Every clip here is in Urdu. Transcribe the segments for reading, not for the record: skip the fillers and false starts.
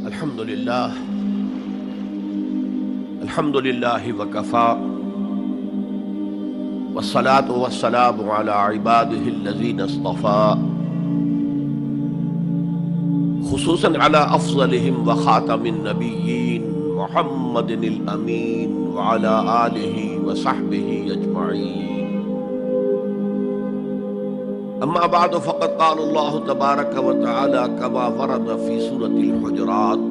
الحمد لله وكفى والصلاة والسلام على عباده الذين اصطفى خصوصا على أفضلهم وخاتم النبيين محمد الأمين وعلى آله وصحبه أجمعين. أما بعد فقد قال الله تبارك وتعالى كما ورد في سورة الحجرات: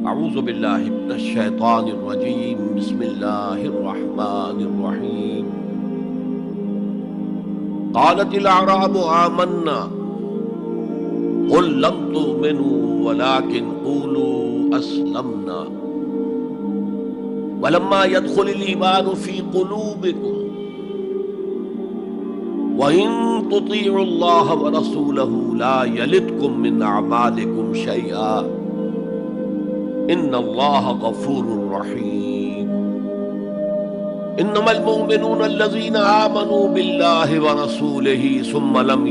أعوذ بالله من الشيطان الرجيم بسم الله الرحمن الرحيم. قالت الأعراب آمنا قل لم تؤمنوا ولكن قولوا أسلمنا ولما يدخل الإيمان في قلوبكم وَإِن تُطِيعُوا اللَّهَ وَرَسُولَهُ لَا يَلِتْكُم مِّنْ أَعْمَالِكُمْ شَيْئًا إِنَّ اللَّهَ غَفُورٌ رَّحِيمٌ. إِنَّمَا الْمُؤْمِنُونَ الَّذِينَ آمَنُوا بِاللَّهِ وَرَسُولِهِ ثُمَّ لَمْ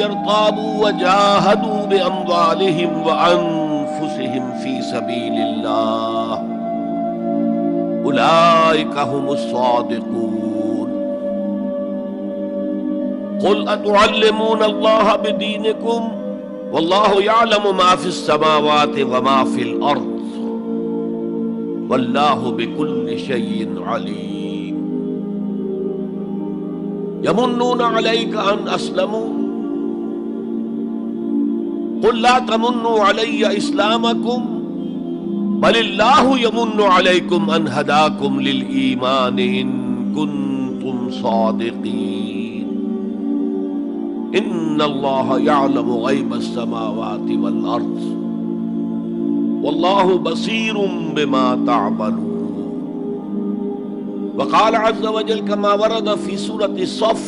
يَرْتَابُوا وَجَاهَدُوا بِأَمْوَالِهِمْ وَأَنفُسِهِمْ فِي سَبِيلِ اللَّهِ أولئك هم الصادقون. قل أتعلمون الله بدينكم والله يعلم ما في السماوات وما في الأرض والله بكل شيء عليم. يمنون عليك أن أسلموا قل لا تمنوا علي إسلامكم بل اللہ یمن علیکم ان ہداکم للایمان ان کنتم صادقین. ان اللہ یعلم غیب السماوات والارض واللہ بصیر بما تعملون. وقال عز وجل كما ورد في سورة الصف: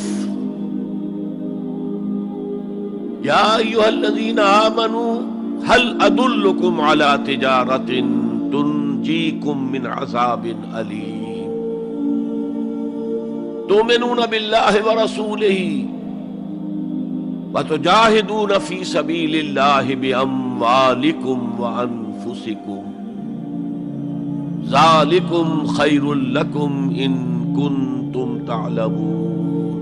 یا ایھا الذین آمنوا هل ادلکم علی تجارۃ تنجیکم من عذاب علیم تؤمنون باللہ ورسولہ وتجاہدون فی سبیل اللہ باموالکم وانفسکم ذالکم خیر لکم ان کنتم تعلمون.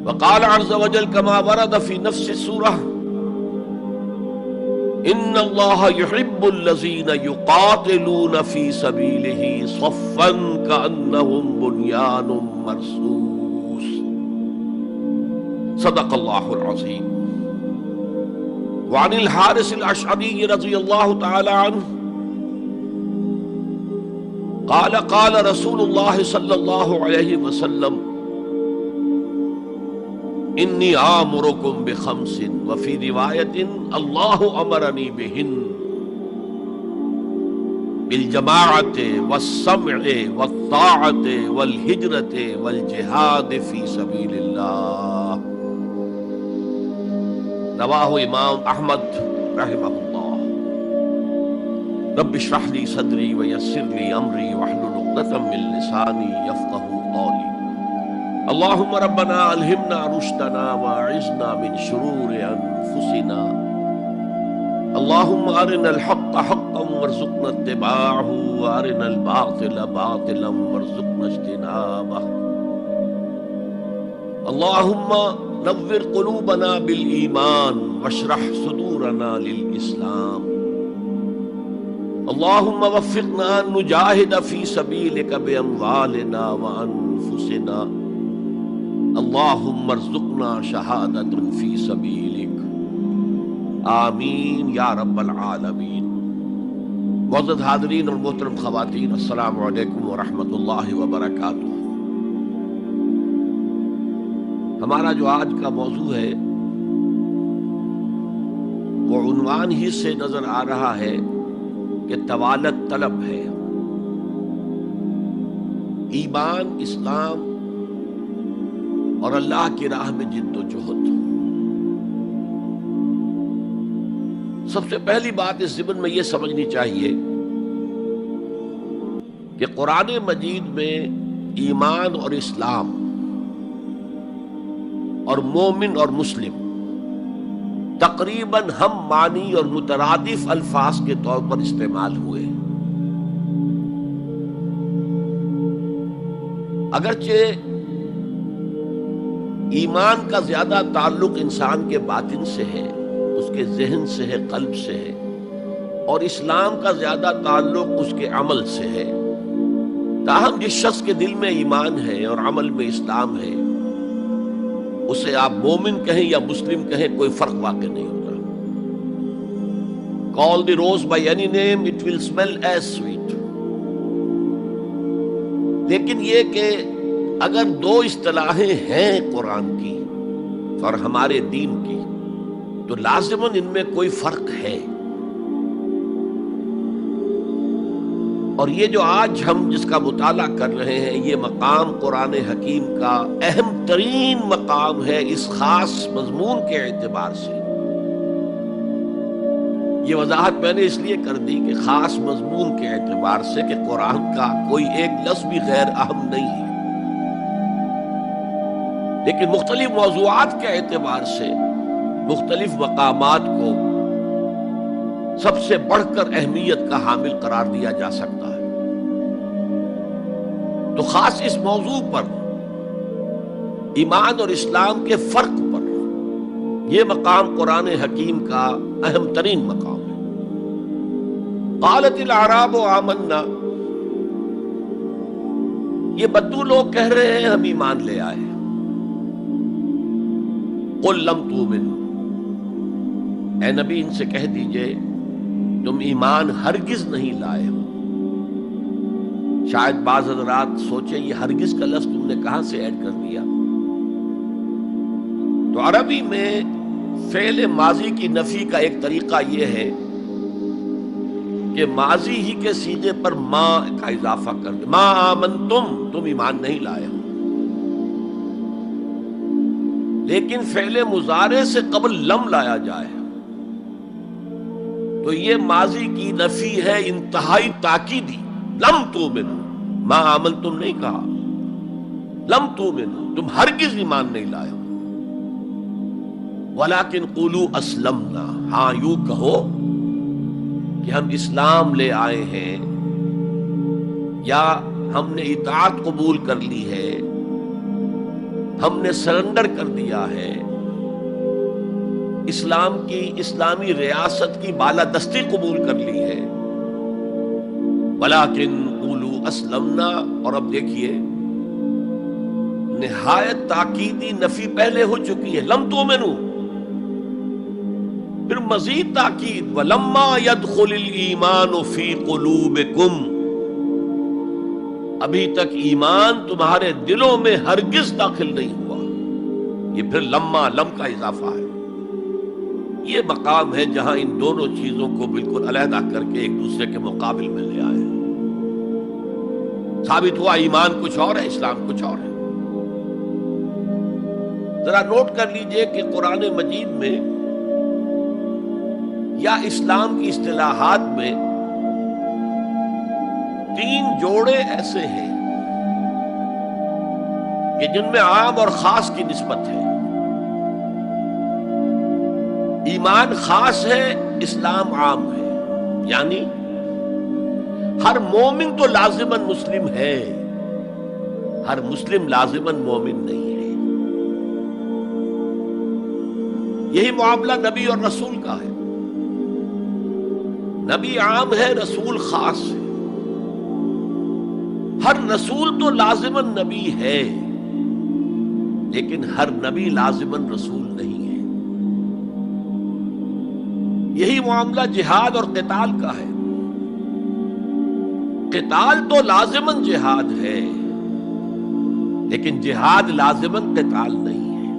وقال عز وجل كما ورد في نفس السورة: ان اللہ یحب الذین یقاتلون فی سبیلہ صفا کأنہم بنیان مرصوص. صدق اللہ العظیم. وعن الحارث الاشعری رضی اللہ تعالی عنہ قال قال رسول اللہ صلی اللہ علیہ وسلم: انی آمرکم بخمس وفی روایت اللہ امرنی بہن بالجماعت والسمع والطاعت والہجرت والجہاد فی سبیل اللہ. رواہ امام احمد رحمہ اللہ. رب اشرح لی صدری ویسر لی امری واحلل عقدۃ من لسانی یفقہوا قولی. اللہم ربنا الہمنا رشدنا واعذنا من شرور انفسنا. اللہم ارنا الحق حقا وارزقنا اتباعہ وارنا الباطل باطلا وارزقنا اجتنابہ. اللہم نور قلوبنا بالایمان واشرح صدورنا للاسلام. اللہم وفقنا ان نجاہد فی سبیلک باموالنا وانفسنا. اللہم ارزقنا شہادۃ فی سبیلک. آمین یا رب العالمین. معزز حاضرین اور محترم خواتین، السلام علیکم ورحمۃ اللہ وبرکاتہ. ہمارا جو آج کا موضوع ہے وہ عنوان ہی سے نظر آ رہا ہے کہ طوالت طلب ہے. ایمان، اسلام اور اللہ کی راہ میں جد و جہد. سب سے پہلی بات اس ضمن میں یہ سمجھنی چاہیے کہ قرآن مجید میں ایمان اور اسلام اور مومن اور مسلم تقریباً ہم معنی اور مترادف الفاظ کے طور پر استعمال ہوئے. اگرچہ ایمان کا زیادہ تعلق انسان کے باطن سے ہے، اس کے ذہن سے ہے، قلب سے ہے، اور اسلام کا زیادہ تعلق اس کے عمل سے ہے، تاہم جس شخص کے دل میں ایمان ہے اور عمل میں اسلام ہے، اسے آپ مومن کہیں یا مسلم کہیں، کوئی فرق واقع نہیں ہوتا. Call the rose by any name, it will smell as sweet. لیکن یہ کہ اگر دو اصطلاحیں ہیں قرآن کی اور ہمارے دین کی، تو لازماً ان میں کوئی فرق ہے. اور یہ جو آج ہم جس کا مطالعہ کر رہے ہیں، یہ مقام قرآن حکیم کا اہم ترین مقام ہے اس خاص مضمون کے اعتبار سے. یہ وضاحت میں نے اس لیے کر دی کہ خاص مضمون کے اعتبار سے کہ قرآن کا کوئی ایک لفظ بھی غیر اہم نہیں ہے، لیکن مختلف موضوعات کے اعتبار سے مختلف مقامات کو سب سے بڑھ کر اہمیت کا حامل قرار دیا جا سکتا ہے. تو خاص اس موضوع پر، ایمان اور اسلام کے فرق پر، یہ مقام قرآن حکیم کا اہم ترین مقام ہے. قالت الاعراب آمنا، یہ بدو لوگ کہہ رہے ہیں ہم ایمان لے آئے. قل لم تؤمنوا، اے نبی ان سے کہہ دیجئے تم ایمان ہرگز نہیں لائے ہو. شاید بعض حضرات سوچیں یہ ہرگز کا لفظ تم نے کہاں سے ایڈ کر دیا. تو عربی میں فعل ماضی کی نفی کا ایک طریقہ یہ ہے کہ ماضی ہی کے صیغے پر ما کا اضافہ کر دے. ما آمنتم، تم ایمان نہیں لائے ہو. لیکن فعل مضارع سے قبل لم لایا جائے تو یہ ماضی کی نفی ہے انتہائی تاکیدی. لم تؤمنوا، ما آمنتم نہیں کہا، لم تؤمنوا، تم ہرگز ایمان نہیں لائے ہو. ولیکن قولوا اسلمنا، ہاں یوں کہو کہ ہم اسلام لے آئے ہیں، یا ہم نے اطاعت قبول کر لی ہے، ہم نے سرنڈر کر دیا ہے، اسلام کی، اسلامی ریاست کی بالادستی قبول کر لی ہے. ولیکن قولوا اسلمنا، اور اب دیکھیے نہایت تاکیدی نفی پہلے ہو چکی ہے، لم تؤمنوا، پھر مزید تاکید ولما يدخل الایمان فی قلوبکم، ابھی تک ایمان تمہارے دلوں میں ہرگز داخل نہیں ہوا. یہ پھر لما، لم کا اضافہ ہے. یہ مقام ہے جہاں ان دونوں چیزوں کو بالکل علیحدہ کر کے ایک دوسرے کے مقابل میں لے آئے. ثابت ہوا ایمان کچھ اور ہے، اسلام کچھ اور ہے. ذرا نوٹ کر لیجئے کہ قرآن مجید میں یا اسلام کی اصطلاحات میں 3 جوڑے ایسے ہیں کہ جن میں عام اور خاص کی نسبت ہے. ایمان خاص ہے، اسلام عام ہے. یعنی ہر مومن تو لازماً مسلم ہے، ہر مسلم لازماً مومن نہیں ہے. یہی معاملہ نبی اور رسول کا ہے. نبی عام ہے، رسول خاص ہے. ہر رسول تو لازماً نبی ہے، لیکن ہر نبی لازماً رسول نہیں ہے. یہی معاملہ جہاد اور قتال کا ہے. قتال تو لازماً جہاد ہے، لیکن جہاد لازماً قتال نہیں ہے.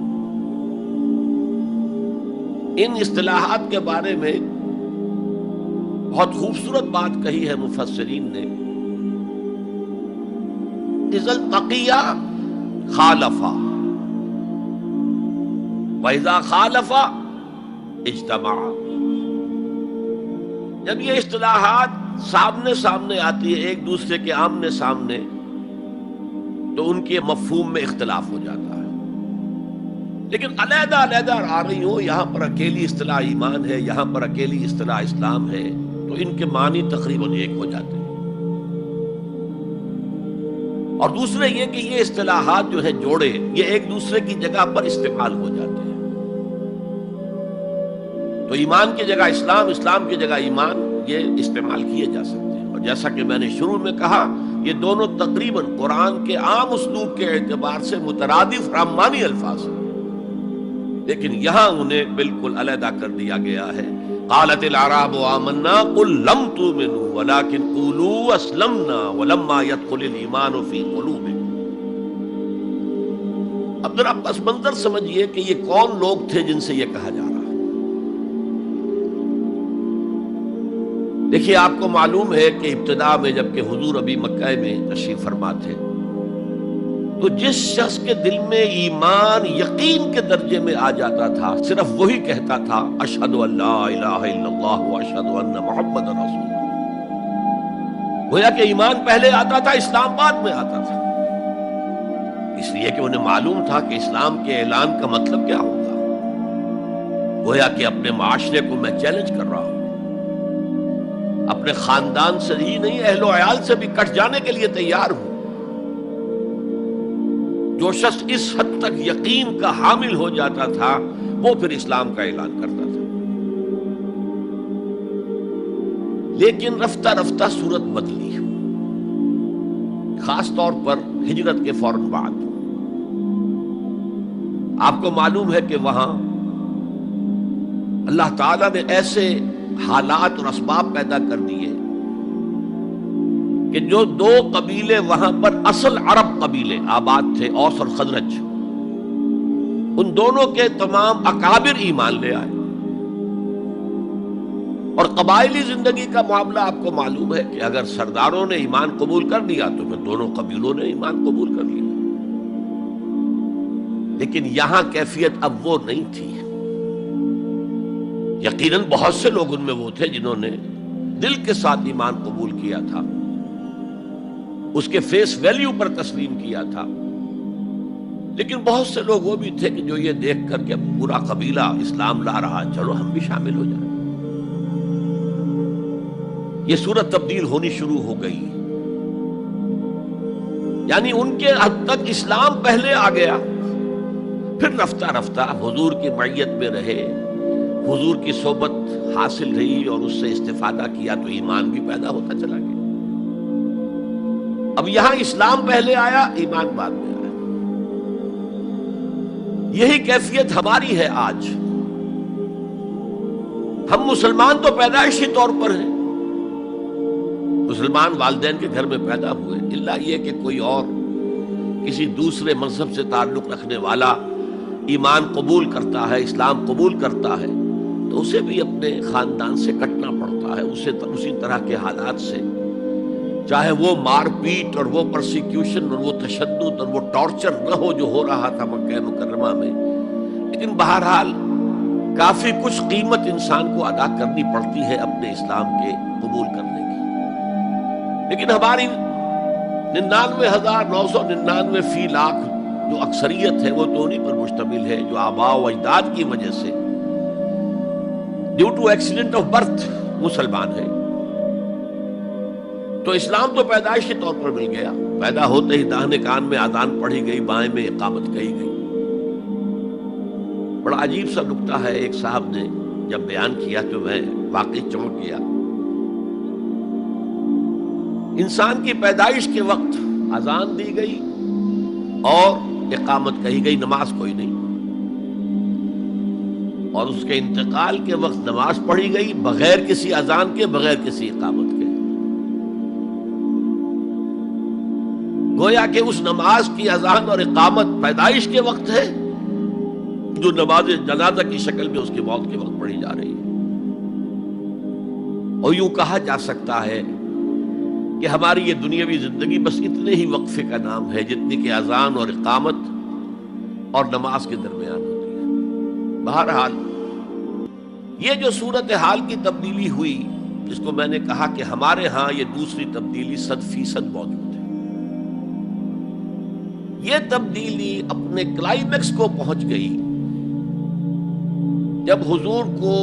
ان اصطلاحات کے بارے میں بہت خوبصورت بات کہی ہے مفسرین نے. اذا التقیا خالفا، واذا خالفا اجتمعا. جب یہ اصطلاحات سامنے سامنے آتی ہے، ایک دوسرے کے آمنے سامنے، تو ان کے مفہوم میں اختلاف ہو جاتا ہے. لیکن علیحدہ علیحدہ آ رہی ہوں، یہاں پر اکیلی اصطلاح ایمان ہے، یہاں پر اکیلی اصطلاح اسلام ہے، تو ان کے معنی تقریباً ایک ہو جاتے ہیں۔ اور دوسرے یہ کہ یہ اصطلاحات جو ہے جوڑے، یہ ایک دوسرے کی جگہ پر استعمال ہو جاتے ہیں۔ تو ایمان کی جگہ اسلام، اسلام کی جگہ ایمان، یہ استعمال کیے جا سکتے ہیں۔ اور جیسا کہ میں نے شروع میں کہا، یہ دونوں تقریباً قرآن کے عام اسلوب کے اعتبار سے مترادف رحمانی الفاظ ہیں، لیکن یہاں انہیں بالکل علیحدہ کر دیا گیا ہے۔ قالت الاعراب آمنا قل لم تؤمنوا ولكن قولوا اسلمنا ولما يدخل الايمان في قلوبكم۔ اب ذرا پس منظر سمجھیے کہ یہ کون لوگ تھے جن سے یہ کہا جا رہا ہے۔ دیکھیے، آپ کو معلوم ہے کہ ابتدا میں جب کہ حضور ابھی مکہ میں تشریف فرما تھے، تو جس شخص کے دل میں ایمان یقین کے درجے میں آ جاتا تھا، صرف وہی کہتا تھا اشہد ان لا الہ الا اللہ واشہد ان محمد رسول اللہ۔ گویا کہ ایمان پہلے آتا تھا، اسلام بعد میں آتا تھا، اس لیے کہ انہیں معلوم تھا کہ اسلام کے اعلان کا مطلب کیا ہوگا۔ گویا کہ اپنے معاشرے کو میں چیلنج کر رہا ہوں، اپنے خاندان سے ہی نہیں، اہل و عیال سے بھی کٹ جانے کے لیے تیار ہوں۔ جو شخص اس حد تک یقین کا حامل ہو جاتا تھا، وہ پھر اسلام کا اعلان کرتا تھا۔ لیکن رفتہ رفتہ صورت بدلی، خاص طور پر ہجرت کے فوراً بعد۔ آپ کو معلوم ہے کہ وہاں اللہ تعالیٰ نے ایسے حالات اور اسباب پیدا کر دیے کہ جو دو قبیلے وہاں پر اصل عرب قبیلے آباد تھے، اوس اور خزرج، ان دونوں کے تمام اکابر ایمان لے آئے۔ اور قبائلی زندگی کا معاملہ آپ کو معلوم ہے کہ اگر سرداروں نے ایمان قبول کر لیا تو پھر دونوں قبیلوں نے ایمان قبول کر لیا۔ لیکن یہاں کیفیت اب وہ نہیں تھی۔ یقیناً بہت سے لوگ ان میں وہ تھے جنہوں نے دل کے ساتھ ایمان قبول کیا تھا، اس کے فیس ویلیو پر تسلیم کیا تھا، لیکن بہت سے لوگ وہ بھی تھے کہ جو یہ دیکھ کر کہ پورا قبیلہ اسلام لا رہا، چلو ہم بھی شامل ہو جائیں۔ یہ صورت تبدیل ہونی شروع ہو گئی، یعنی ان کے حد تک اسلام پہلے آ گیا، پھر رفتہ رفتہ حضور کی معیت میں رہے، حضور کی صحبت حاصل رہی اور اس سے استفادہ کیا، تو ایمان بھی پیدا ہوتا چلا گیا۔ اب یہاں اسلام پہلے آیا، ایمان بعد میں آیا۔ یہی کیفیت ہماری ہے آج۔ ہم مسلمان تو پیدائشی طور پر ہیں، مسلمان والدین کے گھر میں پیدا ہوئے، الا یہ کہ کوئی اور کسی دوسرے مذہب سے تعلق رکھنے والا ایمان قبول کرتا ہے، اسلام قبول کرتا ہے، تو اسے بھی اپنے خاندان سے کٹنا پڑتا ہے، اسے اسی طرح کے حالات سے، چاہے وہ مار پیٹ اور وہ پرسیکیوشن اور وہ تشدد اور وہ ٹارچر نہ ہو جو ہو رہا تھا مکہ مکرمہ میں، لیکن بہرحال کافی کچھ قیمت انسان کو ادا کرنی پڑتی ہے اپنے اسلام کے قبول کرنے کی۔ لیکن ہماری 99,999 فی لاکھ جو اکثریت ہے، وہ تو انہی پر مشتمل ہے جو آباء و اجداد کی وجہ سے due to accident of birth مسلمان ہے۔ تو اسلام تو پیدائشی طور پر مل گیا، پیدا ہوتے ہی داہنے کان میں اذان پڑھی گئی، بائیں میں اقامت کہی گئی۔ بڑا عجیب سا نکتہ ہے، ایک صاحب نے جب بیان کیا تو میں واقعی چونک گیا۔ انسان کی پیدائش کے وقت اذان دی گئی اور اقامت کہی گئی، نماز کوئی نہیں، اور اس کے انتقال کے وقت نماز پڑھی گئی بغیر کسی اذان کے، بغیر کسی اقامت کے۔ گویا کہ اس نماز کی اذان اور اقامت پیدائش کے وقت ہے جو نماز جنازہ کی شکل میں اس کی موت کے وقت پڑھی جا رہی ہے۔ اور یوں کہا جا سکتا ہے کہ ہماری یہ دنیاوی زندگی بس اتنے ہی وقفے کا نام ہے جتنی کہ اذان اور اقامت اور نماز کے درمیان ہوتی ہے۔ بہرحال یہ جو صورتحال کی تبدیلی ہوئی، جس کو میں نے کہا کہ ہمارے ہاں یہ دوسری تبدیلی 100% موجود ہے، یہ تبدیلی اپنے کلائمیکس کو پہنچ گئی جب حضور کو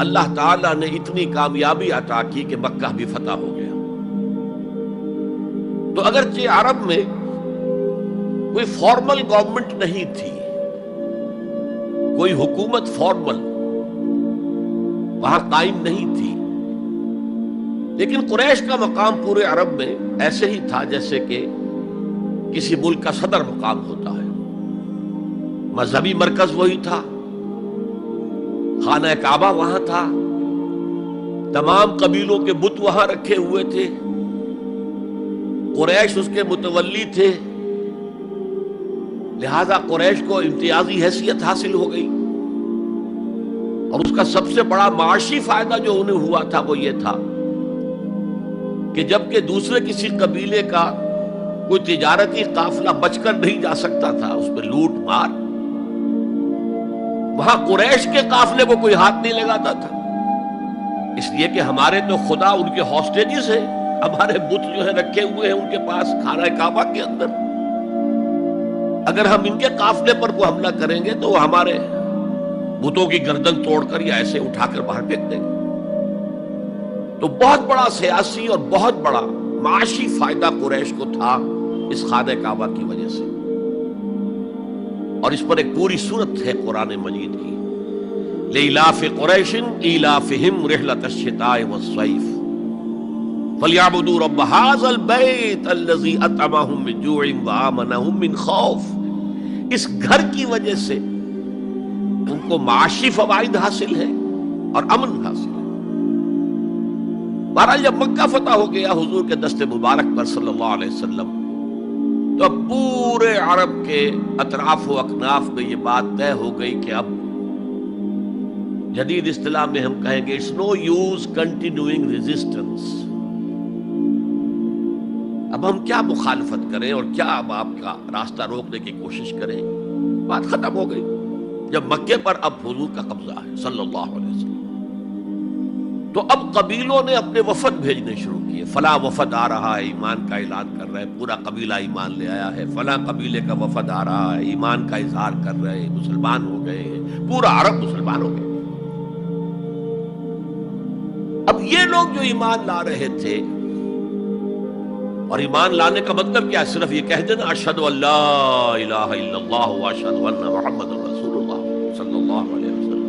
اللہ تعالیٰ نے اتنی کامیابی عطا کی کہ مکہ بھی فتح ہو گیا، تو اگرچہ عرب میں کوئی فارمل گورنمنٹ نہیں تھی، کوئی حکومت فارمل وہاں قائم نہیں تھی، لیکن قریش کا مقام پورے عرب میں ایسے ہی تھا جیسے کہ کسی ملک کا صدر مقام ہوتا ہے۔ مذہبی مرکز وہی تھا، خانہ کعبہ وہاں تھا، تمام قبیلوں کے بت وہاں رکھے ہوئے تھے، قریش اس کے متولی تھے، لہذا قریش کو امتیازی حیثیت حاصل ہو گئی، اور اس کا سب سے بڑا معاشی فائدہ جو انہیں ہوا تھا وہ یہ تھا کہ جبکہ دوسرے کسی قبیلے کا کوئی تجارتی قافلہ بچ کر نہیں جا سکتا تھا، اس پہ لوٹ مار، وہاں قریش کے قافلے کو کوئی ہاتھ نہیں لگاتا تھا، اس لیے کہ ہمارے تو خدا ان کے ہاسٹیجز ہیں، ہمارے بت جو ہے رکھے ہوئے ہیں ان کے پاس خانہ کعبہ کے اندر، اگر ہم ان کے قافلے پر کوئی حملہ کریں گے تو وہ ہمارے بتوں کی گردن توڑ کر یا ایسے اٹھا کر باہر پھینک دیں گے۔ تو بہت بڑا سیاسی اور بہت بڑا معاشی فائدہ قریش کو تھا اس خانہ کعبہ کی وجہ سے، اور اس پر ایک پوری سورت ہے قرآن مجید کی، لإِلاف قریش إِلَافِهِمْ رِحْلَةَ الشِّتَاءِ وَالصَّيْفِ فَلْيَعْبُدُوا رَبَّ هَٰذَا الْبَيْتِ الَّذِي أَطْعَمَهُم مِّن جُوعٍ وَآمَنَهُم مِّن خَوْفٍ۔ اس گھر کی وجہ سے ان کو معاشی فوائد حاصل ہے اور امن حاصل ہے۔ بہرحال جب مکہ فتح ہو گیا حضور کے دست مبارک پر صلی اللہ علیہ وسلم، تو اب پورے عرب کے اطراف و اکناف میں یہ بات طے ہو گئی کہ اب جدید اصطلاح میں ہم کہیں گے it's no use continuing resistance, اب ہم کیا مخالفت کریں اور کیا اب آپ کا راستہ روکنے کی کوشش کریں، بات ختم ہو گئی جب مکے پر اب حضور کا قبضہ ہے صلی اللہ علیہ وسلم۔ تو اب قبیلوں نے اپنے وفد بھیجنے شروع کیے، فلاں وفد آ رہا ہے ایمان کا اعلان کر رہا ہے، پورا قبیلہ ایمان لے آیا ہے، فلاں قبیلے کا وفد آ رہا ہے ایمان کا اظہار کر رہے ہیں، مسلمان ہو گئے ہیں، پورا عرب مسلمان ہو گئے۔ اب یہ لوگ جو ایمان لا رہے تھے، اور ایمان لانے کا مطلب کیا ہے؟ صرف یہ کہہ دینا اشہد ان لا الہ الا اللہ واشہد ان محمد رسول اللہ صلی اللہ علیہ وسلم،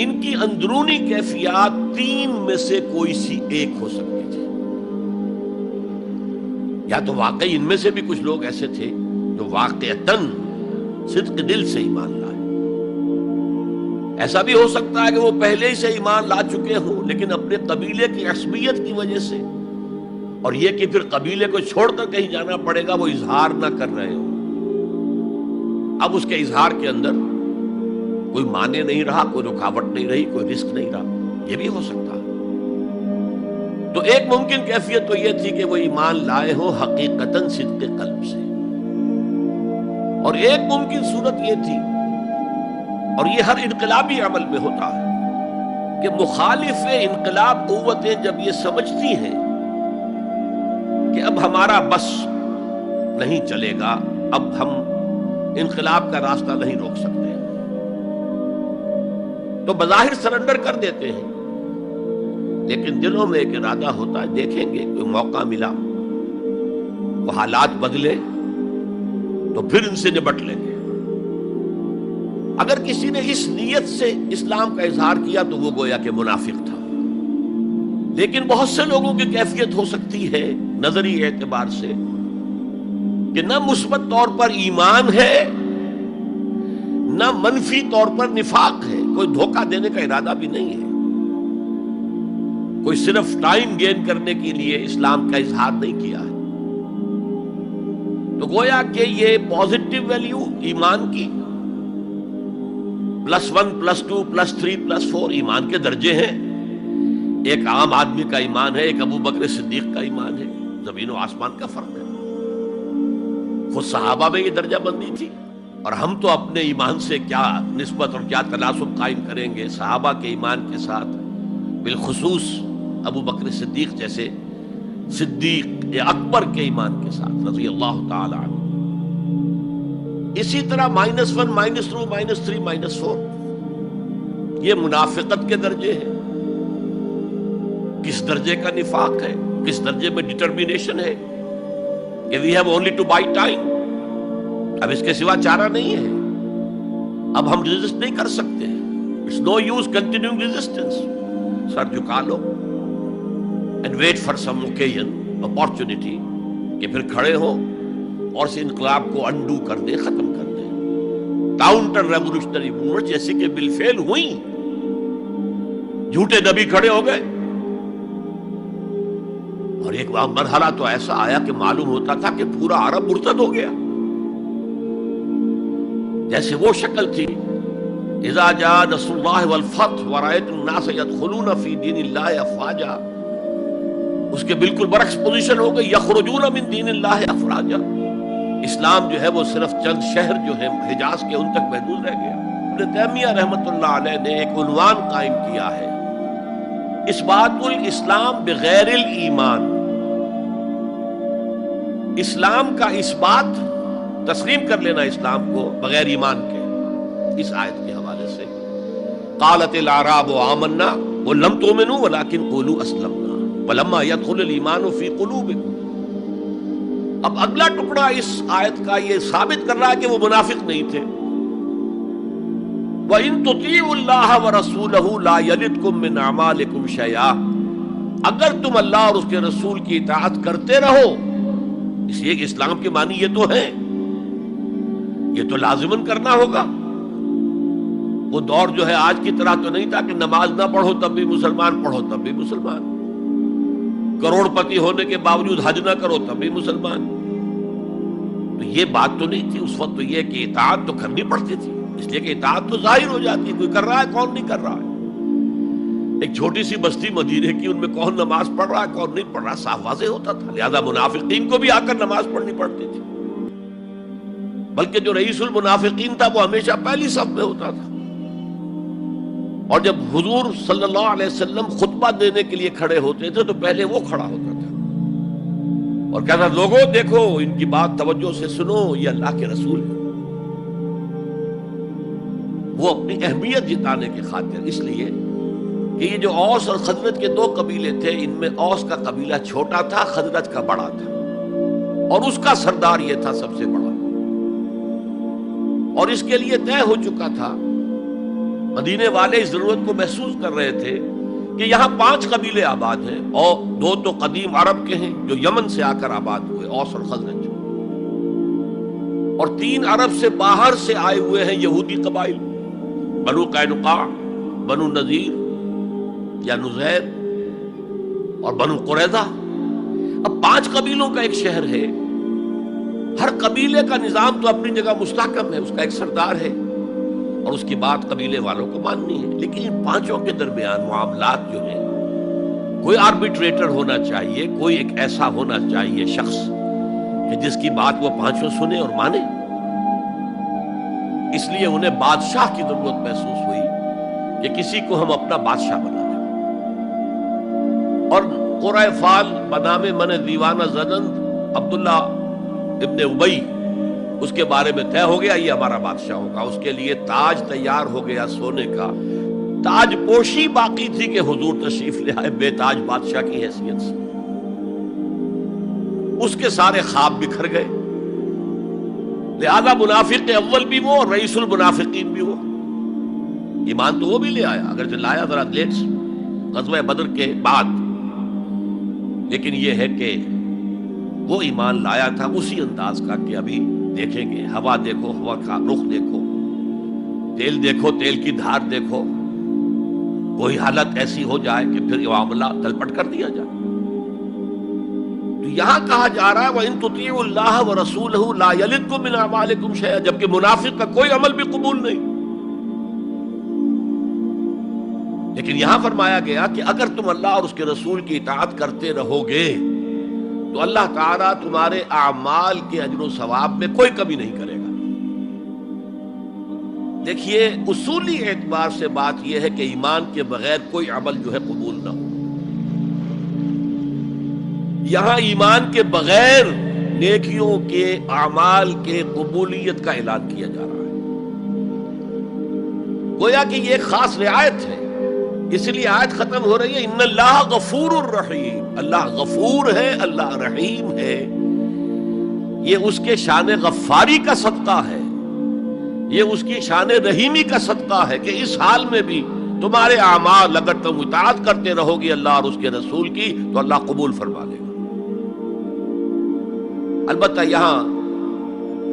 ان کی اندرونی کیفیات تین میں سے کوئی سی ایک ہو سکتی تھی۔ یا تو واقعی ان میں سے بھی کچھ لوگ ایسے تھے جو واقعتاً صدق دل سے ایمان لائے، ایسا بھی ہو سکتا ہے کہ وہ پہلے ہی سے ایمان لا چکے ہوں لیکن اپنے قبیلے کی عصبیت کی وجہ سے، اور یہ کہ پھر قبیلے کو چھوڑ کر کہیں جانا پڑے گا وہ اظہار نہ کر رہے ہوں، اب اس کے اظہار کے اندر کوئی معنی نہیں رہا، کوئی رکاوٹ نہیں رہی، کوئی رسک نہیں رہا، یہ بھی ہو سکتا۔ تو ایک ممکن کیفیت تو یہ تھی کہ وہ ایمان لائے ہو حقیقتاً صدق قلب سے، اور ایک ممکن صورت یہ تھی، اور یہ ہر انقلابی عمل میں ہوتا ہے، کہ مخالف انقلاب قوتیں جب یہ سمجھتی ہیں کہ اب ہمارا بس نہیں چلے گا، اب ہم انقلاب کا راستہ نہیں روک سکتے، تو بظاہر سرنڈر کر دیتے ہیں، لیکن دلوں میں ایک ارادہ ہوتا ہے دیکھیں گے کوئی موقع ملا، وہ حالات بدلے تو پھر ان سے نبٹ لیں گے۔ اگر کسی نے اس نیت سے اسلام کا اظہار کیا تو وہ گویا کہ منافق تھا، لیکن بہت سے لوگوں کی کیفیت ہو سکتی ہے نظری اعتبار سے کہ نہ مثبت طور پر ایمان ہے نہ منفی طور پر نفاق ہے، کوئی دھوکہ دینے کا ارادہ بھی نہیں ہے، کوئی صرف ٹائم گین کرنے کے لیے اسلام کا اظہار نہیں کیا ہے، تو گویا کہ یہ پازیٹیو ویلیو ایمان کی +1 +2 +3 +4 ایمان کے درجے ہیں، ایک عام آدمی کا ایمان ہے، ایک ابو بکر صدیق کا ایمان ہے، زمین و آسمان کا فرق ہے۔ خود صحابہ میں یہ درجہ بندی تھی، اور ہم تو اپنے ایمان سے کیا نسبت اور کیا تناسب قائم کریں گے صحابہ کے ایمان کے ساتھ، بالخصوص ابو بکر صدیق جیسے صدیق اکبر کے ایمان کے ساتھ رضی اللہ تعالی عنہ۔ اسی طرح -1 -2 -3 -4 یہ منافقت کے درجے ہیں. کس درجے کا نفاق ہے، کس درجے میں ڈٹرمینیشن ہے کہ we have only to buy time, اب اس کے سوا چارہ نہیں ہے، اب ہم ریزسٹ نہیں کر سکتے، it's no use continuing resistance, سر جھکا لو and wait for some occasion opportunity کہ پھر کھڑے ہو اور اس انقلاب کو انڈو کر دے، ختم کر دے. کاؤنٹر ریولوشنری موومنٹ جیسے کہ بالفعل ہوئی، جھوٹے نبی کھڑے ہو گئے، اور ایک مرحلہ تو ایسا آیا کہ معلوم ہوتا تھا کہ پورا عرب مرتد ہو گیا. جیسے وہ شکل تھی اذا جاء نصر اللہ والفتح ورأيت الناس يدخلون في دین اللہ افواجا، اس کے بالکل برعکس پوزیشن ہو گئی، یخرجون من دین اللہ افواجا. اسلام جو ہے وہ صرف چند شہر جو ہیں حجاز کے ان تک محدود رہ گیا. ابن تیمیہ رحمۃ اللہ علیہ نے ایک عنوان قائم کیا ہے، اثبات الاسلام بغیر الایمان. اسلام کا اثبات، تسلیم کر لینا اسلام کو بغیر ایمان کے. اس آیت کے حوالے سے قالت الاعراب آمنا ولم تؤمنوا ولكن قولوا اسلمنا ولما يدخل الايمان في قلوبكم. اب اگلا ٹکڑا اس آیت کا یہ ثابت کر رہا ہے کہ وہ منافق نہیں تھے. وَإِن تُطِيعُوا اللَّهَ وَرَسُولَهُ لَا يَلِدْكُم مِّنْ أَعْمَالِكُمْ شَيْئًا. اگر تم اللہ اور اس کے رسول کی اطاعت کرتے رہو، اس لیے کہ اسلام کے معنی یہ تو ہے، یہ تو لازماً کرنا ہوگا. وہ دور جو ہے آج کی طرح تو نہیں تھا کہ نماز نہ پڑھو تب بھی مسلمان، پڑھو تب بھی مسلمان، کروڑ پتی ہونے کے باوجود حج نہ کرو تب بھی مسلمان. تو یہ بات تو نہیں تھی اس وقت. تو یہ کہ اطاعت تو کرنی پڑتی تھی، اس لیے کہ اطاعت تو ظاہر ہو جاتی ہے، کوئی کر رہا ہے کون نہیں کر رہا ہے. ایک چھوٹی سی بستی مدینے کی، ان میں کون نماز پڑھ رہا ہے کون نہیں پڑھ رہا صاف واضح ہوتا تھا. لہذا منافقین کو بھی آ کر نماز پڑھنی پڑتی تھی، بلکہ جو رئیس المنافقین تھا وہ ہمیشہ پہلی صف میں ہوتا تھا. اور جب حضور صلی اللہ علیہ وسلم خطبہ دینے کے لیے کھڑے ہوتے تھے تو پہلے وہ کھڑا ہوتا تھا اور کہتا لوگوں دیکھو ان کی بات توجہ سے سنو، یہ اللہ کے رسول ہیں. وہ اپنی اہمیت جتانے کی خاطر، اس لیے کہ یہ جو اوس اور خزرج کے دو قبیلے تھے، ان میں اوس کا قبیلہ چھوٹا تھا، خزرج کا بڑا تھا، اور اس کا سردار یہ تھا سب سے بڑا. اور اس کے لیے طے ہو چکا تھا، مدینے والے اس ضرورت کو محسوس کر رہے تھے کہ یہاں 5 قبیلے آباد ہیں، اور 2 تو قدیم عرب کے ہیں جو یمن سے آ کر آباد ہوئے، اوس اور خزرج، اور 3 عرب سے باہر سے آئے ہوئے ہیں یہودی قبائل، بنو قینقاع، بنو نذیر یا نذیر اور بنو قریظہ. اب 5 قبیلوں کا ایک شہر ہے، ہر قبیلے کا نظام تو اپنی جگہ مستحکم ہے، اس کا ایک سردار ہے اور اس کی بات قبیلے والوں کو ماننی ہے. لیکن ان 5 کے درمیان معاملات جو ہیں، کوئی آربیٹریٹر ہونا چاہیے، کوئی ایک ایسا ہونا چاہیے شخص کہ جس کی بات وہ 5 سنے اور مانے. اس لیے انہیں بادشاہ کی ضرورت محسوس ہوئی کہ کسی کو ہم اپنا بادشاہ بنا لیں. اور قرۂ فال بنام من دیوانہ زدند عبداللہ ابن ابی، اس کے بارے میں طے ہو گیا یہ ہمارا بادشاہ ہوگا. اس کے لیے تاج تیار ہو گیا سونے کا. تاج پوشی باقی تھی کہ حضور تشریف لے آئے بے تاج بادشاہ کی حیثیت سے. اس کے سارے خواب بکھر گئے. لہذا منافق اول بھی وہ اور رئیس المنافقین بھی وہ. ایمان تو وہ بھی لے آیا، اگر جو لایا ذرا لیٹ غزوہ بدر کے بعد، لیکن یہ ہے کہ وہ ایمان لایا تھا اسی انداز کا کہ ابھی دیکھیں گے، ہوا دیکھو، ہوا کا رخ دیکھو، تیل دیکھو، تیل کی دھار دیکھو، کوئی حالت ایسی ہو جائے کہ پھر یہ معاملہ تلپٹ کر دیا جائے. تو یہاں کہا جا رہا ہے وَإِن تُطِيعُوا اللَّهَ وَرَسُولَهُ لَا يَلِدْكُم مِّنْ أَعْمَالِكُمْ شَيْئًا، جبکہ منافق کا کوئی عمل بھی قبول نہیں. لیکن یہاں فرمایا گیا کہ اگر تم اللہ اور اس کے رسول کی اطاعت کرتے رہو گے تو اللہ تعالیٰ تمہارے اعمال کے اجر و ثواب میں کوئی کمی نہیں کرے گا. دیکھیے اصولی اعتبار سے بات یہ ہے کہ ایمان کے بغیر کوئی عمل جو ہے قبول نہ ہو. یہاں ایمان کے بغیر نیکیوں کے اعمال کے قبولیت کا اعلان کیا جا رہا ہے. گویا کہ یہ ایک خاص رعایت ہے، اس لیے آیت ختم ہو رہی ہے ان اللہ غفور الرحیم. اللہ غفور ہے، اللہ رحیم ہے. یہ اس کے شان غفاری کا صدقہ ہے، یہ اس کی شان رحیمی کا صدقہ ہے کہ اس حال میں بھی تمہارے اعمال اگر تم اطاعت کرتے رہو گے اللہ اور اس کے رسول کی تو اللہ قبول فرما لے گا. البتہ یہاں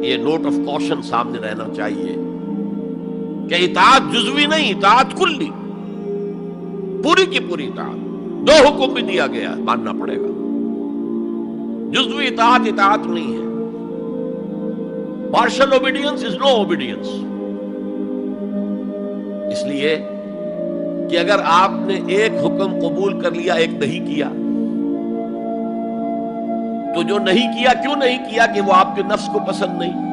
یہ نوٹ آف کوشن سامنے رہنا چاہیے کہ اطاعت جزوی نہیں، اطاعت کلی، پوری کی پوری اطاعت. 2 حکم بھی دیا گیا، ماننا پڑے گا. جزوی اطاعت اطاعت نہیں ہے. Partial obedience is no obedience. اس لیے کہ اگر آپ نے ایک حکم قبول کر لیا، ایک نہیں کیا، تو جو نہیں کیا کیوں نہیں کیا؟ کہ وہ آپ کے نفس کو پسند نہیں.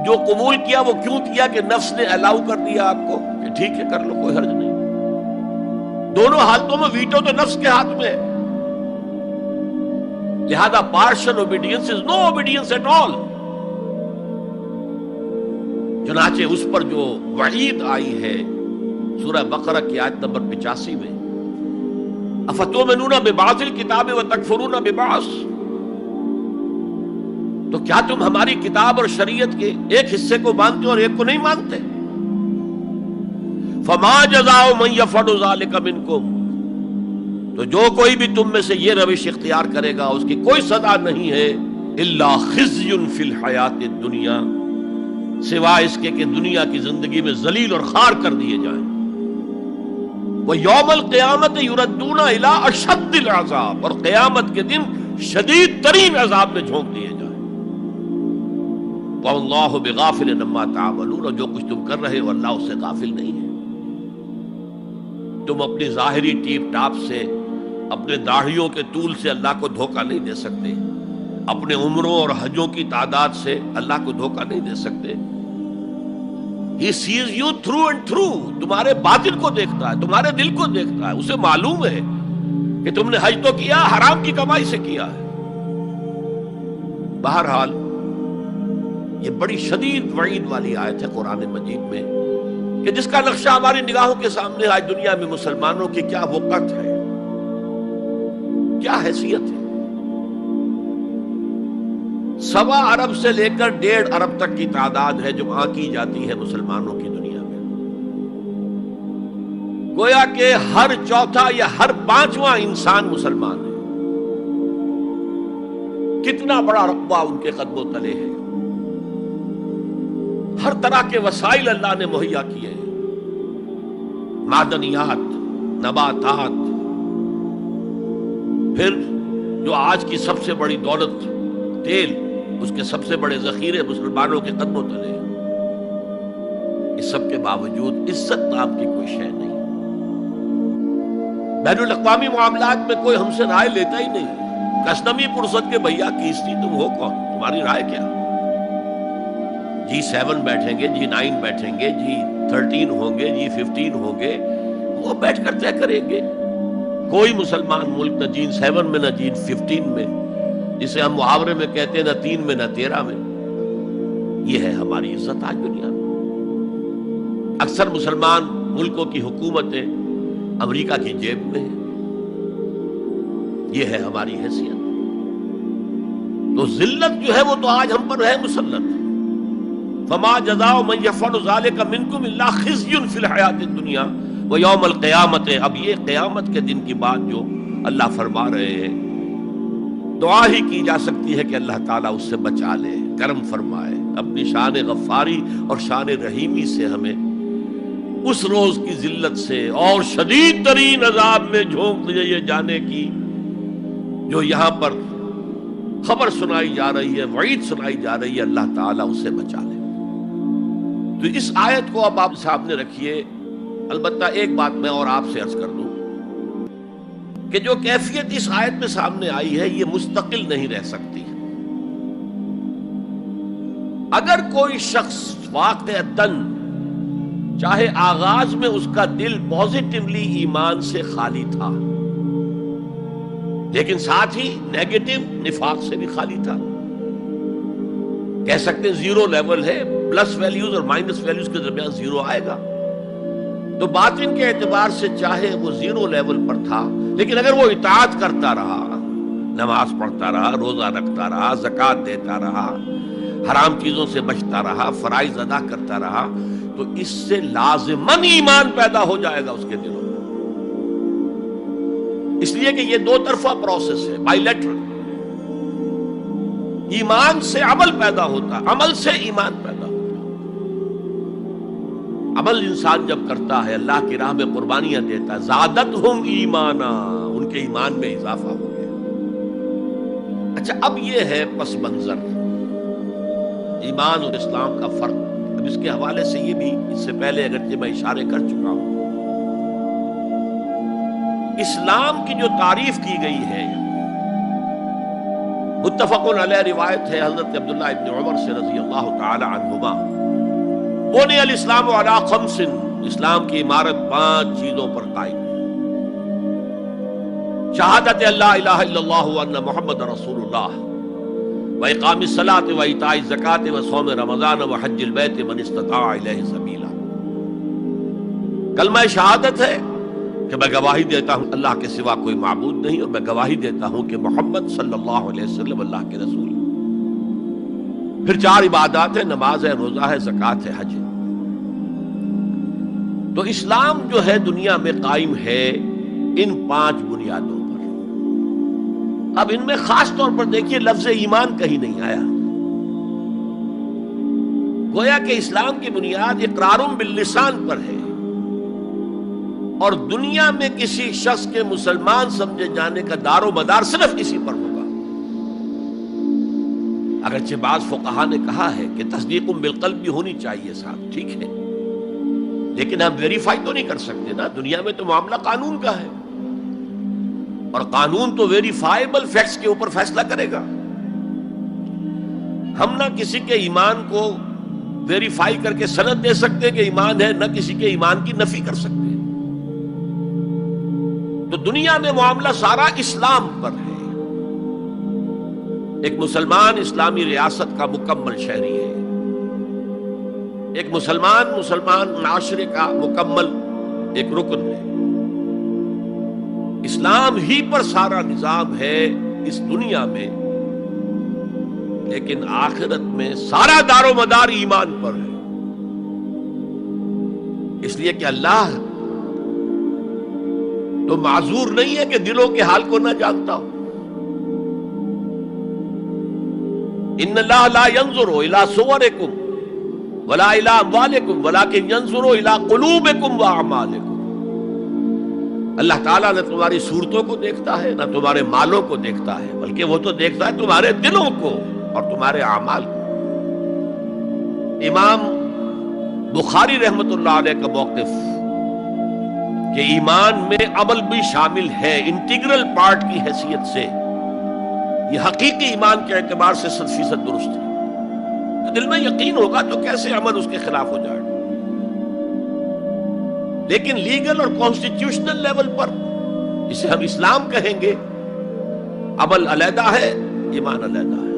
جو قبول کیا وہ کیوں کیا؟ کہ نفس نے الاؤ کر دیا آپ کو کہ ٹھیک ہے کر لو، کوئی حرج نہیں. دونوں حالتوں میں ویٹو تو نفس کے ہاتھ میں ہے. لہذا partial obedience is no obedience at all. چنانچہ اس پر جو وعید آئی ہے سورہ بقرہ کی آیت نمبر 85 میں، افتؤمنون ببعض الکتاب وتکفرون ببعض، تو کیا تم ہماری کتاب اور شریعت کے ایک حصے کو مانتے اور ایک کو نہیں مانتے؟ فما جزاء من یفعل ذلک منکم، تو جو کوئی بھی تم میں سے یہ روش اختیار کرے گا اس کی کوئی سزا نہیں ہے الا خزی فی الحیات الدنیا، سوائے اس کے کہ دنیا کی زندگی میں ذلیل اور خوار کر دیے جائیں. وَيَوْمَ الْقِيَامَةِ يُرَدُّونَ إِلَىٰ أَشَدِّ الْعَذَابِ، اور قیامت کے دن شدید ترین عذاب میں جھونک دیے جائیں. وَاللَّهُ بِغَافِلٍ عَمَّا تَعْمَلُونَ، اور جو کچھ تم کر رہے ہو اللہ اس سے غافل نہیں ہے. تم اپنی ظاہری ٹیپ ٹاپ سے، اپنے داڑھیوں کے طول سے اللہ کو دھوکہ نہیں دے سکتے، اپنے عمروں اور حجوں کی تعداد سے اللہ کو دھوکہ نہیں دے سکتے. He sees you through and through. تمہارے باطن کو دیکھتا ہے، تمہارے دل کو دیکھتا ہے. اسے معلوم ہے کہ تم نے حج تو کیا، حرام کی کمائی سے کیا ہے. بہرحال یہ بڑی شدید وعید والی آیت ہے قرآن مجید میں کہ جس کا نقشہ ہماری نگاہوں کے سامنے آج دنیا میں مسلمانوں کی کیا وقت ہے، کیا حیثیت ہے. 1.25 ارب سے لے کر 1.5 ارب تک کی تعداد ہے جو آنکی جاتی ہے مسلمانوں کی دنیا میں. گویا کہ ہر چوتھا یا ہر 5واں انسان مسلمان ہے. کتنا بڑا رقبہ ان کے قدم و تلے ہے. ہر طرح کے وسائل اللہ نے مہیا کیے ہیں، معدنیات، نباتات، پھر جو آج کی سب سے بڑی دولت تیل، اس کے سب سے بڑے ذخیرے مسلمانوں کے قدم و تلے ہیں. اس سب کے باوجود عزت نام کی کوئی شے نہیں. بین الاقوامی معاملات میں کوئی ہم سے رائے لیتا ہی نہیں. کسٹمی پرست کے بھیا کیسٹی تم ہو کون، تمہاری رائے کیا؟ G7 بیٹھیں گے، G9 بیٹھیں گے، G13 ہوں گے، G15 ہوں گے، وہ بیٹھ کر طے کریں گے. کوئی مسلمان ملک نہ G7 میں نہ G15 میں، جسے ہم محاورے میں کہتے ہیں نہ 3 میں نہ 13 میں. یہ ہے ہماری عزت آج دنیا میں. اکثر مسلمان ملکوں کی حکومتیں امریکہ کی جیب میں ہیں. یہ ہے ہماری حیثیت. تو ذلت جو ہے وہ تو آج ہم پر ہے مسلط. فما جزاء من يفعل ذلك منكم الا خزي في الحیات الدنیا ويوم القیامت. اب یہ قیامت کے دن کی بات جو اللہ فرما رہے ہیں، دعا ہی کی جا سکتی ہے کہ اللہ تعالیٰ اس سے بچا لے، کرم فرمائے، اپنی شان غفاری اور شان رحیمی سے ہمیں اس روز کی ذلت سے اور شدید ترین عذاب میں جھونک دیے جانے کی جو یہاں پر خبر سنائی جا رہی ہے، وعید سنائی جا رہی ہے. اللہ تعالیٰ اسے بچا لے. تو اس آیت کو اب آپ سامنے رکھیے. البتہ ایک بات میں اور آپ سے عرض کر دوں کہ جو کیفیت اس آیت میں سامنے آئی ہے یہ مستقل نہیں رہ سکتی. اگر کوئی شخص واقعتاً چاہے آغاز میں اس کا دل پازیٹیولی ایمان سے خالی تھا، لیکن ساتھ ہی نیگیٹو نفاق سے بھی خالی تھا. کہہ سکتے ہیں زیرو لیول ہے، پلس ویلیوز اور مائنس ویلیوز کے درمیان زیرو آئے گا. تو باطن کے اعتبار سے چاہے وہ زیرو لیول پر تھا، لیکن اگر وہ اطاعت کرتا رہا، نماز پڑھتا رہا، روزہ رکھتا رہا، زکوٰۃ دیتا رہا، حرام چیزوں سے بچتا رہا، فرائض ادا کرتا رہا، تو اس سے لازماً ایمان پیدا ہو جائے گا اس کے دلوں میں. اس لیے کہ یہ دو طرفہ پروسیس ہے، بائی لیٹرل. ایمان سے عمل پیدا ہوتا، عمل سے ایمان پیدا ہوتا. عمل انسان جب کرتا ہے، اللہ کی راہ میں قربانیاں دیتا ہے، زادتہم ایمانا، ان کے ایمان میں اضافہ ہو گیا. اچھا، اب یہ ہے پس منظر ایمان اور اسلام کا فرق. اب اس کے حوالے سے یہ بھی، اس سے پہلے اگرچہ میں اشارے کر چکا ہوں، اسلام کی جو تعریف کی گئی ہے، متفق علیہ روایت ہے حضرت عبداللہ ابن عمر سے رضی اللہ تعالی عنہما، بنی الاسلام علی خمس، اسلام کی عمارت 5 چیزوں پر قائم ہے. شہادت اللہ الہ الا اللہ وان محمد رسول اللہ، وإقام الصلاة وإيتاء الزکاة وصوم رمضان وحج البیت من استطاع الیہ سبیلا. کلمہ شہادت ہے کہ میں گواہی دیتا ہوں اللہ کے سوا کوئی معبود نہیں، اور میں گواہی دیتا ہوں کہ محمد صلی اللہ علیہ وسلم اللہ کے رسول ہیں. پھر 4 عبادات ہیں، نماز ہے، روزہ ہے، زکوٰۃ ہے، حج ہے. تو اسلام جو ہے دنیا میں قائم ہے ان 5 بنیادوں پر. اب ان میں خاص طور پر دیکھیے لفظ ایمان کہیں نہیں آیا. گویا کہ اسلام کی بنیاد اقرار باللسان پر ہے، اور دنیا میں کسی شخص کے مسلمان سمجھے جانے کا دار و مدار صرف اسی پر ہوگا. اگرچہ بعض فقہا نے کہا ہے کہ تصدیق بالقلب بھی ہونی چاہیے صاحب، ٹھیک ہے، لیکن ہم ویریفائی تو نہیں کر سکتے نا. دنیا میں تو معاملہ قانون کا ہے، اور قانون تو ویریفائیبل فیکٹس کے اوپر فیصلہ کرے گا. ہم نہ کسی کے ایمان کو ویریفائی کر کے سند دے سکتے کہ ایمان ہے، نہ کسی کے ایمان کی نفی کر سکتے. تو دنیا میں معاملہ سارا اسلام پر ہے. ایک مسلمان اسلامی ریاست کا مکمل شہری ہے، ایک مسلمان معاشرے کا مکمل ایک رکن ہے. اسلام ہی پر سارا نظام ہے اس دنیا میں، لیکن آخرت میں سارا دار و مدار ایمان پر ہے. اس لیے کہ اللہ تو معذور نہیں ہے کہ دلوں کے حال کو نہ جانتا ہو. ان اللہ لا ينظر الى صورکم ولا الى اموالکم ولکن ينظر الى قلوبکم واعمالکم. اللہ تعالیٰ نہ تمہاری صورتوں کو دیکھتا ہے، نہ تمہارے مالوں کو دیکھتا ہے، بلکہ وہ تو دیکھتا ہے تمہارے دلوں کو اور تمہارے اعمال کو. امام بخاری رحمت اللہ علیہ کا موقف کہ ایمان میں عمل بھی شامل ہے انٹیگرل پارٹ کی حیثیت سے، یہ حقیقی ایمان کے اعتبار سے 100% درست ہے. دل میں یقین ہوگا تو کیسے عمل اس کے خلاف ہو جائے گا. لیکن لیگل اور کانسٹیٹیوشنل لیول پر جسے ہم اسلام کہیں گے، عمل علیحدہ ہے، ایمان علیحدہ ہے.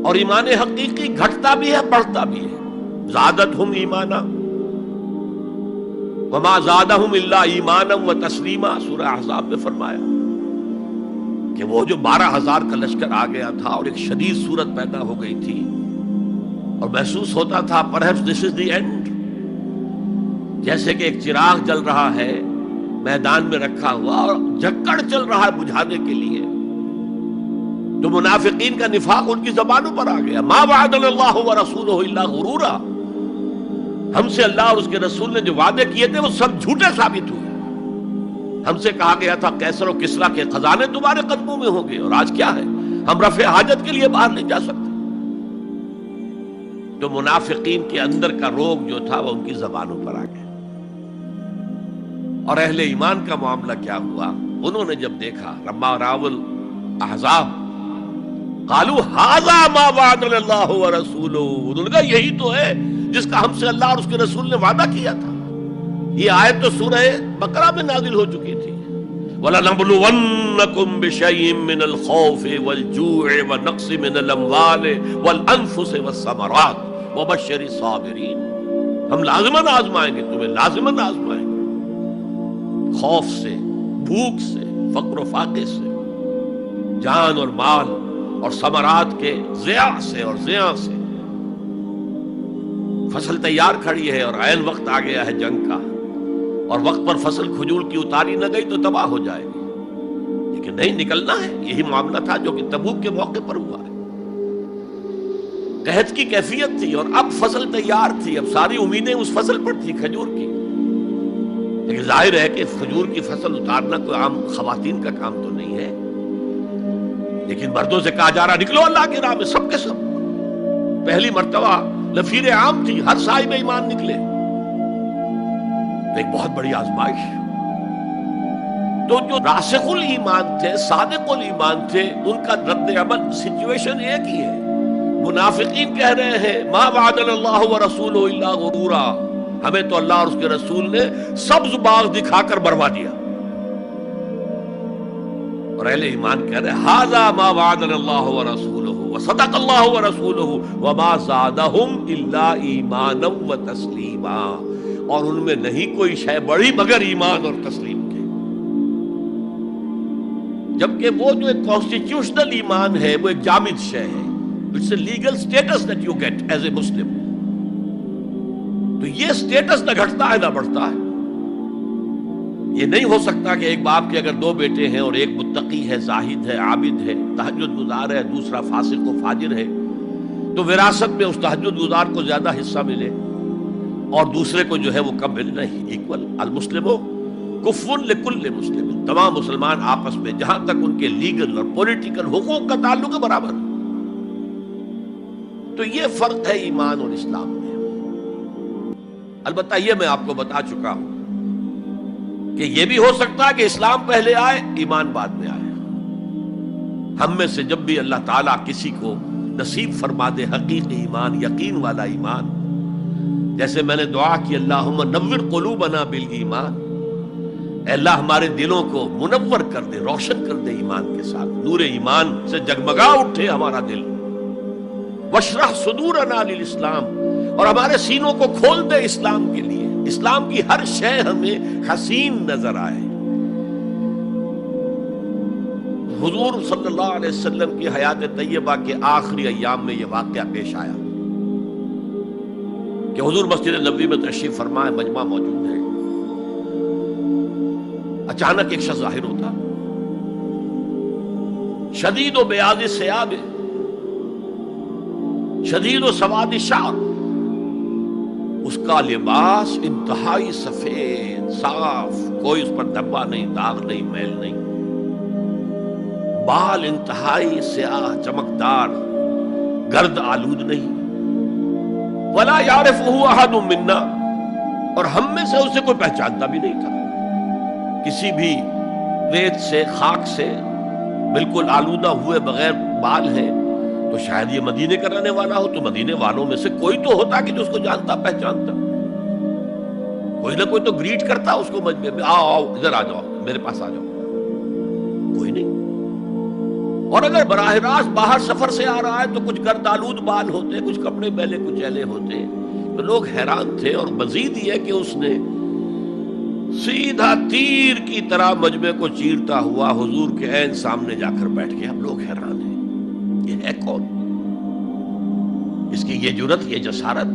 اور ایمان حقیقی گھٹتا بھی ہے، بڑھتا بھی ہے. زادتہم ایمانا وما زادہم الا ایمانا وتسلیما، سورہ احزاب میں فرمایا کہ وہ جو 12,000 کا لشکر آ گیا تھا اور ایک شدید صورت پیدا ہو گئی تھی، اور محسوس ہوتا تھا perhaps this is the end، جیسے کہ ایک چراغ جل رہا ہے میدان میں رکھا ہوا اور جھکڑ چل رہا ہے بجھانے کے لیے. تو منافقین کا نفاق ان کی زبانوں پر آ گیا. ما وعدنا اللہ ورسولہ الا غرورا، ہم سے اللہ اور اس کے رسول نے جو وعدے کیے تھے وہ سب جھوٹے ثابت ہوئے. ہم سے کہا گیا تھا کیسر و کسریٰ کے خزانے تمہارے قدموں میں ہوں گے، اور آج کیا ہے، ہم رفع حاجت کے لیے باہر نہیں جا سکتے. تو منافقین کے اندر کا روگ جو تھا وہ ان کی زبانوں پر آ گیا. اور اہل ایمان کا معاملہ کیا ہوا؟ انہوں نے جب دیکھا لما راول احزاب قالوا ھذا ما وعدنا اللہ ورسولہ، انہوں نے کہا یہی تو ہے جس کا ہم سے اللہ اور اس کے رسول نے وعدہ کیا تھا. یہ آیت تو سورہ بقرہ میں نازل ہو چکی تھی. وَلَنَبْلُوَنَّكُمْ بِشَيْءٍ مِّنَ الْخَوْفِ وَالْجُوعِ وَنَقْصٍ مِّنَ الْأَمْوَالِ وَالْأَنفُسِ وَالثَّمَرَاتِ وَبَشِّرِ الصَّابِرِينَ۔ ہم لازماً آزمائیں گے تمہیں، لازماً آزمائیں گے، خوف سے، بھوک سے، فقر و فاقے سے، جان اور مال اور ثمرات کے ضیاع سے اور زیاں سے۔ فصل تیار کھڑی ہے اور عین وقت آ گیا ہے جنگ کا، اور وقت پر فصل کھجور کی اتاری نہ گئی تو تباہ ہو جائے گی، لیکن نہیں، نکلنا ہے۔ یہی معاملہ تھا جو کہ تبوک کے موقع پر ہوا ہے۔ قحط کی کیفیت تھی اور اب فصل تیار تھی، اب ساری امیدیں اس فصل پر تھی، کھجور کی، لیکن ظاہر ہے کہ کھجور کی فصل اتارنا کوئی عام خواتین کا کام تو نہیں ہے، لیکن مردوں سے کہا جا رہا نکلو اللہ کی راہ میں، سب کے سب۔ پہلی مرتبہ لفیر عام تھی، ہر صاحب ایمان نکلے، تو ایک بہت بڑی آزمائش۔ تو جو راسخ الایمان تھے، صادق الایمان تھے، ان کا رد عمل سچویشن ایک ہی ہے۔ منافقین کہہ رہے ہیں ما وعدنا اللہ ورسولہ الا غرورا، ہمیں تو اللہ اور اس کے رسول نے سبز باغ دکھا کر بروا دیا، اور اہل ایمان کہہ رہے ہیں ھذا ما وعدنا اللہ ورسولہ وصدق اللہ ورسولہ وما زادہم الا ایمانا وتسلیما، اور ان میں نہیں کوئی شے بڑی مگر ایمان اور تسلیم کے۔ جبکہ وہ جو ایک کانسٹیٹیوشنل ایمان ہے وہ ایک جامد شے ہے، it's a legal status that you get as a Muslim, تو یہ اسٹیٹس نہ گھٹتا ہے نہ بڑھتا ہے۔ یہ نہیں ہو سکتا کہ ایک باپ کے اگر دو بیٹے ہیں اور ایک متقی ہے، زاہد ہے، عابد ہے، تہجد گزار ہے، دوسرا فاسق و فاجر ہے، تو وراثت میں اس تہجد گزار کو زیادہ حصہ ملے اور دوسرے کو جو ہے وہ کم ملے، نہیں، ایکول۔ المسلم کفو لکل مسلم، تمام مسلمان آپس میں جہاں تک ان کے لیگل اور پولیٹیکل حقوق کا تعلق ہے برابر۔ تو یہ فرق ہے ایمان اور اسلام میں۔ البتہ یہ میں آپ کو بتا چکا ہوں کہ یہ بھی ہو سکتا ہے کہ اسلام پہلے آئے، ایمان بعد میں آئے۔ ہم میں سے جب بھی اللہ تعالیٰ کسی کو نصیب فرما دے حقیقی ایمان، یقین والا ایمان، جیسے میں نے دعا کی اللہم نور قلوبنا بالایمان، اے اللہ ہمارے دلوں کو منور کر دے، روشن کر دے ایمان کے ساتھ، نور ایمان سے جگمگا اٹھے ہمارا دل، واشرح صدورنا للاسلام، اور ہمارے سینوں کو کھول دے اسلام کے لیے، اسلام کی ہر شے ہمیں حسین نظر آئے۔ حضور صلی اللہ علیہ وسلم کی حیات طیبہ کے آخری ایام میں یہ واقعہ پیش آیا کہ حضور مسجد نبوی میں تشریف فرمائے، مجمع موجود ہے، اچانک ایک شخص ظاہر ہوتا، شدید و بیاض الثیاب، شدید و سواد الشعر، اس کا لباس انتہائی سفید صاف، کوئی اس پر دھبا نہیں، داغ نہیں، میل نہیں، بال انتہائی سیاہ چمکدار، گرد آلود نہیں، ولا یعرفہ احد منا، اور ہم میں سے اسے کوئی پہچانتا بھی نہیں تھا۔ کسی بھی ریت سے، خاک سے بالکل آلودہ ہوئے بغیر بال ہیں، تو شاید یہ مدینے کا رہنے والا ہو، تو مدینے والوں میں سے کوئی تو ہوتا کہ جو اس کو جانتا پہچانتا، کوئی نہ کوئی تو گریٹ کرتا اس کو مجمع میں، آؤ آؤ ادھر آ جاؤ، میرے پاس آ جاؤ، کوئی نہیں۔ اور اگر براہ راست باہر سفر سے آ رہا ہے تو کچھ گرد آلود بال ہوتے، کچھ کپڑے میلے کچیلے ہوتے، تو لوگ حیران تھے۔ اور مزید یہ کہ اس نے سیدھا تیر کی طرح مجمع کو چیرتا ہوا حضور کے عین سامنے جا کر بیٹھ گیا۔ اب لوگ حیران ہیں، یہ ہے کون؟ اس کی یہ جرت، یہ جسارت،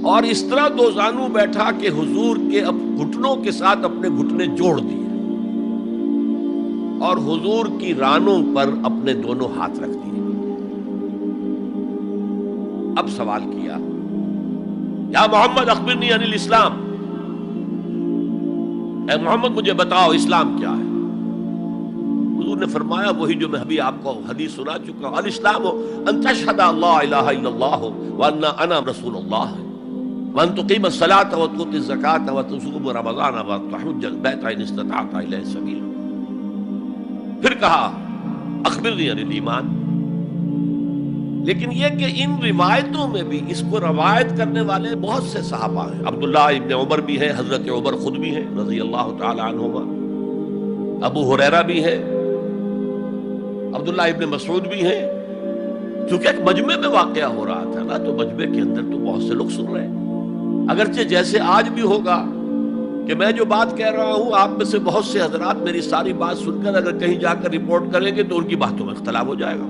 اور اس طرح دو زانو بیٹھا کہ حضور کے گھٹنوں کے ساتھ اپنے گھٹنے جوڑ دیے اور حضور کی رانوں پر اپنے دونوں ہاتھ رکھ دیے۔ اب سوال کیا، یا محمد اخبرنی عن الاسلام، اے محمد مجھے بتاؤ اسلام کیا ہے؟ حضور نے فرمایا وہی جو میں ابھی آپ کو حدیث سنا چکا ہوں، الاسلام ان تشہد اللہ الہ الا اللہ وان انا رسول اللہ وان تقیم الصلاۃ وتؤتی الزکاۃ وتصوم رمضان وتحج البیت ان استطعت الیہ سبیلا۔ پھر کہا اخبرنی عن الایمان، لیکن یہ کہ ان روایتوں میں بھی اس کو روایت کرنے والے بہت سے صحابہ ہیں، عبداللہ ابن عمر بھی ہیں، حضرت عمر خود بھی ہیں رضی اللہ تعالی عنہما، ابو ہریرہ بھی ہے، عبداللہ ابن مسعود بھی ہیں. چونکہ ایک مجمع میں واقعہ ہو رہا تھا نا، تو مجمع کے اندر تو بہت سے لوگ سن رہے ہیں. اگرچہ جیسے آج بھی ہوگا کہ میں جو بات کہہ رہا ہوں، آپ میں سے بہت سے حضرات میری ساری بات سن کر اگر کہیں جا کر رپورٹ کریں گے تو ان کی باتوں میں اختلاف ہو جائے گا.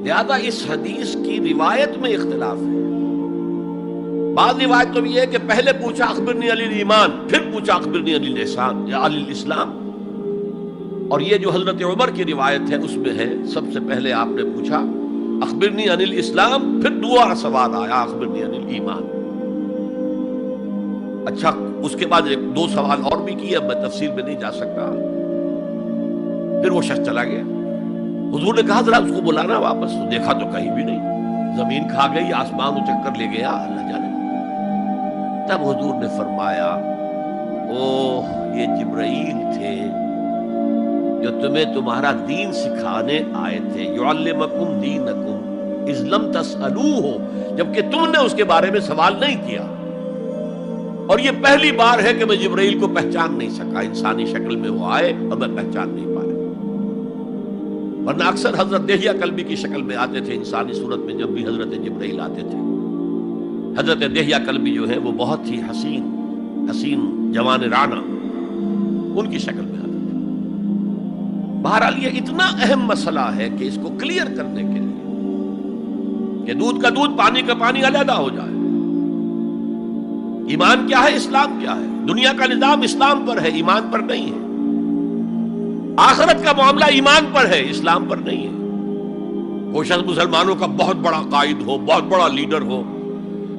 لہذا اس حدیث کی روایت میں اختلاف ہے. بعض روایت تو یہ ہے کہ پہلے پوچھا اخبرنی عن الایمان، پھر پوچھا اخبرنی عن الاحسان یا عن الاسلام. اور یہ جو حضرت عمر کی روایت ہے اس میں ہے سب سے پہلے آپ نے پوچھا اخبرنی عن الاسلام، پھر دوسرا سوال آیا اخبرنی عن الایمان. اچھا، اس کے بعد ایک دو سوال اور بھی کیے، اب میں تفصیل میں نہیں جا سکتا. پھر وہ شخص چلا گیا. حضور نے کہا ذرا اس کو بلانا واپس. تو دیکھا تو کہیں بھی نہیں، زمین کھا گئی، آسمان وہ چکر لے گیا، اللہ جانے. تب حضور نے فرمایا اوہ یہ جبرائیل تھے جو تمہیں تمہارا دین سکھانے آئے تھے. یعلمکم دینکم اذ لم تسألوہ، جبکہ تم نے اس کے بارے میں سوال نہیں کیا. اور یہ پہلی بار ہے کہ میں جبرائیل کو پہچان نہیں سکا. انسانی شکل میں وہ آئے اور میں پہچان نہیں پایا. ورنہ اکثر حضرت دہیہ کلبی کی شکل میں آتے تھے انسانی صورت میں. جب بھی حضرت جبرائیل آتے تھے، حضرت دہیہ کلبی جو ہے وہ بہت ہی حسین جوان رانا ان کی شکل میں آتے تھے. بہرحال یہ اتنا اہم مسئلہ ہے کہ اس کو کلیئر کرنے کے لیے کہ دودھ کا دودھ پانی کا پانی علیحدہ ہو جائے. ایمان کیا ہے، اسلام کیا ہے. دنیا کا نظام اسلام پر ہے، ایمان پر نہیں ہے. آخرت کا معاملہ ایمان پر ہے، اسلام پر نہیں ہے. کوئی شخص مسلمانوں کا بہت بڑا قائد ہو، بہت بڑا لیڈر ہو،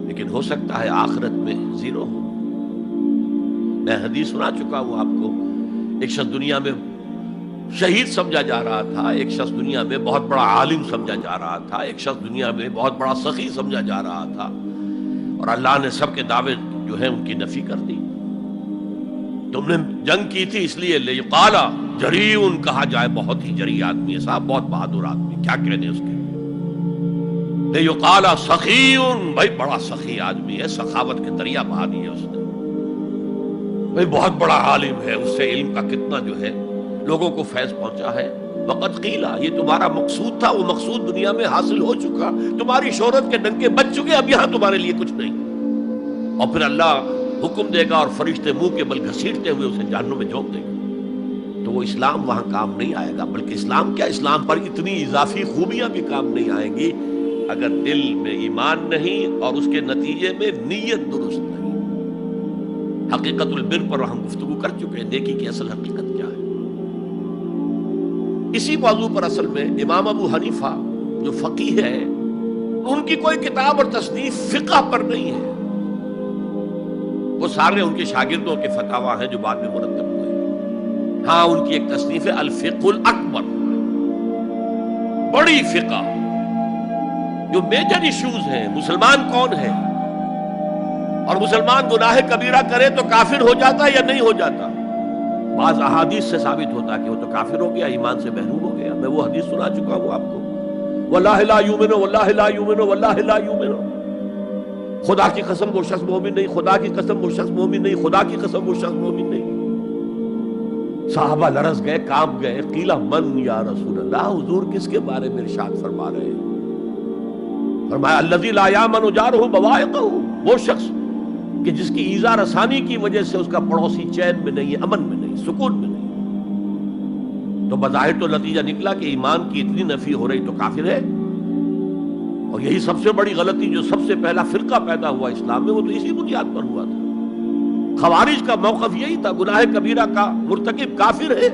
لیکن ہو سکتا ہے آخرت میں زیرو ہو. میں حدیث سنا چکا ہوں آپ کو. ایک شخص دنیا میں شہید سمجھا جا رہا تھا، ایک شخص دنیا میں بہت بڑا عالم سمجھا جا رہا تھا، ایک شخص دنیا میں بہت بڑا سخی سمجھا جا رہا تھا، اور اللہ نے سب کے دعوے جو ہیں ان کی نفی کر دی. تم نے جنگ کی تھی اس لیے لیقال جریء کہا جائے، بہت ہی جری آدمی ہے صاحب، بہت بہادر آدمی، کیا کہنے اس کے. لیقال سخی، بھائی بڑا سخی آدمی ہے، سخاوت کے دریا بہا دیے اس نے. بھائی بہت بڑا عالم ہے، اس سے علم کا کتنا جو ہے لوگوں کو فیض پہنچا ہے. وقت قیلا، یہ تمہارا مقصود تھا، وہ مقصود دنیا میں حاصل ہو چکا، تمہاری شہرت کے ڈنکے بج چکے، اب یہاں تمہارے لیے کچھ نہیں. اور پھر اللہ حکم دے گا اور فرشتے منہ کے بل گھسیٹتے ہوئے اسے جہنم میں جھونک دے گا. تو وہ اسلام وہاں کام نہیں آئے گا. بلکہ اسلام کیا، اسلام پر اتنی اضافی خوبیاں بھی کام نہیں آئیں گی اگر دل میں ایمان نہیں اور اس کے نتیجے میں نیت درست نہیں. حقیقت البر پر ہم گفتگو کر چکے ہیں، نیکی کی اصل حقیقت کیا ہے. اسی موضوع پر اصل میں امام ابو حنیفہ جو فقیہ ہے، ان کی کوئی کتاب اور تصنیف فقہ پر نہیں ہے. وہ سارے ان کے شاگردوں کے فتاوی ہیں جو بعد میں مرتب ہوئے. ہاں ان کی ایک تصنیف ہے الفقہ الاکبر، بڑی فقہ جو میجر ایشوز ہیں. مسلمان کون ہے، اور مسلمان گناہ کبیرہ کرے تو کافر ہو جاتا ہے یا نہیں ہو جاتا. بعض احادیث سے ثابت ہوتا ہے کہ وہ تو کافر ہو گیا، ایمان سے محروم ہو گیا. میں وہ حدیث سنا چکا ہوں آپ کو، واللہ لا یؤمن واللہ لا یؤمن واللہ لا یؤمن. خدا کی قسم وہ شخص مومن نہیں، خدا کی قسم وہ شخص مومن نہیں، خدا کی قسم وہ شخص مومن نہیں. صحابہ لرز گئے، کانپ گئے. قیل من یا رسول اللہ، حضور کس کے بارے میں ارشاد فرما رہے ہیں؟ فرمایا الذی لا یامن جارہ بوائقہ، وہ شخص کہ جس کی ایذا رسانی کی وجہ سے اس کا پڑوسی چین میں نہیں ہے، امن میں نہیں، سکون میں نہیں. تو بظاہر تو نتیجہ نکلا کہ ایمان کی اتنی نفی ہو رہی تو کافر ہے. اور یہی سب سے بڑی غلطی جو سب سے پہلا فرقہ پیدا ہوا اسلام میں، وہ تو اسی بنیاد پر ہوا تھا. خوارج کا موقف یہی تھا، گناہ کبیرہ کا مرتکب کافر ہے،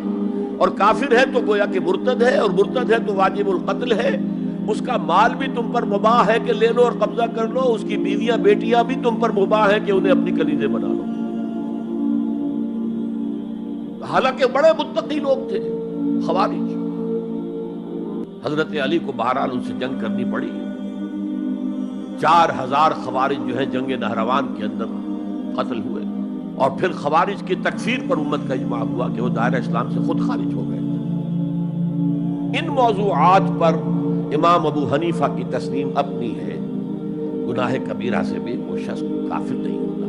اور کافر ہے تو گویا کہ مرتد ہے، اور مرتد ہے تو واجب القتل ہے. اس کا مال بھی تم پر مباح ہے کہ لے لو اور قبضہ کر لو، اس کی بیویاں بیٹیاں بھی تم پر مباح ہے کہ انہیں اپنی کلیجے بنا لو. حالانکہ بڑے متقی لوگ تھے خوارج. حضرت علی کو بہرحال ان سے جنگ کرنی پڑی. 4000 خوارج جو ہیں جنگ نہروان کے اندر قتل ہوئے، اور پھر خوارج کی تکفیر پر امت کا اجماع ہوا کہ وہ دائرہ اسلام سے خود خارج ہو گئے. ان موضوعات پر امام ابو حنیفہ کی تسلیم اپنی ہے، گناہ کبیرہ سے بھی وہ شخص کافر نہیں ہوتا.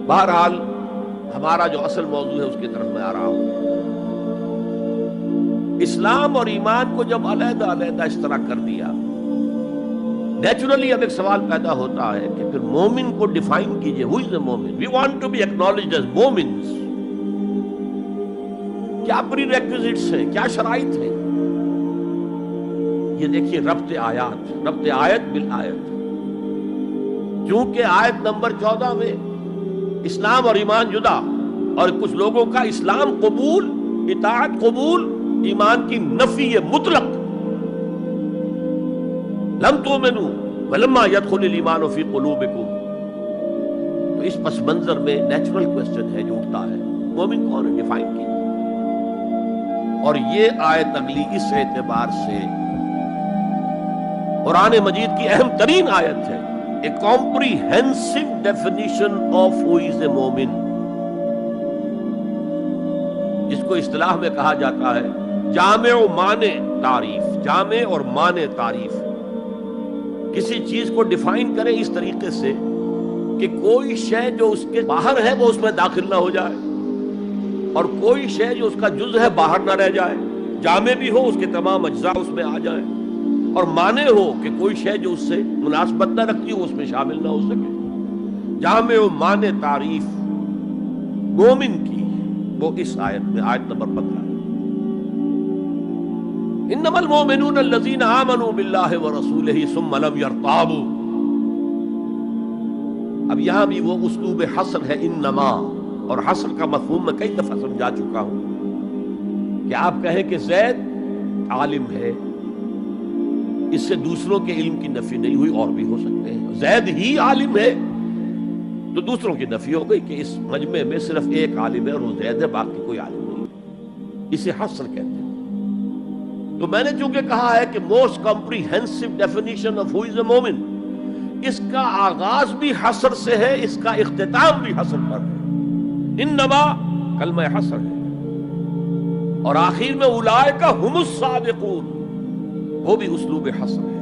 بہرحال ہمارا جو اصل موضوع ہے اس کی طرف میں آ رہا ہوں۔ اسلام اور ایمان کو جب علیحدہ علیحدہ اس طرح کر دیا، نیچرلی اب ایک سوال پیدا ہوتا ہے کہ پھر مومن کو ڈیفائن کیجئے۔ ہو is a momin? We want to be acknowledged as momins. کیا پری ریکوزٹس ہیں، کیا شرائط ہیں؟ یہ دیکھیے ربط آیت بالآیت، کیونکہ آیت نمبر 14 میں اسلام اور ایمان جدا، اور کچھ لوگوں کا اسلام قبول، اطاعت قبول، ایمان کی نفی مطلق۔ لم تؤمنوا ولما يدخل الایمان فی قلوبکم۔ تو اس پس منظر میں نیچرل کوسچن ہے جو اٹھتا ہے، مومن کون ہے؟ ڈیفائن کیجیے۔ اور یہ آیت اگلی اس اعتبار سے قرآن مجید کی اہم ترین آیت ہے، a comprehensive definition of who is a مومن، جس کو اصطلاح میں کہا جاتا ہے جامع و مانع تعریف۔ جامع اور مانع تعریف، کسی چیز کو ڈیفائن کریں اس طریقے سے کہ کوئی شے جو اس کے باہر ہے وہ اس میں داخل نہ ہو جائے، اور کوئی شے جو اس کا جز ہے باہر نہ رہ جائے۔ جامع بھی ہو، اس کے تمام اجزاء اس میں آ جائیں، اور مانع ہو کہ کوئی شے جو اس سے مناسبت نہ رکھتی ہو اس میں شامل نہ ہو سکے۔ جامع و مانع تعریف مومن کی وہ اس آیت میں، آیت نمبر 15۔ انما المؤمنون الذين آمنوا بالله ورسوله ثم لم يرتابوا۔ اب یہاں بھی وہ اسلوب حصر ہے، انما، اور حصر کا مفہوم میں کئی دفعہ سمجھا چکا ہوں کہ آپ کہیں کہ زید عالم ہے، اس سے دوسروں کے علم کی نفی نہیں ہوئی، اور بھی ہو سکتے ہیں۔ زید ہی عالم ہے تو دوسروں کی نفی ہو گئی کہ اس مجمع میں صرف ایک عالم ہے اور وہ زید ہے، باقی کوئی عالم نہیں۔ اسے حصر کہتے ہیں۔ تو میں نے چونکہ کہا ہے کہ most comprehensive definition of who is a مومن، اس کا آغاز بھی حصر سے ہے، اس کا اختتام بھی حصر پر ہے۔ انما کلمہ حصر ہے، اور آخر میں اولئک ھم الصادقون، وہ بھی اسلوب حصر ہے۔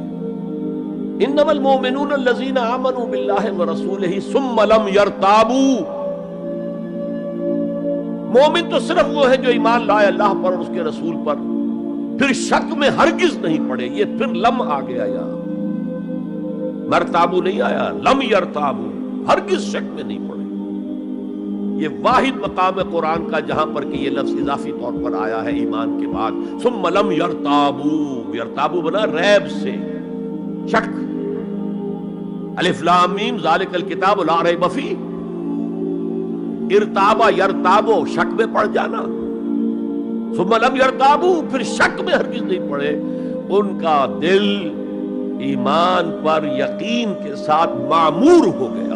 انما المؤمنون الذين آمنوا بالله ورسوله ثم لم يرتابوا۔ مومن تو صرف وہ ہے جو ایمان لائے اللہ پر اور اس کے رسول پر، پھر شک میں ہرگز نہیں پڑے۔ یہ پھر لم آ گیا، یہاں مرتابو نہیں آیا، لم یرتابو، ہرگز شک میں نہیں پڑے۔ یہ واحد مقام قرآن کا جہاں پر کہ یہ لفظ اضافی طور پر آیا ہے ایمان کے بعد، ثم لم یرتابو۔ یرتابو بنا ریب سے، شک۔ الف لام میم ذالک الکتاب لا ریب فیہ، ارتابا یرتابو، شک میں پڑ جانا۔ ثم لم یرتابو، پھر شک میں ہرگز نہیں پڑے، ان کا دل ایمان پر یقین کے ساتھ معمور ہو گیا۔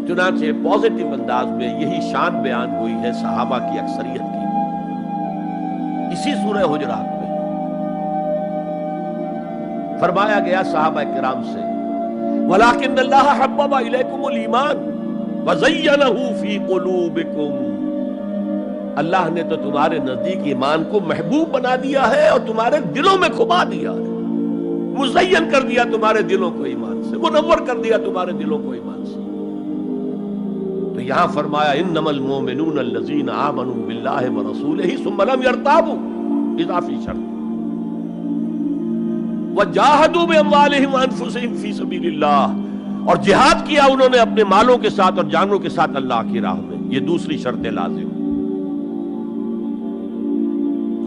چنانچہ پازیٹیو انداز میں یہی شان بیان ہوئی ہے صحابہ کی اکثریت کی۔ اسی سورہ حجرات میں فرمایا گیا صحابہ کرام سے، وَلَٰكِنَّ اللَّهَ حَبَّبَ إِلَيْكُمُ الْإِيمَانَ وَزَيَّنَهُ فِي قُلُوبِكُمْ۔ اللہ نے تو تمہارے نزدیک ایمان کو محبوب بنا دیا ہے اور تمہارے دلوں میں کھبا دیا ہے، مزین کر دیا تمہارے دلوں کو ایمان سے، منور کر دیا تمہارے دلوں کو ایمان سے۔ تو یہاں فرمایا انما المؤمنون الذین آمنوا باللہ ورسولہ ثم لم یرتابوا، اضافی شرط۔ وجاہدوا باموالہم وانفسہم فی سبیل اللہ، اور جہاد کیا انہوں نے اپنے مالوں کے ساتھ اور جانوں کے ساتھ اللہ کی راہ میں، یہ دوسری شرط لازم۔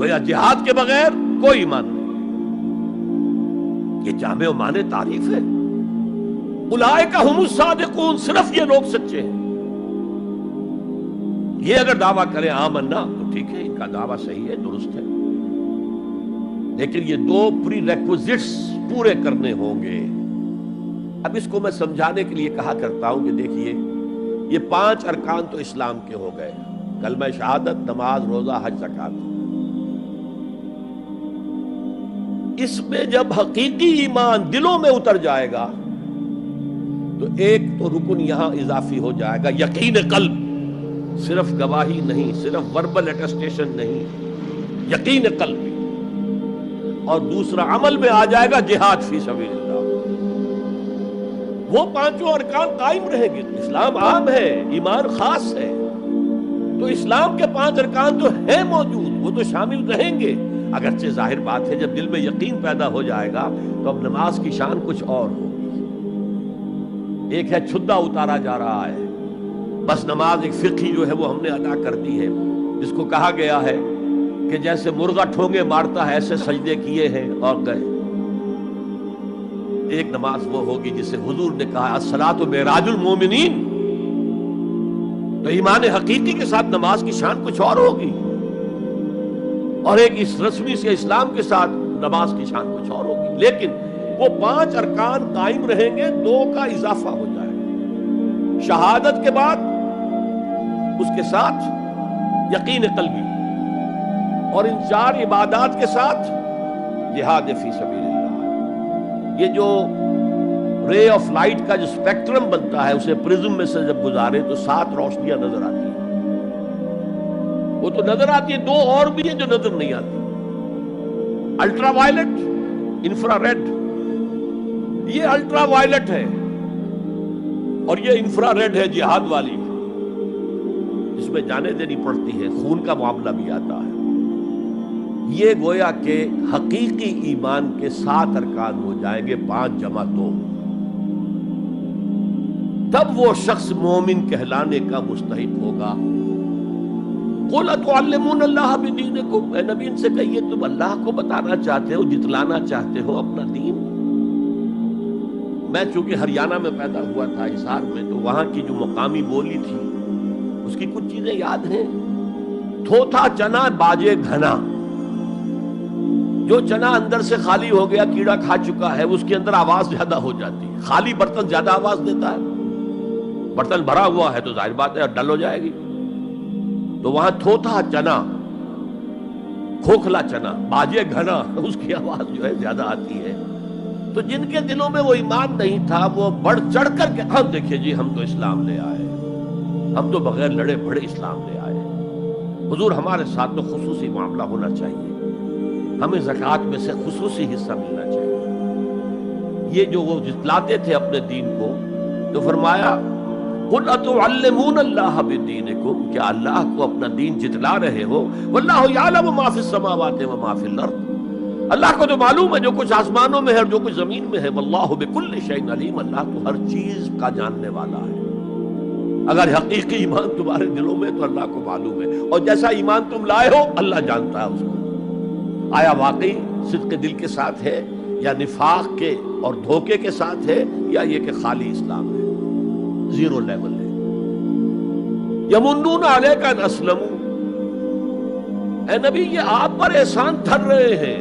گویا جہاد کے بغیر کوئی ایمان نہیں۔ یہ جامع و مانع تعریف ہے۔ اولئک ھم الصادقون، صرف یہ لوگ سچے ہیں۔ یہ اگر دعویٰ کریں آمنا تو ٹھیک ہے، ان کا دعویٰ صحیح ہے، درست ہے، لیکن یہ دو پری ریکوزٹس پورے کرنے ہوں گے۔ اب اس کو میں سمجھانے کے لیے کہا کرتا ہوں کہ دیکھیے یہ 5 ارکان تو اسلام کے ہو گئے، کلمہ شہادت، نماز، روزہ، حج، زکوٰۃ۔ اس میں جب حقیقی ایمان دلوں میں اتر جائے گا تو ایک تو رکن یہاں اضافی ہو جائے گا، یقین قلب، صرف گواہی نہیں، صرف وربل اٹیسٹیشن نہیں، یقین قلب بھی۔ اور دوسرا عمل میں آ جائے گا جہاد فی سبیل اللہ۔ وہ پانچوں ارکان قائم رہیں گے. اسلام عام ہے، ایمان خاص ہے، تو اسلام کے 5 ارکان جو ہیں موجود وہ تو شامل رہیں گے. اگرچہ ظاہر بات ہے جب دل میں یقین پیدا ہو جائے گا تو اب نماز کی شان کچھ اور ہوگی. ایک ہے چھدا اتارا جا رہا ہے، بس نماز ایک فقہی جو ہے وہ ہم نے ادا کر دی ہے، جس کو کہا گیا ہے کہ جیسے مرغا ٹھونگے مارتا ہے ایسے سجدے کیے ہیں اور گئے. ایک نماز وہ ہوگی جسے حضور نے کہا الصلاۃ معراج المومنین. تو ایمان حقیقی کے ساتھ نماز کی شان کچھ اور ہوگی، اور ایک اس رسمی سے اسلام کے ساتھ نماز کی شان کچھ اور ہوگی. لیکن وہ 5 ارکان قائم رہیں گے، 2 کا اضافہ ہو جائے گا. شہادت کے بعد اس کے ساتھ یقین قلبی، اور ان 4 عبادات کے ساتھ جہاد فی سبیل اللہ. یہ جو رے آف لائٹ کا جو اسپیکٹرم بنتا ہے اسے پرزم میں سے جب گزارے تو 7 روشنیاں نظر آتی ہیں. وہ تو نظر آتی ہے، 2 اور بھی ہیں جو نظر نہیں آتی. Ultraviolet, infrared. یہ الٹرا وائلٹ ہے اور یہ انفرا ریڈ ہے جہاد والی، جس میں جانیں دینی پڑتی ہے، خون کا معاملہ بھی آتا ہے. یہ گویا کہ حقیقی ایمان کے 7 ارکان ہو جائیں گے، 5 جمع 2. تب وہ شخص مومن کہلانے کا مستحق ہوگا. قُلْ أَتُعَلِّمُونَ اللَّهَ بِدِينِكُمْ. اے نبی ان سے کہیے تم اللہ کو بتانا چاہتے ہو، جتلانا چاہتے ہو اپنا دین. میں چونکہ ہریانہ میں پیدا ہوا تھا، حصار میں، تو وہاں کی جو مقامی بولی تھی اس کی کچھ چیزیں یاد ہیں. تھوتھا چنا باجے گھنا. جو چنا اندر سے خالی ہو گیا، کیڑا کھا چکا ہے، اس کے اندر آواز زیادہ ہو جاتی ہے. خالی برتن زیادہ آواز دیتا ہے، برتن بھرا ہوا ہے تو ظاہر بات ہے ڈل ہو جائے گی. تو وہاں تھوتھا چنا، کھوکھلا چنا، باجے گھنا، اس کی آواز جو ہے زیادہ آتی ہے. تو جن کے دلوں میں وہ ایمان نہیں تھا وہ بڑھ چڑھ کر کے ہم دیکھیے جی ہم تو اسلام لے آئے، ہم تو بغیر لڑے بھڑے اسلام لے آئے. حضور ہمارے ساتھ تو خصوصی معاملہ ہونا چاہیے، ہمیں زکوٰۃ میں سے خصوصی حصہ ملنا چاہیے. یہ جو وہ جتلاتے تھے اپنے دین کو، تو فرمایا قُلْ أَتُعَلِّمُونَ اللَّهَ بِدِينِكُمْ. کیا اللہ کو اپنا دین جتلا رہے ہو؟ وَاللَّهُ يَعْلَمُ مَا فِي السَّمَاوَاتِ وَمَا فِي الْأَرْضِ. اللہ کو تو معلوم ہے جو کچھ آسمانوں میں ہے اور جو کچھ زمین میں ہے. وَاللَّهُ بِكُلِّ شَيْءٍ عَلِيمٌ. اللہ تو ہر چیز کا جاننے والا ہے. اگر حقیقی ایمان تمہارے دلوں میں تو اللہ کو معلوم ہے، اور جیسا ایمان تم لائے ہو اللہ جانتا ہے اس کو. آیا واقعی صدق دل کے ساتھ ہے، یا نفاق کے اور دھوکے کے ساتھ ہے، یا یہ کہ خالی اسلام ہے، 0 لیول ہے. یمنون علیک ان اسلموا. اے نبی یہ آپ پر احسان دھر رہے ہیں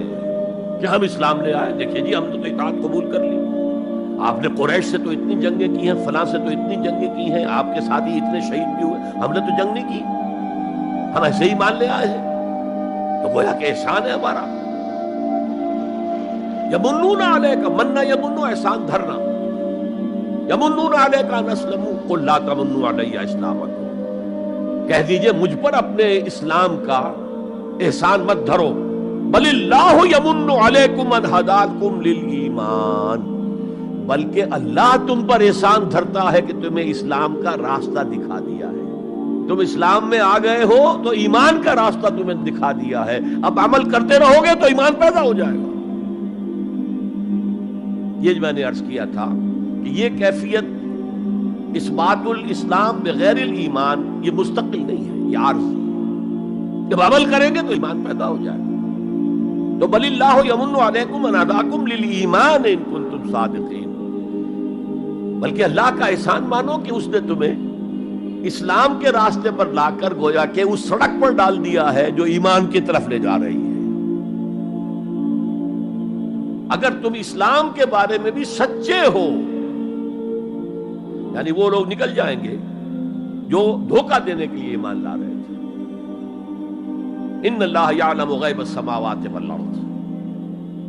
کہ ہم اسلام لے آئے. دیکھیے جی ہم نے تو اطاعت قبول کر لی، آپ نے قریش سے تو اتنی جنگیں کی ہیں، فلاں سے تو اتنی جنگیں کی ہیں، آپ کے ساتھ ہی اتنے شہید بھی ہوئے، ہم نے تو جنگ نہیں کی، ہم ایسے ہی مان لے آئے ہیں. تو گویا کہ احسان ہے ہمارا. یمنون علیک، مننا یمنو احسان دھرنا. یمنون علیک ان اسلموا قل لا تمنوا علی اسلامکم. کہہ دیجئے مجھ پر اپنے اسلام کا احسان مت دھرو. بل اللہ یمن علیکم ان ہداکم للایمان. بلکہ اللہ تم پر احسان دھرتا ہے کہ تمہیں اسلام کا راستہ دکھا دیا ہے. تم اسلام میں آ گئے ہو تو ایمان کا راستہ تمہیں دکھا دیا ہے. اب عمل کرتے رہو گے تو ایمان پیدا ہو جائے گا. یہ میں نے عرض کیا تھا کہ یہ کیفیت اثبات الاسلام بغیر الایمان یہ مستقل نہیں ہے، یہ عارضی. جب عمل کریں گے تو ایمان پیدا ہو جائے گا. تو بل اللہ یمن علیکم ان ہداکم للایمان ان کنتم صادقین. بلکہ اللہ کا احسان مانو کہ اس نے تمہیں اسلام کے راستے پر لا کر گویا کہ اس سڑک پر ڈال دیا ہے جو ایمان کی طرف لے جا رہی ہے. اگر تم اسلام کے بارے میں بھی سچے ہو، یعنی وہ لوگ نکل جائیں گے جو دھوکہ دینے کے لیے ایمان لا رہے تھے. ان اللہ یعلم غیب السماوات والارض.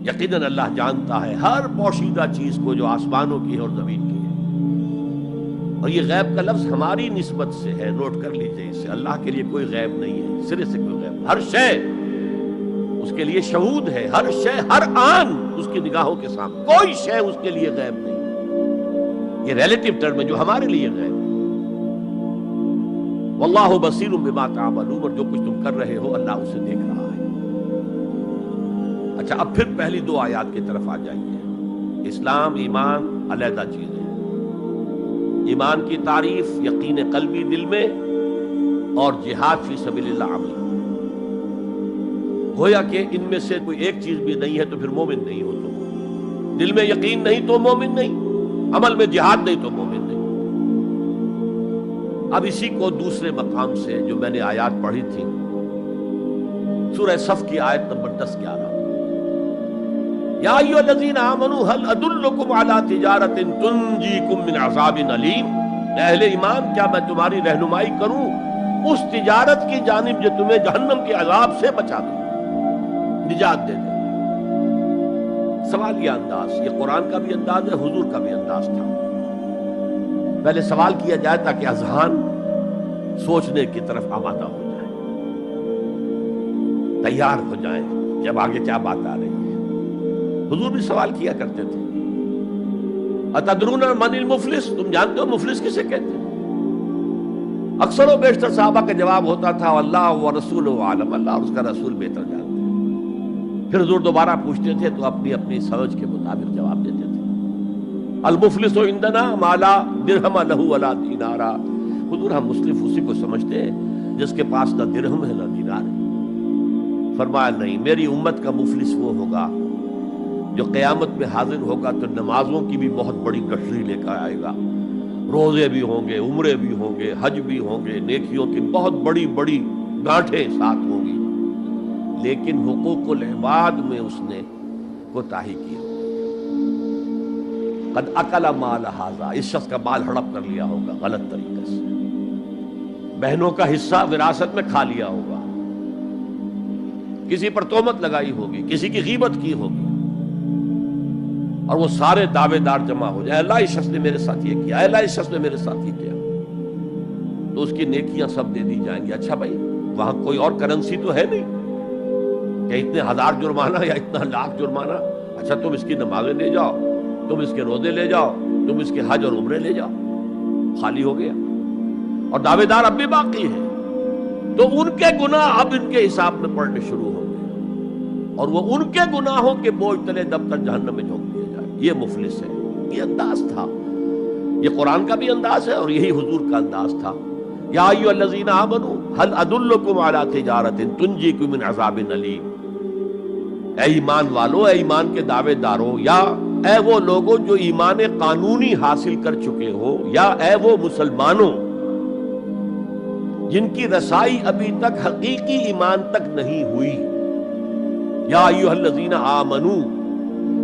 یقیناً اللہ جانتا ہے ہر پوشیدہ چیز کو جو آسمانوں کی ہے اور زمین کی ہے. اور یہ غیب کا لفظ ہماری نسبت سے ہے، نوٹ کر لیجئے اسے. اللہ کے لیے کوئی غیب نہیں ہے، سرے سے کوئی غیب. ہر شے اس کے لیے شہود ہے، ہر شے ہر آن اس کی نگاہوں کے سامنے. کوئی شے اس کے لیے غیب نہیں. یہ ریلیٹو ٹرم ہے جو ہمارے لیے غیب ہے۔ واللہ بصیر بما تعملون، اور جو کچھ تم کر رہے ہو اللہ اسے دیکھ رہا ہے۔ اچھا، اب پھر پہلی دو آیات کی طرف آ جائیے۔ اسلام ایمان علیحدہ چیز ہے۔ ایمان کی تعریف یقین قلبی دل میں، اور جہاد فی سبیل اللہ عمل۔ گویا کہ ان میں سے کوئی ایک چیز بھی نہیں ہے تو پھر مومن نہیں ہو تم۔ دل میں یقین نہیں تو مومن نہیں، عمل میں جہاد نہیں تو مومن نہیں۔ اب اسی کو دوسرے مقام سے جو میں نے آیات پڑھی تھی، سورہ صف کی آیت نمبر 10-11، یا ایھا الذین آمنوا هل ادلکم علی تجارۃ تنجیکم من عذاب علیم، اہل ایمان کیا میں تمہاری رہنمائی کروں اس تجارت کی جانب جو تمہیں جہنم کے عذاب سے بچا دے، نجات دے دے۔ سوالیہ انداز، یہ قرآن کا بھی انداز ہے، حضور کا بھی انداز تھا۔ پہلے سوال کیا جائے تاکہ اذہان سوچنے کی طرف آمادہ ہو جائے، تیار ہو جائیں جب آگے کیا بات آ رہی ہے۔ حضور بھی سوال کیا کرتے تھے، اتدرون من المفلس، تم جانتے ہو مفلس کسے کہتے ہیں؟ اکثر و بیشتر صحابہ کا جواب ہوتا تھا اللہ ورسولہ عالم، اللہ اور اس کا رسول بہتر جانتے ہیں۔ پھر حضور دوبارہ پوچھتے تھے تو اپنی اپنی سمجھ کے مطابق جواب دیتے تھے۔ المفلس عندنا ما لا درہم لہ ولا دینارا، حضور ہم مسلم اسی کو سمجھتے ہیں جس کے پاس نہ درہم ہے نہ دینار ہے۔ فرمایا نہیں، میری امت کا مفلس وہ ہوگا جو قیامت میں حاضر ہوگا تو نمازوں کی بھی بہت بڑی گٹھری لے کر آئے گا، روزے بھی ہوں گے، عمرے بھی ہوں گے، حج بھی ہوں گے، نیکیوں کی بہت بڑی بڑی گانٹھیں ساتھ ہوں گی، لیکن حقوق العباد میں اس نے کوتاہی کی ہوگی۔ قد اکل مال ھذا، اس شخص کا مال ہڑپ کر لیا ہوگا غلط طریقے سے، بہنوں کا حصہ وراثت میں کھا لیا ہوگا، کسی پر تہمت لگائی ہوگی، کسی کی غیبت کی ہوگی، اور وہ سارے دعوے دار جمع ہو جائے، اللہ اس شخص نے میرے ساتھ یہ کیا، اللہ اس شخص نے میرے ساتھ یہ کیا، تو اس کی نیکیاں سب دے دی جائیں گی۔ اچھا بھائی، وہاں کوئی اور کرنسی تو ہے نہیں کہ اتنے ہزار جرمانہ یا اتنا لاکھ جرمانہ، اچھا تم اس کی نمازیں لے جاؤ، تم اس کے روزے لے جاؤ، تم اس کے حج اور عمرے لے جاؤ، خالی ہو گیا، اور دعوے دار اب بھی باقی ہیں، تو ان کے گناہ اب ان کے حساب میں پڑنے شروع ہوں گے، اور وہ ان کے گناہوں کے بوجھ تلے دب کر جہنم میں جھونک دیا جائے۔ یہ مفلس ہے، یہ انداز تھا، یہ قرآن کا بھی انداز ہے اور یہی حضور کا انداز تھا۔ یا ایھا الذین آمنوا هل ادلکم علی تجارۃ تنجیکم من عذاب علیم، اے ایمان والو، اے ایمان کے دعوے دارو، یا اے وہ لوگوں جو ایمان قانونی حاصل کر چکے ہو، یا اے وہ مسلمانوں جن کی رسائی ابھی تک حقیقی ایمان تک نہیں ہوئی، یا ایھا الذین آمنوا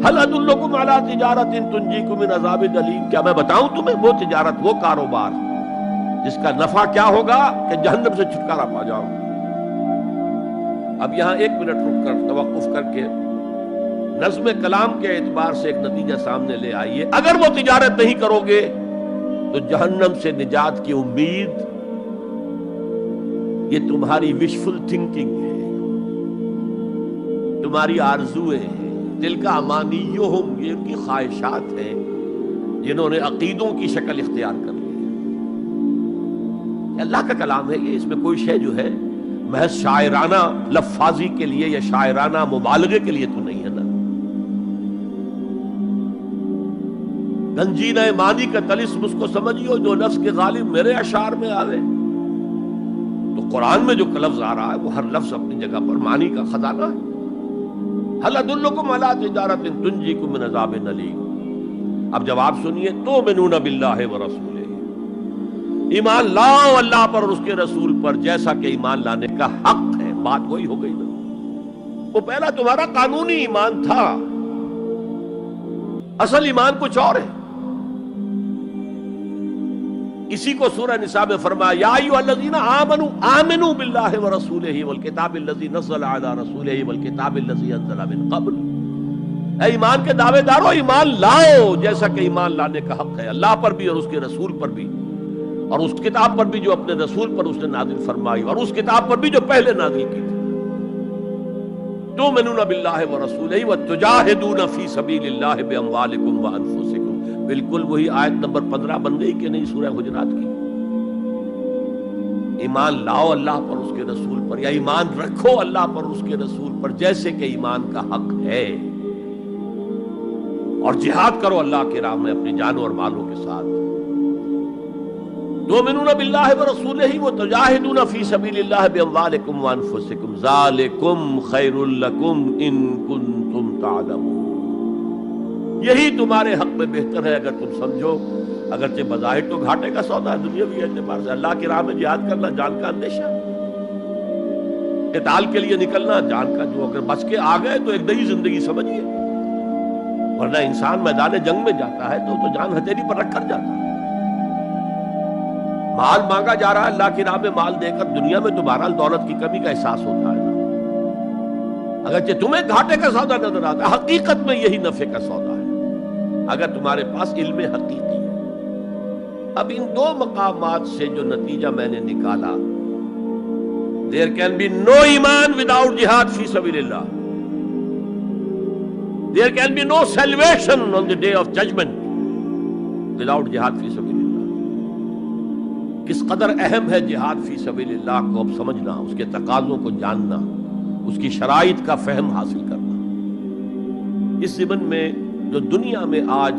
هل ادلکم علی تجارۃ تنجیکم من عذاب علیم، کیا میں بتاؤں تمہیں وہ تجارت، وہ کاروبار جس کا نفع کیا ہوگا کہ جہنم سے چھٹکارا پا جاؤ۔ اب یہاں ایک منٹ رک کر توقف کر کے نظم کلام کے اعتبار سے ایک نتیجہ سامنے لے آئیے، اگر وہ تجارت نہیں کرو گے تو جہنم سے نجات کی امید یہ تمہاری وشفل تھنکنگ ہے، تمہاری آرزویں ہیں، دل کا امانیہم، یہ ان کی خواہشات ہیں جنہوں نے عقیدوں کی شکل اختیار کر لی ہے۔ اللہ کا کلام ہے یہ، اس میں کوئی شے جو ہے محض شاعرانہ لفاظی کے لیے یا شاعرانہ مبالغے کے لیے تو نہیں ہے نا۔ گنجینہ معنی کا طلسم اس کو سمجھیو جو لفظ کے غالب میرے اشعار میں آوے، تو قرآن میں جو لفظ آ رہا ہے وہ ہر لفظ اپنی جگہ پر معنی کا خزانہ ہے۔ هل ادلکم علی تجارۃ تنجیکم من عذاب علیم، اب جواب سنیے، تؤمنون باللہ ورسولہ، ایمان لاؤ اللہ پر اور اس کے رسول پر جیسا کہ ایمان لانے کا حق ہے۔ بات وہی ہو گئی نا، وہ پہلا تمہارا قانونی ایمان تھا، اصل ایمان کچھ اور ہے۔ اسی کو سورہ نساء میں فرمایا، یا ایھا الذین آمنوا آمنوا باللہ ورسولہ والکتاب الذی نزل علی رسولہ والکتاب الذی انزل من قبل، اے ایمان کے دعوے دارو ایمان لاؤ جیسا کہ ایمان لانے کا حق ہے، اللہ پر بھی اور اس کے رسول پر بھی، اور اس کتاب پر بھی جو اپنے رسول پر اس نے نازل فرمائی، اور اس کتاب پر بھی جو پہلے نازل کی تھی۔ تؤمنون باللہ ورسولہ وتجاہدون فی سبیل اللہ باموالکم وانفسکم، بالکل وہی آیت نمبر 15 بن گئی کہ نہیں سورہ حجرات کی؟ ایمان لاؤ اللہ پر، اس کے رسول پر، یا ایمان رکھو اللہ پر اس کے رسول پر جیسے کہ ایمان کا حق ہے، اور جہاد کرو اللہ کی راہ میں اپنی جانوں اور مالوں کے ساتھ۔ تؤمنون باللہ ورسولہ وتجاہدون فی سبیل اللہ باموالکم وانفسکم ذالکم خیر لکم ان کنتم تعلمون۔ یہی تمہارے حق میں بہتر ہے اگر تم سمجھو، اگرچہ بظاہر تو گھاٹے کا سودا ہے دنیاوی اعتبار سے، اللہ کی راہ میں جہاد کرنا جان کا اندیشہ، قتال کے لیے نکلنا جان کا، جو اگر بچ کے آ گئے تو ایک نئی زندگی سمجھیے، ورنہ انسان میدان جنگ میں جاتا ہے تو جان ہتھیلی پر رکھ کر جاتا ہے۔ مال مانگا جا رہا ہے اللہ کی راہ میں، مال دے کر دنیا میں تو بہرحال دولت کی کمی کا احساس ہوتا ہے، اگرچہ تمہیں گھاٹے کا سودا نظر آتا ہے، حقیقت میں یہی نفع کا سودا ہے اگر تمہارے پاس علم حقیقی ہے۔ اب ان دو مقامات سے جو نتیجہ میں نے نکالا، there can be no iman without jihad fi sabilillah. There can be no salvation on the day of judgment without jihad fi sabilillah. کس قدر اہم ہے جہاد فی سبیل اللہ کو اب سمجھنا، اس کے تقاضوں کو جاننا، اس کی شرائط کا فہم حاصل کرنا۔ اس ضمن میں جو دنیا میں آج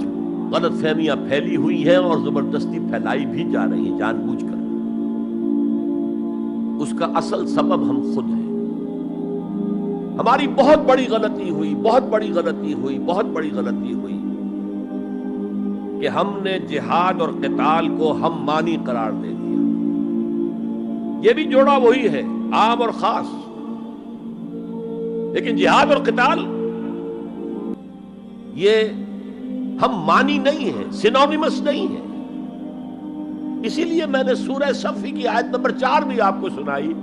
غلط فہمیاں پھیلی ہوئی ہیں اور زبردستی پھیلائی بھی جا رہی ہیں جان بوجھ کر، اس کا اصل سبب ہم خود ہیں۔ ہماری بہت بڑی غلطی ہوئی کہ ہم نے جہاد اور قتال کو ہم مانی قرار دے دیا۔ یہ بھی جوڑا وہی ہے، عام اور خاص، لیکن جہاد اور قتال یہ ہم مانی نہیں ہے، سینونیمس نہیں ہے۔ اسی لیے میں نے سورہ صفی کی آیت نمبر 4 بھی آپ کو سنائی۔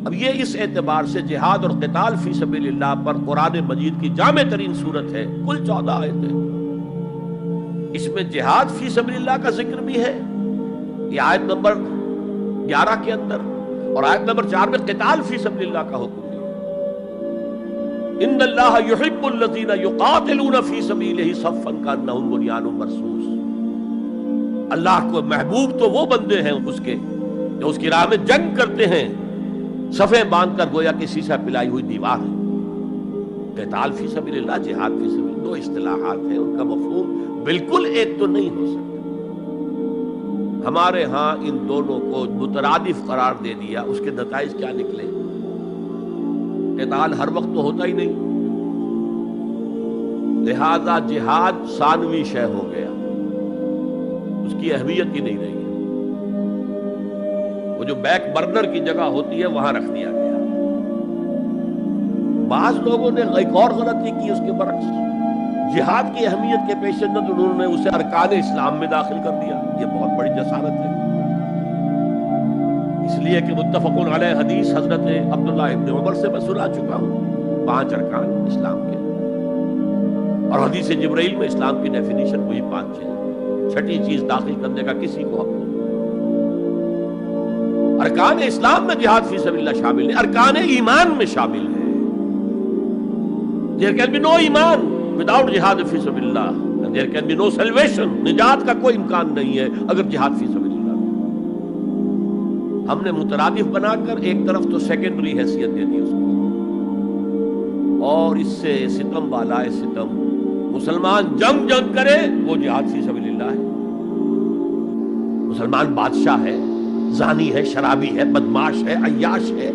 اب یہ اس اعتبار سے جہاد اور قتال فی سبیل اللہ پر قرآن مجید کی جامع ترین صورت ہے، کل 14 آیتیں، اس میں جہاد فی سبیل اللہ کا ذکر بھی ہے، یہ آیت نمبر 11 کے اندر، اور آیت نمبر 4 میں قتال فی سبیل اللہ کا حکم ہے۔ ان اللہ یحب الذین یقاتلون فی سبیلہ صفا کانہم بنیان مرصوص۔ اللہ کو محبوب تو وہ بندے ہیں اس کے جو اس کی راہ میں جنگ کرتے ہیں صفیں باندھ کر گویا کہ سیسا پلائی ہوئی دیوار ہے۔ قتال فی سبیل اللہ، جہاد فی سبیل اللہ، دو اصطلاحات ہیں، ان کا مفہوم بالکل ایک تو نہیں ہو سکتا۔ ہمارے ہاں ان دونوں کو مترادف قرار دے دیا، اس کے نتائج کیا نکلے؟ قتال ہر وقت تو ہوتا ہی نہیں، لہذا جہاد ثانوی شے ہو گیا، اس کی اہمیت ہی نہیں رہی ہے، وہ جو بیک برنر کی جگہ ہوتی ہے وہاں رکھ دیا گیا۔ بعض لوگوں نے ایک اور غلطی کی اس کے برعکس، جہاد کی اہمیت کے پیش نظر انہوں نے اسے ارکان اسلام میں داخل کر دیا۔ یہ بہت بڑی جسارت ہے، اس لیے کہ متفقون علیہ حدیث حضرت عبداللہ ابن عمر سے میں سنا چکا ہوں 5 ارکان اسلام کے، اور حدیث جبرائیل میں اسلام کی ڈیفینیشن وہی 5 چیزیں، چھٹی چیز داخل کرنے کا کسی کو حق نہیں۔ ارکان اسلام میں جہاد فی سبیل اللہ شامل ہے، ارکان ایمان میں شامل ہے۔ There can be no ایمان without جہاد فی سبیل اللہ، and there can be no salvation، نجات کا کوئی امکان نہیں ہے اگر جہاد فی سبیل اللہ۔ ہم نے مترادف بنا کر ایک طرف تو سیکنڈری حیثیت دے دی اس کو، اور اس سے ستم بالائے ستم، مسلمان جنگ کرے وہ جہاد فی سبیل اللہ ہے، مسلمان بادشاہ ہے، زانی ہے، شرابی ہے، بدماش ہے، عیاش ہے،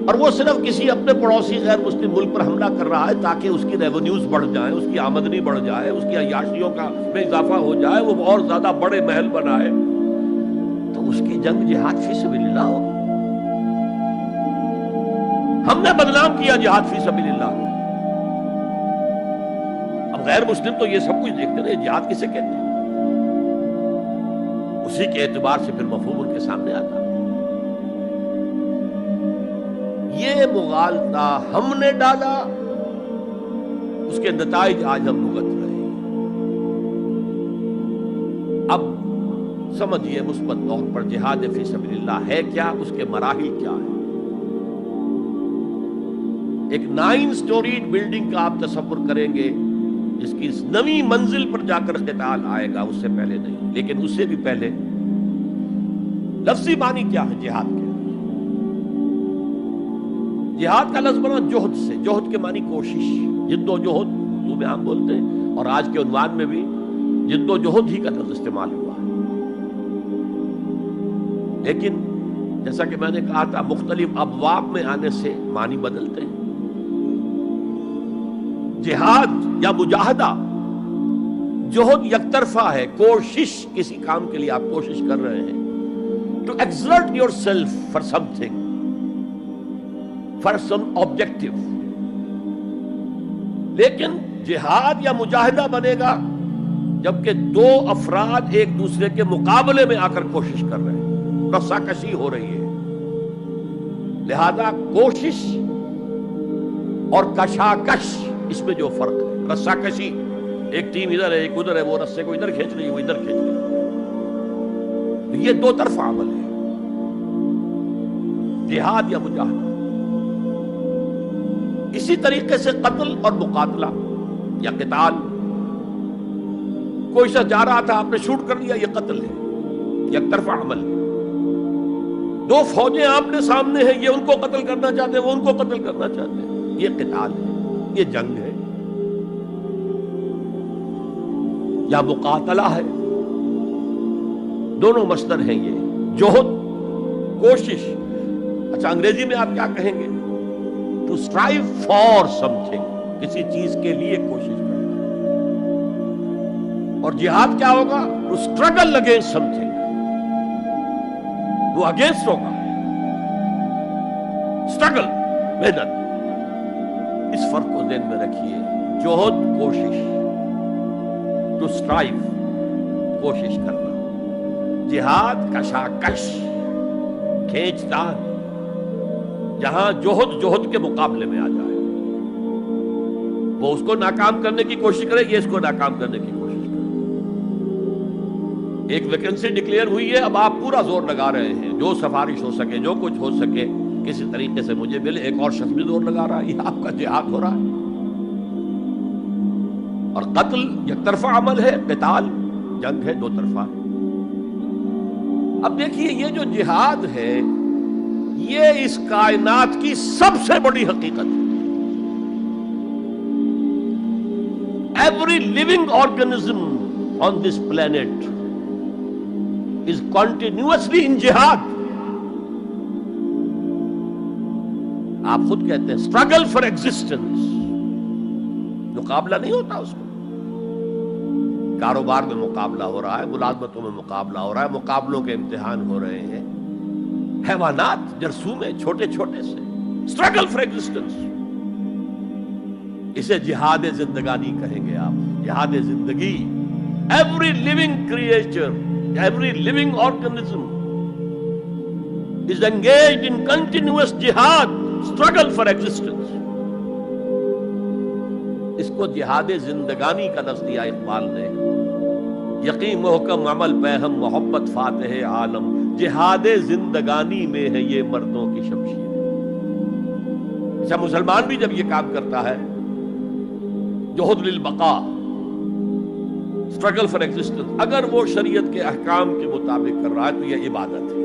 اور وہ صرف کسی اپنے پڑوسی غیر مسلم ملک پر حملہ کر رہا ہے تاکہ اس کی ریونیوز بڑھ جائیں، اس کی آمدنی بڑھ جائے، اس کی عیاشیوں کا میں اضافہ ہو جائے، وہ اور زیادہ بڑے محل بنائے، تو اس کی جنگ جہاد فی سبیل اللہ ہو۔ ہم نے بدنام کیا جہاد فی سبیل اللہ۔ اب غیر مسلم تو یہ سب کچھ دیکھتے ہیں، جہاد کسے کہتے ہیں، اسی کے اعتبار سے پھر مفہوم ان کے سامنے آتا ہے۔ یہ مغالطہ ہم نے ڈالا، اس کے نتائج آج ہم بھگت رہے ہیں۔ اب سمجھیے مثبت طور پر جہاد فی سبیل اللہ ہے کیا، اس کے مراحل کیا ہیں۔ ایک 9 سٹوریڈ بلڈنگ کا آپ تصور کریں گے، جس کی اس نئی منزل پر جا کر قتال آئے گا، اس سے پہلے نہیں. لیکن اس سے بھی پہلے لفظی معنی کیا ہے جہاد کے؟ جہاد کا لفظ بنا جوہد سے. جوہد کے معنی کوشش، جد و جہد اردو میں ہم بولتے ہیں، اور آج کے عنوان میں بھی جد و جہد ہی کا لفظ استعمال ہوا ہے. لیکن جیسا کہ میں نے کہا تھا، مختلف ابواب میں آنے سے معنی بدلتے ہیں. جہاد یا مجاہدہ، جوہد یک طرفہ ہے، کوشش، کسی کام کے لیے آپ کوشش کر رہے ہیں. To exert yourself for something, for some objective. لیکن جہاد یا مجاہدہ بنے گا جبکہ دو افراد ایک دوسرے کے مقابلے میں آ کر کوشش کر رہے ہیں، رساکشی ہو رہی ہے. لہذا کوشش اور کشاکش، اس میں جو فرق ہے، رساکشی، ایک ٹیم ادھر ہے ایک ادھر ہے، وہ رسے کو ادھر کھینچ رہی ہے وہ ادھر کھینچ رہی ہے، یہ دو طرفہ عمل ہے. جہاد یا مجاہدہ. اسی طریقے سے قتل اور مقاتلہ یا قتال. کوئی شخص جا رہا تھا، آپ نے شوٹ کر لیا، یہ قتل ہے، یک طرفہ عمل ہے. دو فوجیں آپ نے سامنے ہیں، یہ ان کو قتل کرنا چاہتے ہیں، وہ ان کو قتل کرنا چاہتے ہیں، یہ قتال ہے، یہ جنگ ہے. یا مقاتلہ ہے. دونوں مصدر ہیں یہ، جوہد، کوشش. اچھا انگریزی میں آپ کیا کہیں گے؟ To strive for something, کسی چیز کے لیے کوشش کرنا. اور جہاد کیا ہوگا؟ To struggle against something, وہ اگینسٹ ہوگا، اسٹرگل، محنت. اس فرق کو ذہن میں رکھیے. جوہد کوشش، ٹو اسٹرائیو کوشش کرنا. جہاد کشاکش، کھینچ تان، جہاں جوہد کے مقابلے میں آ جائے. وہ اس کو ناکام کرنے کی کوشش کرے، یہ اس کو ناکام کرنے کی کوشش کرے. ایک ویکنسی ڈکلیئر ہوئی ہے، اب آپ پورا زور لگا رہے ہیں، جو سفارش ہو سکے، جو کچھ ہو سکے کسی طریقے سے مجھے ملے. ایک اور شخص بھی زور لگا رہا ہے، یہ آپ کا جہاد ہو رہا ہے. اور قتل یک طرفہ عمل ہے، قتال جنگ ہے، دو طرفہ. اب دیکھیے یہ جو جہاد ہے یہ اس کائنات کی سب سے بڑی حقیقت ہے. Every living organism on this planet is continuously in jihad. آپ خود کہتے ہیں struggle for existence. مقابلہ نہیں ہوتا اس کو. کاروبار میں مقابلہ ہو رہا ہے، ملازمتوں میں مقابلہ ہو رہا ہے، مقابلوں کے امتحان ہو رہے ہیں. حیوانات، جرثومے، چھوٹے چھوٹے سے اسٹرگل فار ایگزسٹنس. اسے جہاد زندگانی کہیں گے آپ، جہاد زندگی. Every living creature, every living organism is engaged in continuous جہاد، اسٹرگل فار ایگزسٹنس. اس کو جہاد زندگانی کا لفظ دیا اقبال نے. یقین محکم عمل پہم محبت فاتح عالم، جہاد زندگانی میں ہے یہ مردوں کی شمشیر. اچھا مسلمان بھی جب یہ کام کرتا ہے، جہد للبقاء، اسٹرگل فار ایگزسٹنس، اگر وہ شریعت کے احکام کے مطابق کر رہا ہے تو یہ عبادت ہے.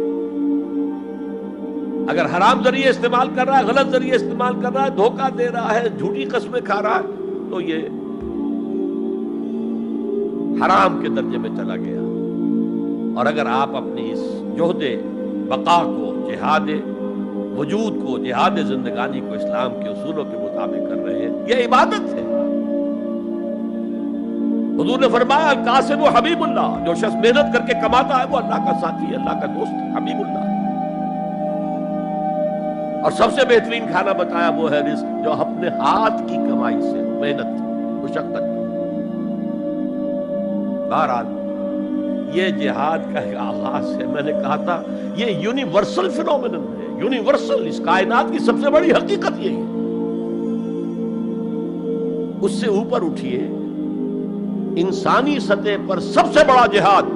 اگر حرام ذریعے استعمال کر رہا ہے، غلط ذریعے استعمال کر رہا ہے، دھوکہ دے رہا ہے، جھوٹی قسمیں کھا رہا ہے، تو یہ حرام کے درجے میں چلا گیا. اور اگر آپ اپنی اس جہد بقا کو، جہاد وجود کو، جہاد زندگانی کو اسلام کے اصولوں کے مطابق کر رہے ہیں، یہ عبادت ہے. حضور نے فرمایا القاسم و حبیب اللہ، جو شخص محنت کر کے کماتا ہے وہ اللہ کا ساتھی ہے، اللہ کا دوست ہے، حبیب اللہ. اور سب سے بہترین کھانا بتایا وہ ہے رزق، جو اپنے ہاتھ کی کمائی سے، محنت، مشقت. بہرحال یہ جہاد کا ایک آغاز ہے. میں نے کہا تھا یہ یونیورسل فینومینن ہے، یونیورسل. اس کائنات کی سب سے بڑی حقیقت یہی ہے. اس سے اوپر اٹھیے، انسانی سطح پر سب سے بڑا جہاد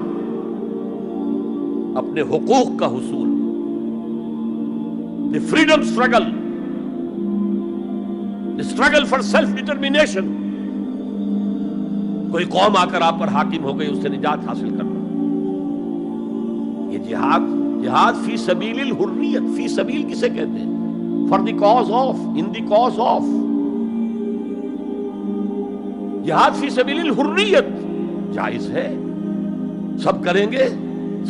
اپنے حقوق کا حصول، the freedom struggle, the struggle for self determination. کوئی قوم آ کر آپ پر حاکم ہو گئی، اس سے نجات حاصل کرنا. یہ جہاد فی سبیل الحریت. فی سبیل کسے کہتے ہیں؟ For the cause of, in the cause of. جہاد فی سبیل الحریت جائز ہے، سب کریں گے،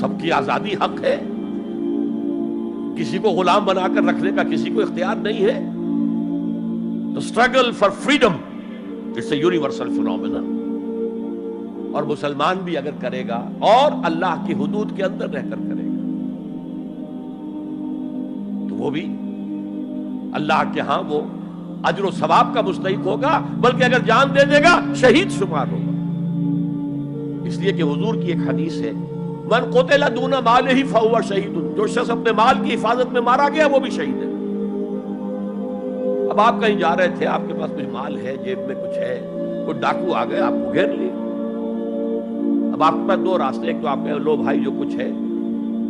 سب کی آزادی حق ہے، کسی کو غلام بنا کر رکھنے کا کسی کو اختیار نہیں ہے. تو struggle for freedom it's a universal phenomena. اور مسلمان بھی اگر کرے گا اور اللہ کی حدود کے اندر رہ کر کرے گا تو وہ بھی اللہ کے ہاں وہ اجر و ثواب کا مستحق ہوگا، بلکہ اگر جان دے دے گا شہید شمار ہوگا. اس لیے کہ حضور کی ایک حدیث ہے، من قتل دون مالہ فہو شہید. جو شخص اپنے مال کی حفاظت میں مارا گیا وہ بھی شہید ہے. اب آپ کہیں جا رہے تھے، آپ کے پاس کچھ مال ہے، جیب میں کچھ ہے، کوئی ڈاکو آ گئے، آپ کو گھیر لیے. اب آپ کے پاس دو راستے، ایک تو آپ کہیں لو بھائی جو کچھ ہے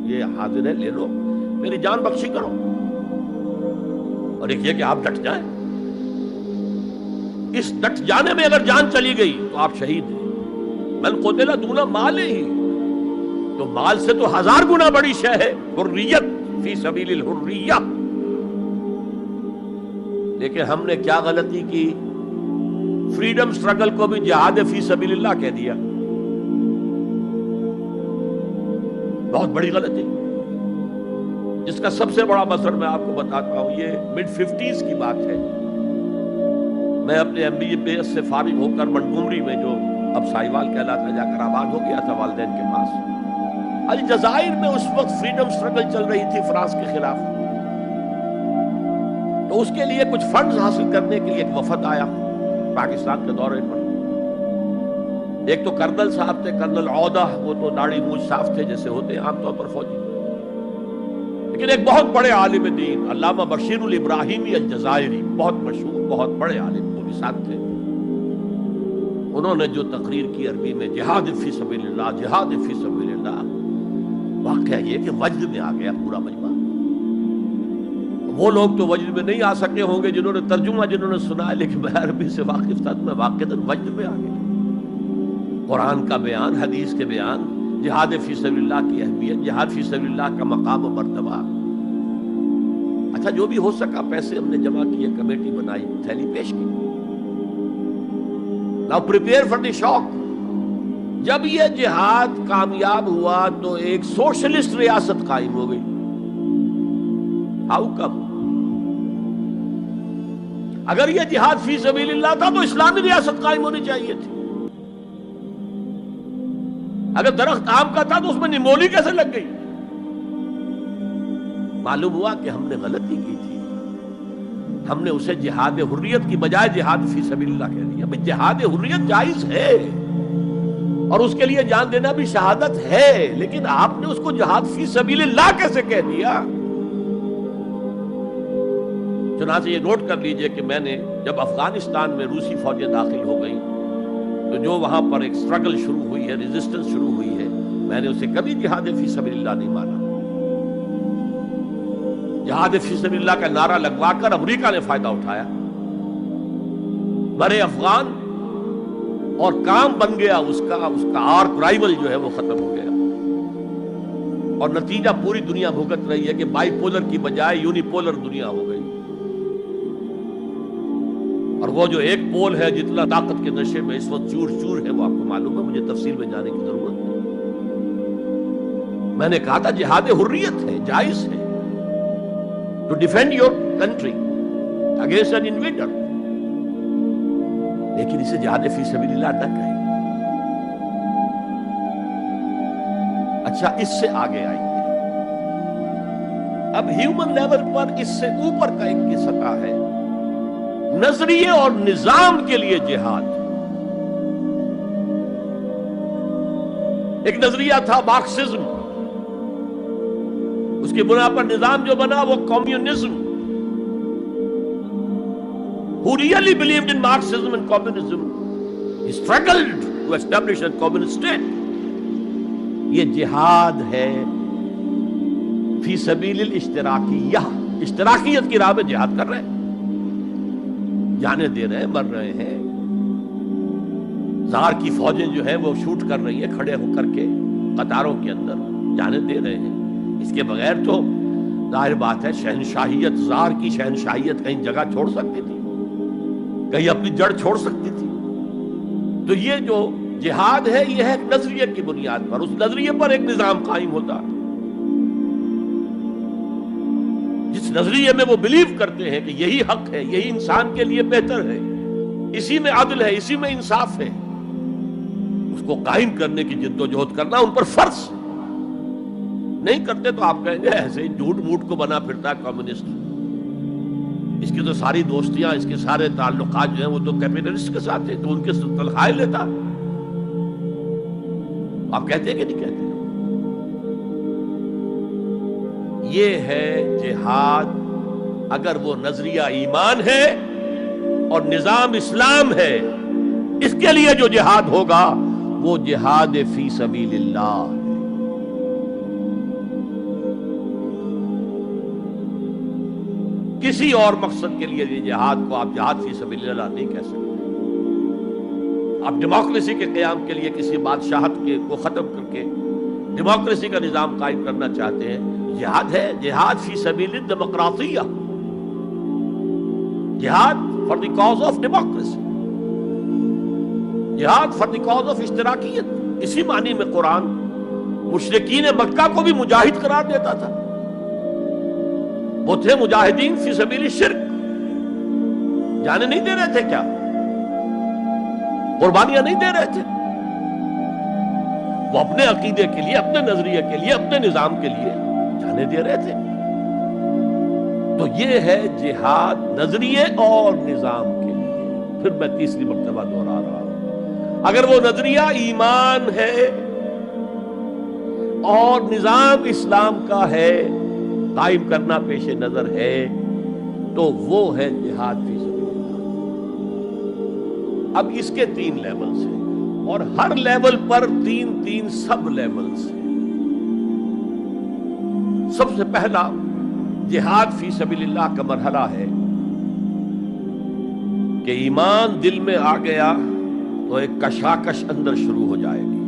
یہ حاضر ہے، لے لو، میری جان بخشی کرو، اور ایک یہ کہ آپ ڈٹ جائیں. اس ڈٹ جانے میں اگر جان چلی گئی تو آپ شہید ہیں. من قتل دون مالہ، تو مال سے تو 1000 گنا بڑی شے ہے حریت فی سبیل الحریہ. لیکن ہم نے کیا غلطی کی؟ فریڈم سٹرگل کو بھی جہاد فی سبیل اللہ کہہ دیا. بہت بڑی غلطی، جس کا سب سے بڑا مثل میں آپ کو بتاتا ہوں. یہ mid 50s کی بات ہے. میں اپنے MBA سے فارغ ہو کر منٹگومری میں، جو اب سائیوال کہلاتا، جا کر آباد ہو گیا تھا والدین کے پاس. الجزائر میں اس وقت فریڈم سٹرگل چل رہی تھی فرانس کے خلاف. تو اس کے لیے کچھ فنڈز حاصل کرنے کے لیے ایک وفد آیا پاکستان کے دورے پر. ایک تو کرنل صاحب تھے، کرنل عودہ، وہ تو داڑھی مونچھ صاف تھے جیسے ہوتے ہیں عام طور پر فوجی. لیکن ایک بہت بڑے عالم دین علامہ بشیر الابراہیمی الجزائری، بہت مشہور، بہت بڑے عالم، وہ بھی ساتھ تھے. انہوں نے جو تقریر کی عربی میں، جہاد فی سبیل اللہ، جہاد فی سبیل اللہ. واقعہ یہ کہ وجد میں آ گیا پورا مجمع. وہ لوگ تو وجد میں نہیں آ سکے ہوں گے جنہوں نے ترجمہ، جنہوں نے سنا، لیکن میں عربی سے واقف تھا، میں واقعتاً وجد میں آ گیا. قرآن کا بیان، حدیث کے بیان، جہاد فی سبیل اللہ کی اہمیت، جہاد فی سبیل اللہ کا مقام و مرتبہ. اچھا جو بھی ہو سکا پیسے ہم نے جمع کیے، کمیٹی بنائی، تھیلی پیش کی. Now prepare for the shock. جب یہ جہاد کامیاب ہوا تو ایک سوشلسٹ ریاست قائم ہو گئی. How come؟ اگر یہ جہاد فی سبیل اللہ تھا تو اسلامی ریاست قائم ہونی چاہیے تھی. اگر درخت آم کا تھا تو اس میں نمولی کیسے لگ گئی؟ معلوم ہوا کہ ہم نے غلطی کی تھی. ہم نے اسے جہاد حریت کی بجائے جہاد فی سبیل اللہ کہہ دیا. بھئی جہاد حریت جائز ہے اور اس کے لیے جان دینا بھی شہادت ہے، لیکن آپ نے اس کو جہاد فی سبیل اللہ کیسے کہہ دیا؟ چنانچہ یہ نوٹ کر لیجئے کہ میں نے جب افغانستان میں روسی فوجیں داخل ہو گئیں تو جو وہاں پر ایک سٹرگل شروع ہوئی ہے، ریزسٹنس شروع ہوئی ہے، میں نے اسے کبھی جہاد فی سبیل اللہ نہیں مانا. جہاد فی سبیل اللہ کا نعرہ لگوا کر امریکہ نے فائدہ اٹھایا، برے افغان، اور کام بن گیا اس کا آرک رائیول جو ہے وہ ختم ہو گیا. اور نتیجہ پوری دنیا بھگت رہی ہے کہ بائی پولر کی بجائے یونی پولر دنیا ہو گئی. اور وہ جو ایک پول ہے جتنا طاقت کے نشے میں اس وقت چور چور ہے، وہ آپ کو معلوم ہے، مجھے تفصیل میں جانے کی ضرورت نہیں. میں نے کہا تھا جہاد حریت ہے، جائز ہے، to defend your country against an invader, لیکن اسے جہاد فی سبیل اللہ نہ کہیں. اچھا اس سے آگے آئیے. اب ہیومن لیول پر اس سے اوپر کا ایک سطح ہے، نظریے اور نظام کے لیے جہاد. ایک نظریہ تھا مارکسزم، اس کی بنا پر نظام جو بنا وہ communism. Who really believed in Marxism and communism, he struggled to establish a communist state. یہ جہاد ہے فی سبیل الاشتراکیہ، اشتراکیت کی راہ میں جہاد کر رہے ہیں، جانے دے رہے ہیں، مر رہے ہیں، زار کی فوجیں جو ہیں وہ شوٹ کر رہی ہیں کھڑے ہو کر کے قطاروں کے اندر، جانے دے رہے ہیں۔ اس کے بغیر تو ظاہر بات ہے شہنشاہیت، زار کی شہنشاہیت کہیں جگہ چھوڑ سکتی تھی، کہیں اپنی جڑ چھوڑ سکتی تھی؟ تو یہ جو جہاد ہے یہ ہے ایک نظریے کی بنیاد پر، اس نظریے پر ایک نظام قائم ہوتا ہے۔ جس نظریے میں وہ بلیو کرتے ہیں کہ یہی حق ہے، یہی انسان کے لیے بہتر ہے، اسی میں عدل ہے، اسی میں انصاف ہے، اس کو قائم کرنے کی جد و جہد کرنا ان پر فرض۔ نہیں کرتے تو آپ کہیں گے ایسے ہی جھوٹ موٹ کو بنا پھرتا ہے کمیونسٹ، اس کی تو ساری دوستیاں، اس کے سارے تعلقات جو ہیں وہ تو کیپٹلسٹ کے ساتھ ہیں، تو ان کے تنخواہیں لیتا۔ آپ کہتے ہیں کہ نہیں کہتے؟ یہ ہے جہاد، اگر وہ نظریہ ایمان ہے اور نظام اسلام ہے، اس کے لیے جو جہاد ہوگا وہ جہاد فی سبیل اللہ ہے۔ کسی اور مقصد کے لیے یہ جہاد کو آپ جہاد فی سبیل اللہ نہیں کہہ سکتے۔ آپ ڈیموکریسی کے قیام کے لیے کسی بادشاہت کو ختم کر کے ڈیموکریسی کا نظام قائم کرنا چاہتے ہیں، جہاد ہے، جہاد فی سبیل الدیمقراطیہ، جہاد for the cause of democracy, جہاد فار دی کاز آف اشتراکیت۔ اسی معنی میں قرآن مشرکین مکہ کو بھی مجاہد قرار دیتا تھا، وہ تھے مجاہدین فی سبیل الشرک، جانے نہیں دے رہے تھے، کیا قربانیاں نہیں دے رہے تھے؟ وہ اپنے عقیدے کے لیے، اپنے نظریے کے لیے، اپنے نظام کے لیے جانے دے رہے تھے۔ تو یہ ہے جہاد نظریے اور نظام کے لیے۔ پھر میں تیسری مرتبہ دوہرا رہا ہوں، اگر وہ نظریہ ایمان ہے اور نظام اسلام کا ہے، قائم کرنا پیش نظر ہے، تو وہ ہے جہاد فی سبیل اللہ۔ اب اس کے 3 لیولز ہیں، اور ہر لیول پر 3 سب لیولز ہیں۔ سب سے پہلا جہاد فی سبیل اللہ کا مرحلہ ہے کہ ایمان دل میں آ گیا تو ایک کشاکش اندر شروع ہو جائے گی۔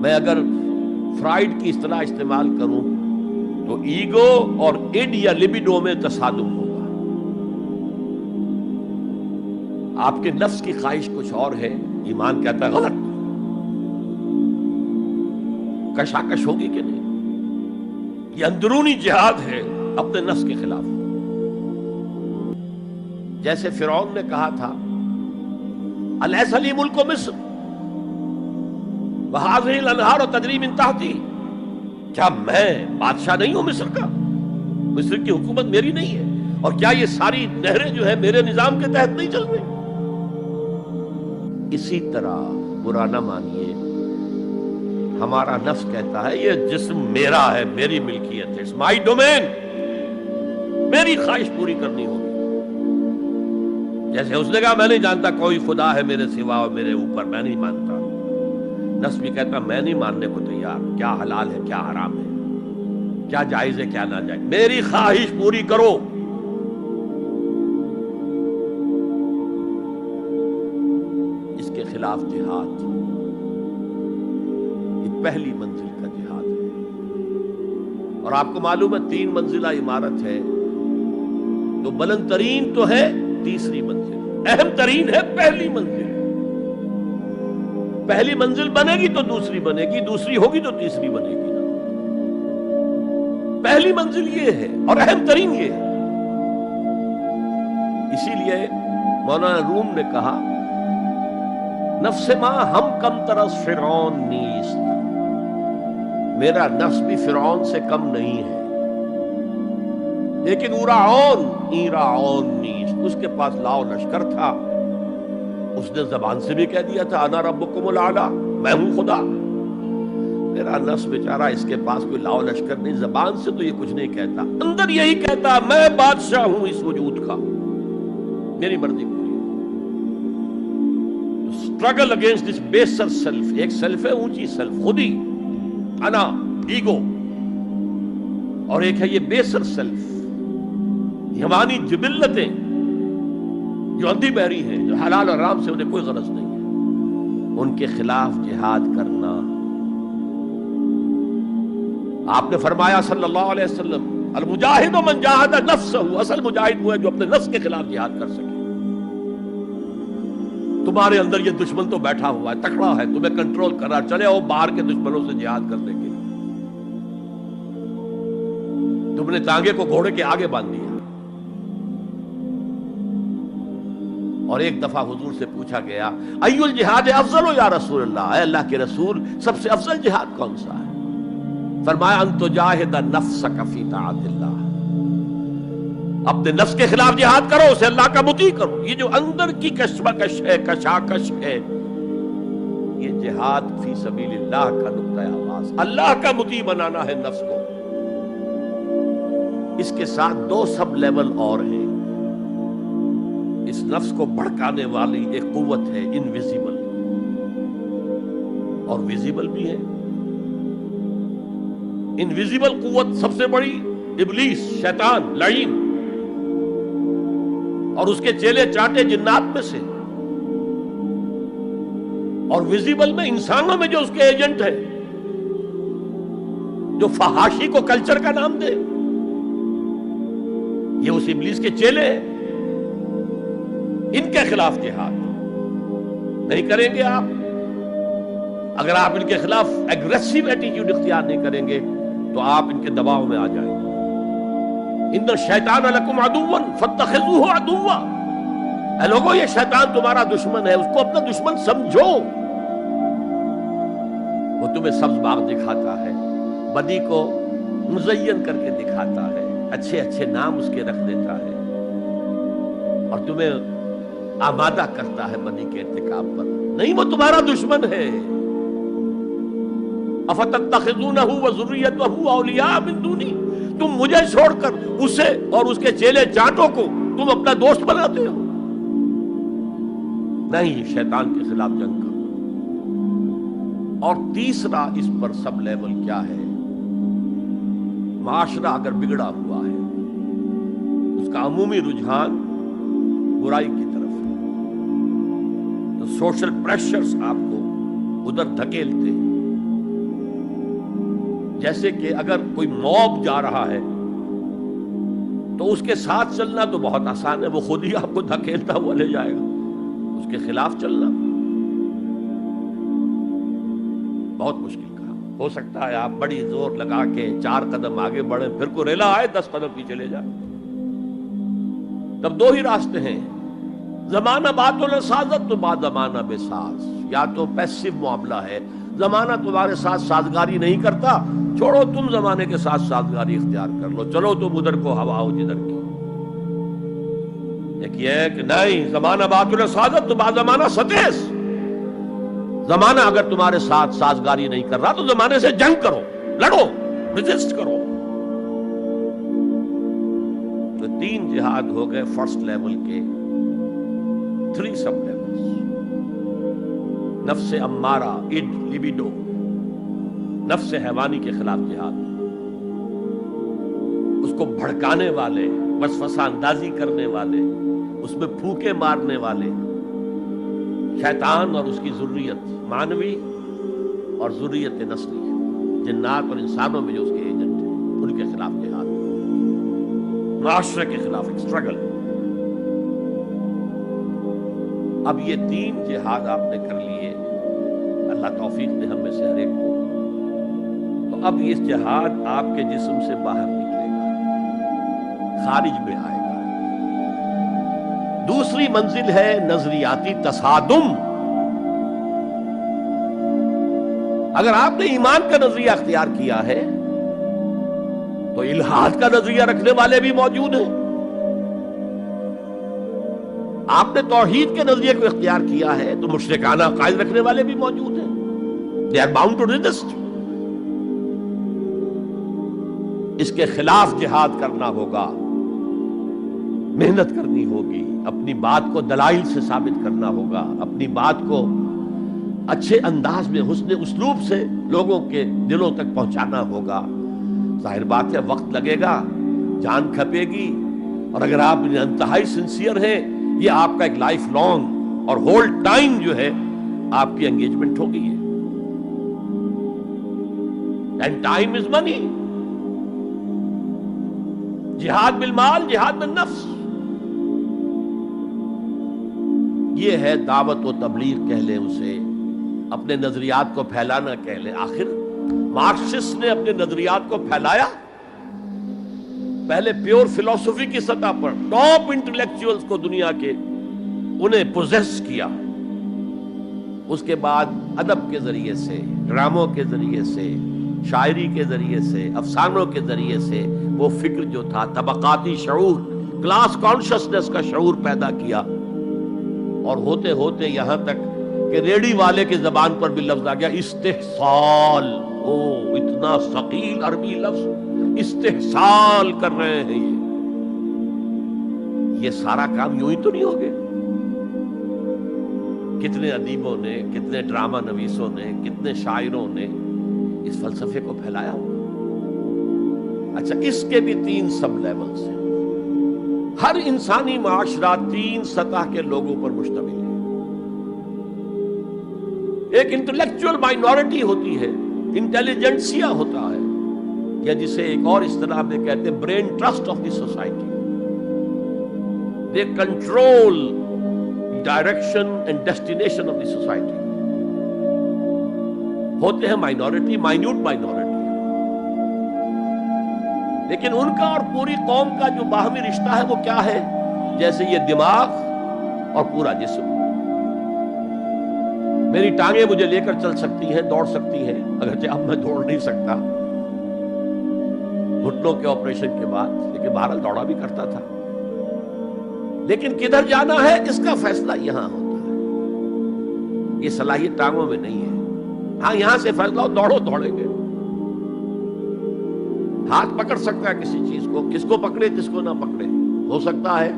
میں اگر فرائیڈ کی اصطلاح استعمال کروں تو ایگو اور ایڈ یا لبیڈو میں تصادم ہوگا۔ آپ کے نفس کی خواہش کچھ اور ہے، ایمان کہتا ہے غلط، کشاکش ہوگی کہ نہیں؟ یہ اندرونی جہاد ہے اپنے نفس کے خلاف۔ جیسے فرعون نے کہا تھا الیس لی ملک مصر وہذہ الانہار تجری من تحتی، کیا میں بادشاہ نہیں ہوں مصر کا؟ مصر کی حکومت میری نہیں ہے؟ اور کیا یہ ساری نہریں جو ہے میرے نظام کے تحت نہیں چل رہی؟ اسی طرح برا نہ مانیے، ہمارا نفس کہتا ہے یہ جسم میرا ہے، میری ملکیت ہے، اٹس مائی ڈومین، میری خواہش پوری کرنی ہوگی۔ جیسے اس نے کہا میں نہیں جانتا کوئی خدا ہے میرے سوا اور میرے اوپر، میں نہیں مانتا۔ نفس بھی کہتا میں نہیں ماننے کو تیار، کیا حلال ہے کیا حرام ہے، کیا جائز ہے کیا ناجائز، میری خواہش پوری کرو۔ اس کے خلاف جہاد، یہ پہلی منزل کا جہاد ہے۔ اور آپ کو معلوم ہے 3 منزلہ عمارت ہے، تو بلند ترین تو ہے تیسری منزل، اہم ترین ہے پہلی منزل۔ پہلی منزل بنے گی تو دوسری بنے گی، دوسری ہوگی تو تیسری بنے گی نا۔ پہلی منزل یہ ہے اور اہم ترین یہ ہے۔ اسی لیے مولانا روم نے کہا نفس ماں ہم کم ترس فرعون نیست، میرا نفس بھی فرعون سے کم نہیں ہے، لیکن ایراعون نیست، اس کے پاس لاؤ لشکر تھا، اس نے زبان سے بھی کہہ دیا تھا انا ربکم الاعلی، میں ہوں خدا۔ میرا نفس بیچارہ اس کے پاس کوئی لاؤ لشکر نہیں، زبان سے تو یہ کچھ نہیں کہتا، اندر یہی کہتا میں بادشاہ ہوں اس وجود کا، میری مرضی پوری۔ اسٹرگل اگینسٹ دس بیسر سیلف، ایک سیلف ہے اونچی سیلف، خودی، انا، ایگو، اور ایک ہے یہ بیسر سیلف، ہماری جبلتیں، جو اندھی بہری ہیں، جو حلال اور حرام سے انہیں کوئی غرض نہیں ہے، ان کے خلاف جہاد کرنا۔ آپ نے فرمایا صلی اللہ علیہ وسلم، المجاہد من جاہد نفسہ، اصل مجاہد وہ ہے جو اپنے نفس کے خلاف جہاد کر سکے۔ تمہارے اندر یہ دشمن تو بیٹھا ہوا ہے، تکڑا ہے، تمہیں کنٹرول کر رہا، چلے آؤ باہر کے دشمنوں سے جہاد کرنے کے لیے۔ تم نے ٹانگے کو گھوڑے کے آگے باندھ دیا۔ اور ایک دفعہ حضور سے پوچھا گیا، ای الجہاد افضل یا رسول اللہ، اے اللہ کے رسول سب سے افضل جہاد کون سا ہے؟ فرمایا ان تجاہد نفسک فی طاعت اللہ، اپنے نفس کے خلاف جہاد کرو، اسے اللہ کا مطیع کرو۔ یہ جو اندر کی کشمکش ہے، کشاکش ہے، یہ جہاد فی سبیل اللہ کا نقطۂ آغاز، اللہ کا مطیع بنانا ہے نفس کو۔ اس کے ساتھ دو سب لیول اور ہیں۔ اس نفس کو بھڑکانے والی ایک قوت ہے انویزیبل، اور ویزیبل بھی ہے۔ انویزیبل قوت سب سے بڑی ابلیس، شیطان، لعین، اور اس کے چیلے چاٹے جنات میں سے، اور ویزیبل میں انسانوں میں جو اس کے ایجنٹ ہے، جو فحاشی کو کلچر کا نام دے، یہ اس ابلیس کے چیلے ہیں۔ ان کے خلاف جہاد نہیں کریں گے آپ، اگر آپ ان کے خلاف ایگریسو ایٹیٹیوڈ اختیار نہیں کریں گے تو آپ ان کے دباؤ میں آ جائیں گے۔ ان الشیطان لکم عدو فاتخذوہ عدوا، اے لوگوں یہ شیطان تمہارا دشمن ہے، اس کو اپنا دشمن سمجھو۔ وہ تمہیں سبز باغ دکھاتا ہے، بدی کو مزین کر کے دکھاتا ہے، اچھے اچھے نام اس کے رکھ دیتا ہے، اور تمہیں آمادہ کرتا ہے بدی کے ارتکاب پر۔ نہیں، وہ تمہارا دشمن ہے۔ افتتخذونہ وذریتہ اولیاء من دونی، تم مجھے چھوڑ کر اسے اور اس کے چیلے چانٹوں کو تم اپنا دوست بناتے ہو۔ نہیں، شیطان کے خلاف جنگ کرو۔ اور تیسرا اس پر سب لیول کیا ہے؟ معاشرہ اگر بگڑا ہوا ہے، اس کا عمومی رجحان برائی کی طرف ہے، تو سوشل پریشرز آپ کو ادھر دھکیلتے ہیں۔ جیسے کہ اگر کوئی موب جا رہا ہے تو اس کے ساتھ چلنا تو بہت آسان ہے، وہ خود ہی آپ کو دھکیلتا ہوا لے جائے گا۔ اس کے خلاف چلنا بہت مشکل کہا۔ ہو سکتا ہے آپ بڑی زور لگا کے 4 قدم آگے بڑھیں، پھر کوئی ریلا آئے 10 قدم پیچھے لے جائے۔ تب دو ہی راستے ہیں، زمانہ بات و سازت تو بعد زمانہ بے ساز۔ یا تو پیسو معاملہ ہے، زمانہ تمہارے ساتھ سازگاری نہیں کرتا، چھوڑو تم زمانے کے ساتھ سازگاری اختیار کر لو، چلو تم ادھر کو ہوا ہو جدھر کی۔ ایک یہ ہے کہ نہیں، زمانہ بات و سازت تو بعد زمانہ ستیس۔ زمانہ اگر تمہارے ساتھ سازگاری نہیں کر رہا تو زمانے سے جنگ کرو، لڑو، ریزسٹ کرو۔ تو 3 جہاد ہو گئے فرسٹ لیول کے، 3 سب لیولز۔ نفس امارہ، اڈ، لیبیڈو، نفس حیوانی کے خلاف جہاد، اس کو بھڑکانے والے، وسوسہ اندازی کرنے والے، اس میں پھوکے مارنے والے، شیطان اور اس کی ذریت مانوی اور ذریت نسلی، جنات اور انسانوں میں جو اس کے ایجنٹ ہیں، ان کے خلاف جہاد، معاشرے کے خلاف ایک اسٹرگل۔ اب یہ 3 جہاد آپ نے کر لیے، اللہ توفیق دے ہم میں سے ہر ایک کو، تو اب اس جہاد آپ کے جسم سے باہر نکلے گا، خارج میں آئے گا۔ دوسری منزل ہے نظریاتی تصادم۔ اگر آپ نے ایمان کا نظریہ اختیار کیا ہے تو الحاد کا نظریہ رکھنے والے بھی موجود ہیں۔ آپ نے توحید کے نظریے کو اختیار کیا ہے تو مشرکانہ عقائد رکھنے والے بھی موجود ہیں۔ They are bound to resist۔ اس کے خلاف جہاد کرنا ہوگا، محنت کرنی ہوگی، اپنی بات کو دلائل سے ثابت کرنا ہوگا، اپنی بات کو اچھے انداز میں حسن اسلوب سے لوگوں کے دلوں تک پہنچانا ہوگا۔ ظاہر بات ہے وقت لگے گا، جان کھپے گی، اور اگر آپ انتہائی سنسیئر ہیں، یہ آپ کا ایک لائف لانگ اور ہول ٹائم جو ہے آپ کی انگیجمنٹ ہو گئی ہے. اینڈ ٹائم از منی. جہاد بالمال، جہاد بالنفس، یہ ہے دعوت و تبلیغ کہہ لیں اسے، اپنے نظریات کو پھیلانا کہہ لیں. آخر مارکسسٹ نے اپنے نظریات کو پھیلایا پہلے پیور فلسفی کی سطح پر، ٹاپ انٹلیکچوئلز کو دنیا کے انہیں پوزیس کیا. اس کے بعد ادب کے ذریعے سے، ڈراموں کے ذریعے سے، شاعری کے ذریعے سے، افسانوں کے ذریعے سے وہ فکر جو تھا طبقاتی شعور، کلاس کانشسنس کا شعور پیدا کیا. اور ہوتے ہوتے یہاں تک کہ ریڈی والے کی زبان پر بھی لفظ آ گیا استحصال. او اتنا ثقیل عربی لفظ، استحصال کر رہے ہیں. یہ سارا کام یوں ہی تو نہیں ہوگے. کتنے ادیبوں نے، کتنے ڈرامہ نویسوں نے، کتنے شاعروں نے اس فلسفے کو پھیلایا. اچھا، اس کے بھی 3 سب لیولز ہیں. ہر انسانی معاشرہ 3 سطح کے لوگوں پر مشتمل ہے. ایک انٹلیکچوئل مائنورٹی ہوتی ہے، انٹیلیجنسیا ہوتا ہے، یا جسے ایک اور اصطلاح میں کہتے ہیں brain trust of the society. They control direction and destination of the society. ہوتے ہیں مائنورٹی، مائنیوٹ مائنورٹی، لیکن ان کا اور پوری قوم کا جو باہمی رشتہ ہے وہ کیا ہے؟ جیسے یہ دماغ اور پورا جسم. میری ٹانگیں مجھے لے کر چل سکتی ہیں، دوڑ سکتی ہیں، اگرچہ اب میں دوڑ نہیں سکتا گھٹنوں کے آپریشن کے بعد، لیکن بہرحال دوڑا بھی کرتا تھا. لیکن کدھر جانا ہے اس کا فیصلہ یہاں ہوتا ہے. یہ صلاحیت ٹانگوں میں نہیں ہے. ہاں، یہاں سے فیصلہ ہو دوڑو، دوڑیں گے. ہاتھ پکڑ سکتا ہے کسی چیز کو، کس کو پکڑے کس کو نہ پکڑے. ہو سکتا ہے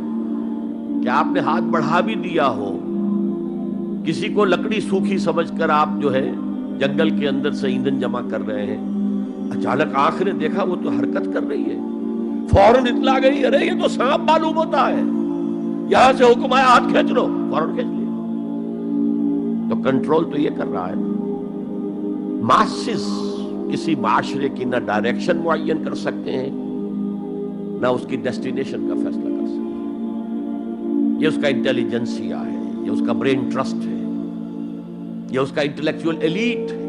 کہ آپ نے ہاتھ بڑھا بھی دیا ہو، کسی کو لکڑی سوکھی سمجھ کر آپ جو ہے جنگل کے اندر سے ایندھن جمع کر رہے ہیں، اچانک آنکھ نے دیکھا وہ تو حرکت کر رہی ہے، فوراً اطلاع گئی، ارے یہ تو سانپ معلوم ہوتا ہے، یہاں سے حکم آیا ہاتھ کھینچ لو، فوراً کھینچ لیا. تو کنٹرول تو یہ کر رہا ہے. ماسز کسی معاشرے کی نہ ڈائریکشن معین کر سکتے ہیں، نہ اس کی ڈیسٹینیشن کا فیصلہ کر سکتے ہیں. یہ اس کا انٹیلیجنسیا ہے، یہ اس کا برین ٹرسٹ ہے، یہ اس کا انٹلیکچوئل ایلیٹ ہے.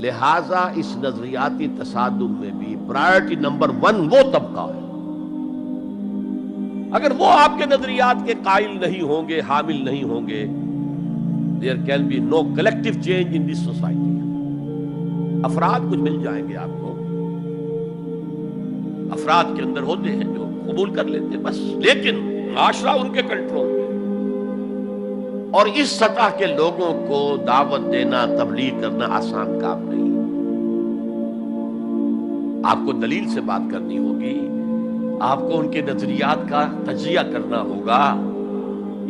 لہذا اس نظریاتی تصادم میں بھی پرائرٹی نمبر 1 وہ طبقہ ہے. اگر وہ آپ کے نظریات کے قائل نہیں ہوں گے، حامل نہیں ہوں گے، there can be no collective change in this society. افراد کچھ مل جائیں گے آپ کو، افراد کے اندر ہوتے ہیں جو قبول کر لیتے ہیں بس، لیکن معاشرہ ان کے کنٹرول میں. اور اس سطح کے لوگوں کو دعوت دینا، تبلیغ کرنا آسان کام نہیں. آپ کو دلیل سے بات کرنی ہوگی، آپ کو ان کے نظریات کا تجزیہ کرنا ہوگا،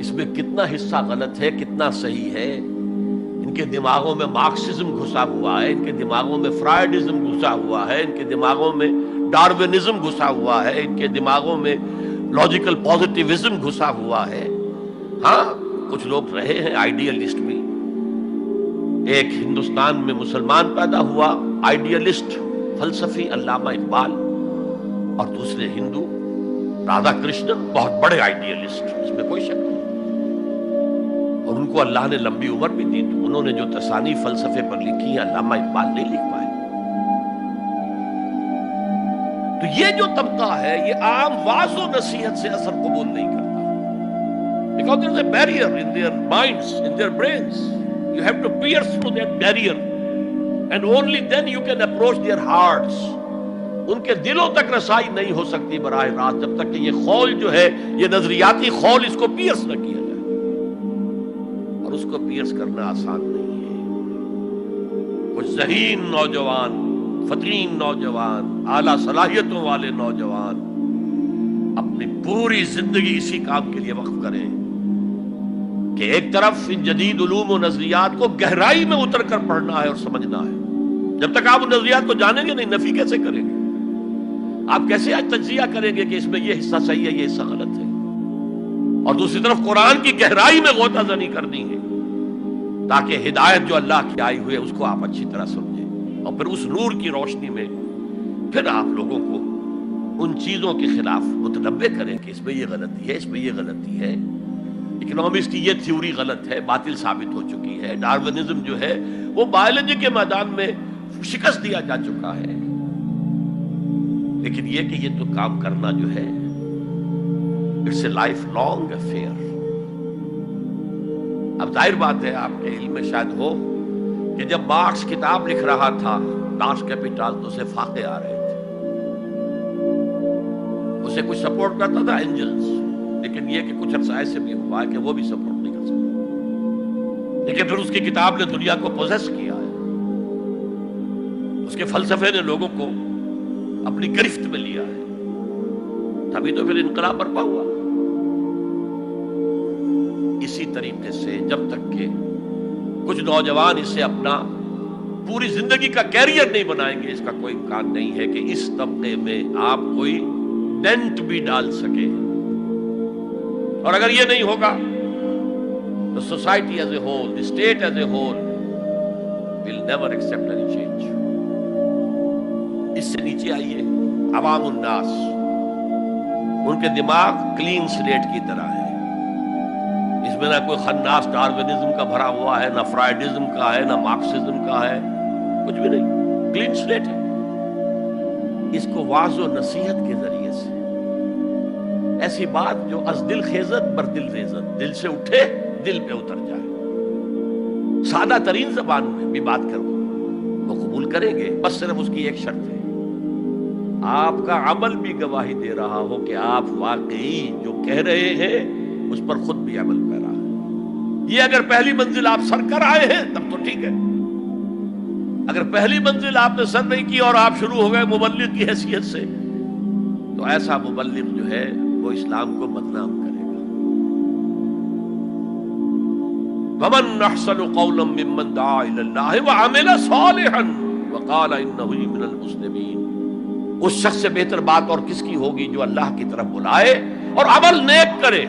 اس میں کتنا حصہ غلط ہے، کتنا صحیح ہے. ان کے دماغوں میں مارکسزم گھسا ہوا ہے، ان کے دماغوں میں فرائیڈزم گھسا ہوا ہے، ان کے دماغوں میں ڈاروینزم گھسا ہوا ہے، ان کے دماغوں میں لاجیکل پازیٹیوزم گھسا ہوا ہے. ہاں، کچھ لوگ رہے ہیں آئیڈیلسٹ بھی. ایک ہندوستان میں مسلمان پیدا ہوا آئیڈیلسٹ فلسفی علامہ اقبال، اور دوسرے ہندو رادھا کرشنن، بہت بڑے آئیڈیلسٹ، اس میں کوئی شک نہیں. اور ان کو اللہ نے لمبی عمر بھی دی، تو انہوں نے جو تصانیف فلسفے پر لکھی ہیں علامہ اقبال نہیں لکھ پائے. تو یہ جو طبقہ ہے یہ عام واعظ و نصیحت سے اثر قبول نہیں کرتا. Because there is a barrier in their minds, in their brains. You have to pierce through that barrier, and only then you can approach their hearts. ان کے دلوں تک رسائی نہیں ہو سکتی براہ راست جب تک کہ یہ خول جو ہے، یہ نظریاتی خول، اس کو پیئرس نہ کیا جائے. اور اس کو پیئرس کرنا آسان نہیں ہے. کچھ ذہین نوجوان، فتین نوجوان، اعلیٰ صلاحیتوں والے نوجوان اپنی پوری زندگی اسی کام کے لیے وقف کریں کہ ایک طرف ان جدید علوم و نظریات کو گہرائی میں اتر کر پڑھنا ہے اور سمجھنا ہے. جب تک آپ ان نظریات کو جانیں گے نہیں، نفی کیسے کریں گے؟ آپ کیسے آج تجزیہ کریں گے کہ اس میں یہ حصہ صحیح ہے، یہ حصہ غلط ہے؟ اور دوسری طرف قرآن کی گہرائی میں غوطہ زنی کرنی ہے تاکہ ہدایت جو اللہ کی آئی ہوئی ہے اس کو آپ اچھی طرح سمجھیں، اور پھر اس نور کی روشنی میں پھر آپ لوگوں کو ان چیزوں کے خلاف متنبع کریں کہ اس میں یہ غلطی ہے، اس میں یہ غلطی ہے، اکنامکس کی یہ تھیوری غلط ہے، باطل ثابت ہو چکی ہے، ڈارونزم جو ہے وہ بایولوجی کے میدان میں شکست دیا جا چکا ہے۔ لیکن یہ کہ یہ تو کام کرنا جو ہے it's a lifelong affair. اب ظاہر بات ہے آپ کے علم میں شاید ہو کہ جب مارکس کتاب لکھ رہا تھا ڈاس کیپیٹال تو اسے فاقے آ رہے تھے، اسے کچھ سپورٹ کرتا تھا اینجلز، لیکن یہ کہ کچھ عرصہ ایسے بھی ہوا ہے کہ وہ بھی سپورٹ نہیں کر سکتا، لیکن پھر اس کی کتاب نے دنیا کو پوزیس کیا ہے، اس کے فلسفے نے لوگوں کو اپنی گرفت میں لیا ہے، تبھی تو پھر انقلاب برپا ہوا۔ اسی طریقے سے جب تک کہ کچھ نوجوان اسے اپنا پوری زندگی کا کیریئر نہیں بنائیں گے، اس کا کوئی امکان نہیں ہے کہ اس طبقے میں آپ کوئی ڈینٹ بھی ڈال سکے۔ اور اگر یہ نہیں ہوگا تو society as a whole, the state as a whole will never accept any change. اس سے نیچے آئیے، عوام الناس، ان کے دماغ کلین سلیٹ کی طرح ہے، اس میں نہ کوئی خناس ڈارونزم کا بھرا ہوا ہے، نہ فرائیڈزم کا ہے، نہ مارکسزم کا ہے، کچھ بھی نہیں، کلین سلیٹ ہے۔ اس کو واعظ و نصیحت کے ذریعے سے ایسی بات جو از دل خیزت بر دل ریزت، دل سے اٹھے دل پہ اتر جائے، سادہ ترین زبان میں بھی بات کرو وہ قبول کریں گے، بس صرف اس کی ایک شرط ہے، آپ کا عمل بھی گواہی دے رہا ہو کہ آپ واقعی جو کہہ رہے ہیں اس پر خود بھی عمل کر رہا ہے۔ یہ اگر پہلی منزل آپ سر کر آئے ہیں تب تو ٹھیک ہے، اگر پہلی منزل آپ نے سر نہیں کی اور آپ شروع ہو گئے مبلغ کی حیثیت سے، تو ایسا مبلغ جو ہے وہ اسلام کو بدنام کرے گا۔ وَمَنْ أَحْسَنُ قَوْلًا مِّمَّنْ دَعَا إِلَى اللَّهِ وَعَمِلَ صَالِحًا وَقَالَ إِنَّهُ مِنَ الْمُسْلِمِينَ۔ اس شخص سے بہتر بات اور کس کی ہوگی جو اللہ کی طرف بلائے اور عمل نیک کرے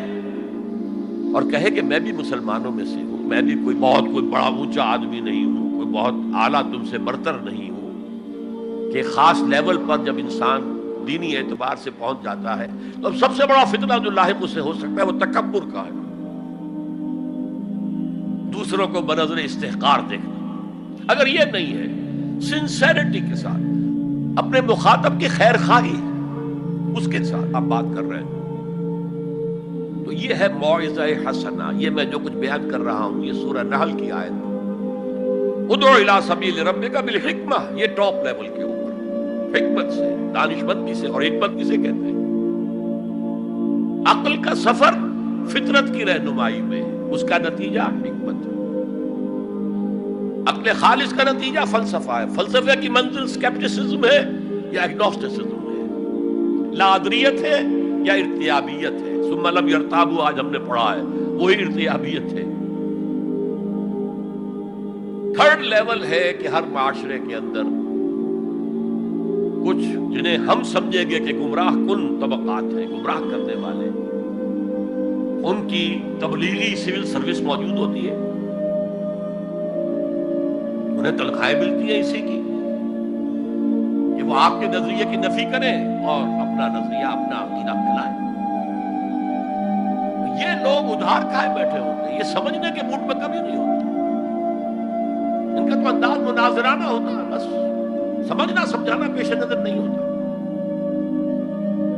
اور کہے کہ میں بھی مسلمانوں میں سے ہوں، میں بھی کوئی بڑا اونچا آدمی نہیں ہوں، کوئی بہت اعلیٰ تم سے برتر نہیں ہوں، کہ خاص لیول پر جب انسان دینی اعتبار سے پہنچ جاتا ہے تو اب سب سے بڑا فتنہ جو لاحق اسے ہو سکتا ہے وہ تکبر کا ہے، دوسروں کو بنظر استحقار دیکھنا۔ اگر یہ نہیں ہے سنسیریٹی کے ساتھ اپنے مخاطب کی خیر خواہی اس کے ساتھ آپ بات کر رہے ہیں، تو یہ ہے موعظہ حسنہ۔ یہ میں جو کچھ بیان کر رہا ہوں یہ سورہ نحل کی آیت، ادعو الی سبیل ربک بالحکمہ، یہ ٹاپ لیول کے اوپر حکمت سے، دانشمندی سے، اور حکمت کسے کہتے ہیں؟ عقل کا سفر فطرت کی رہنمائی میں، اس کا نتیجہ حکمت ہے۔ عقل خالص کا نتیجہ فلسفہ ہے، فلسفے کی منزل سکیپٹسزم ہے یا ایگنوسٹسزم ہے، لا ادریت ہے یا ارتیابیت ہے، ثم لم یرتابوا آج ہم نے پڑھا ہے، وہی ارتیابیت ہے۔ تھرڈ لیول ہے کہ ہر معاشرے کے اندر کچھ جنہیں ہم سمجھیں گے کہ گمراہ کن طبقات ہیں، گمراہ کرنے والے، ان کی تبلیغی سول سروس موجود ہوتی ہے، انہیں تنخواہیں ملتی ہیں اسی کی کہ وہ آپ کے نظریے کی نفی کریں اور اپنا نظریہ، اپنا عقیدہ پھیلائیں۔ یہ لوگ ادھار کھائے بیٹھے ہوتے ہیں، یہ سمجھنے کے موڈ میں کبھی نہیں ہوتے، ان کا تو انداز مناظرانہ ہوتا ہے، بس سمجھنا سمجھانا پیش نظر نہیں ہوتا۔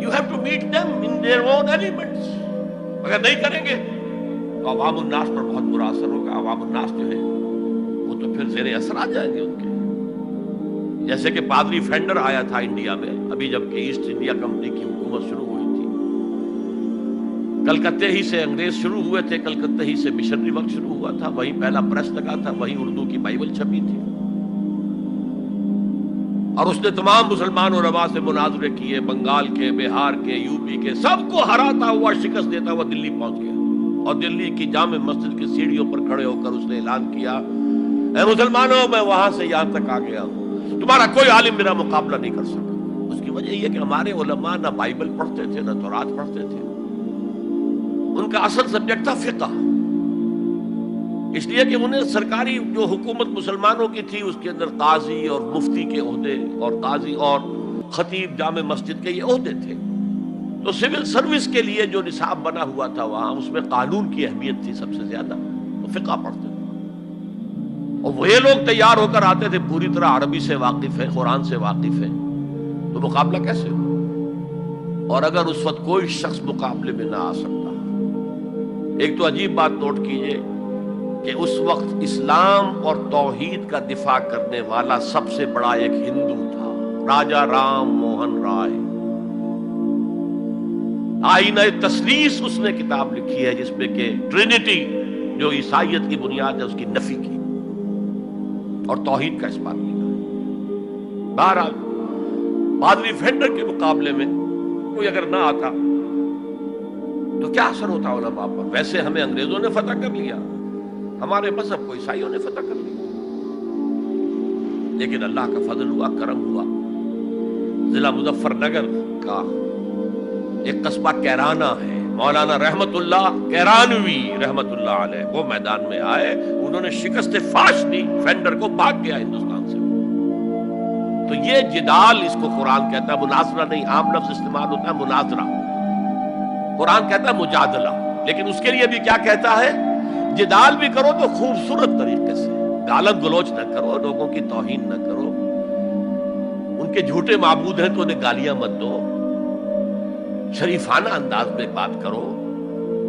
You have to meet them in their own elements۔ اگر نہیں کریں گے تو عوام الناس پر بہت برا اثر ہوگا، عوام الناس جو ہے وہ تو پھر زیر اثر آ جائیں گے ان کے، جیسے کہ پادری فینڈر آیا تھا انڈیا میں، ابھی جب کہ ایسٹ انڈیا کمپنی کی حکومت شروع ہوئی تھی، کلکتے ہی سے انگریز شروع ہوئے تھے، کلکتے ہی سے مشنری وقت شروع ہوا تھا، وہیں پہلا پریس لگا تھا، وہیں اردو کی بائبل چھپی تھی، اور اس نے تمام مسلمان علماء سے مناظرے کیے، بنگال کے، بہار کے، یو پی کے، سب کو ہراتا ہوا، شکست دیتا ہوا دلی پہنچ گیا، اور دلی کی جامع مسجد کی سیڑھیوں پر کھڑے ہو کر اس نے اعلان کیا، اے مسلمانوں، میں وہاں سے یہاں تک آ گیا ہوں، تمہارا کوئی عالم میرا مقابلہ نہیں کر سکا۔ اس کی وجہ یہ کہ ہمارے علماء نہ بائبل پڑھتے تھے، نہ تورات پڑھتے تھے، ان کا اصل سبجیکٹ تھا فقہ، اس لیے کہ انہیں سرکاری جو حکومت مسلمانوں کی تھی اس کے اندر قاضی اور مفتی کے عہدے اور قاضی اور خطیب جامع مسجد کے یہ عہدے تھے، تو سول سروس کے لیے جو نصاب بنا ہوا تھا وہاں اس میں قانون کی اہمیت تھی سب سے زیادہ، تو فقہ پڑھتے تھے، اور وہ لوگ تیار ہو کر آتے تھے پوری طرح عربی سے واقف ہیں، قرآن سے واقف ہیں، تو مقابلہ کیسے ہو؟ اور اگر اس وقت کوئی شخص مقابلے میں نہ آ سکتا، ایک تو عجیب بات نوٹ کیجئے کہ اس وقت اسلام اور توحید کا دفاع کرنے والا سب سے بڑا ایک ہندو تھا، راجا رام موہن رائے، آئینہ تثلیث اس نے کتاب لکھی ہے جس میں کہ ٹرینٹی جو عیسائیت کی بنیاد ہے اس کی نفی کی اور توحید کا اس بات لکھا ہے۔ بہرحال پادری فینڈر کے مقابلے میں کوئی اگر نہ آتا تو کیا اثر ہوتا علماء پر؟ ویسے ہمیں انگریزوں نے فتح کر لیا، ہمارے مذہب کو عیسائیوں نے فتح کر لیا، لیکن اللہ کا فضل ہوا، کرم ہوا، ضلع مظفر نگر کا ایک قصبہ کیرانہ ہے، مولانا رحمت اللہ کیرانوی رحمت اللہ علیہ وہ میدان میں آئے، انہوں نے شکست فاش دی، فینڈر کو بھاگ گیا ہندوستان سے۔ تو یہ جدال اس کو قرآن کہتا ہے، مناظرہ نہیں، عام لفظ استعمال ہوتا ہے مناظرہ، قرآن کہتا ہے مجادلہ، لیکن اس کے لیے بھی کیا کہتا ہے؟ جدال بھی کرو تو خوبصورت طریقے سے، گالت گلوچ نہ کرو، لوگوں کی توہین نہ کرو، ان کے جھوٹے معبود ہیں تو انہیں گالیاں مت دو، شریفانہ انداز میں بات کرو۔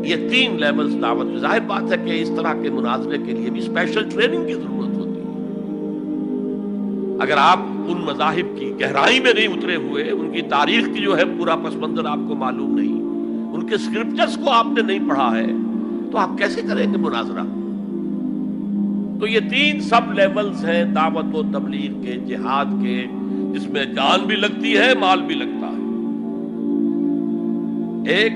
یہ تین لیولز دعوت، ظاہر بات ہے کہ اس طرح کے مناظرے کے لیے بھی اسپیشل ٹریننگ کی ضرورت ہوتی ہے۔ اگر آپ ان مذاہب کی گہرائی میں نہیں اترے ہوئے، ان کی تاریخ کی جو ہے پورا پس منظر آپ کو معلوم نہیں، ان کے اسکرپچرز کو آپ نے نہیں پڑھا ہے، تو آپ کیسے کریں گے مناظرہ؟ تو یہ تین سب لیولز ہیں دعوت و تبلیغ کے، جہاد کے، جس میں جان بھی لگتی ہے، مال بھی لگتا ہے۔ ایک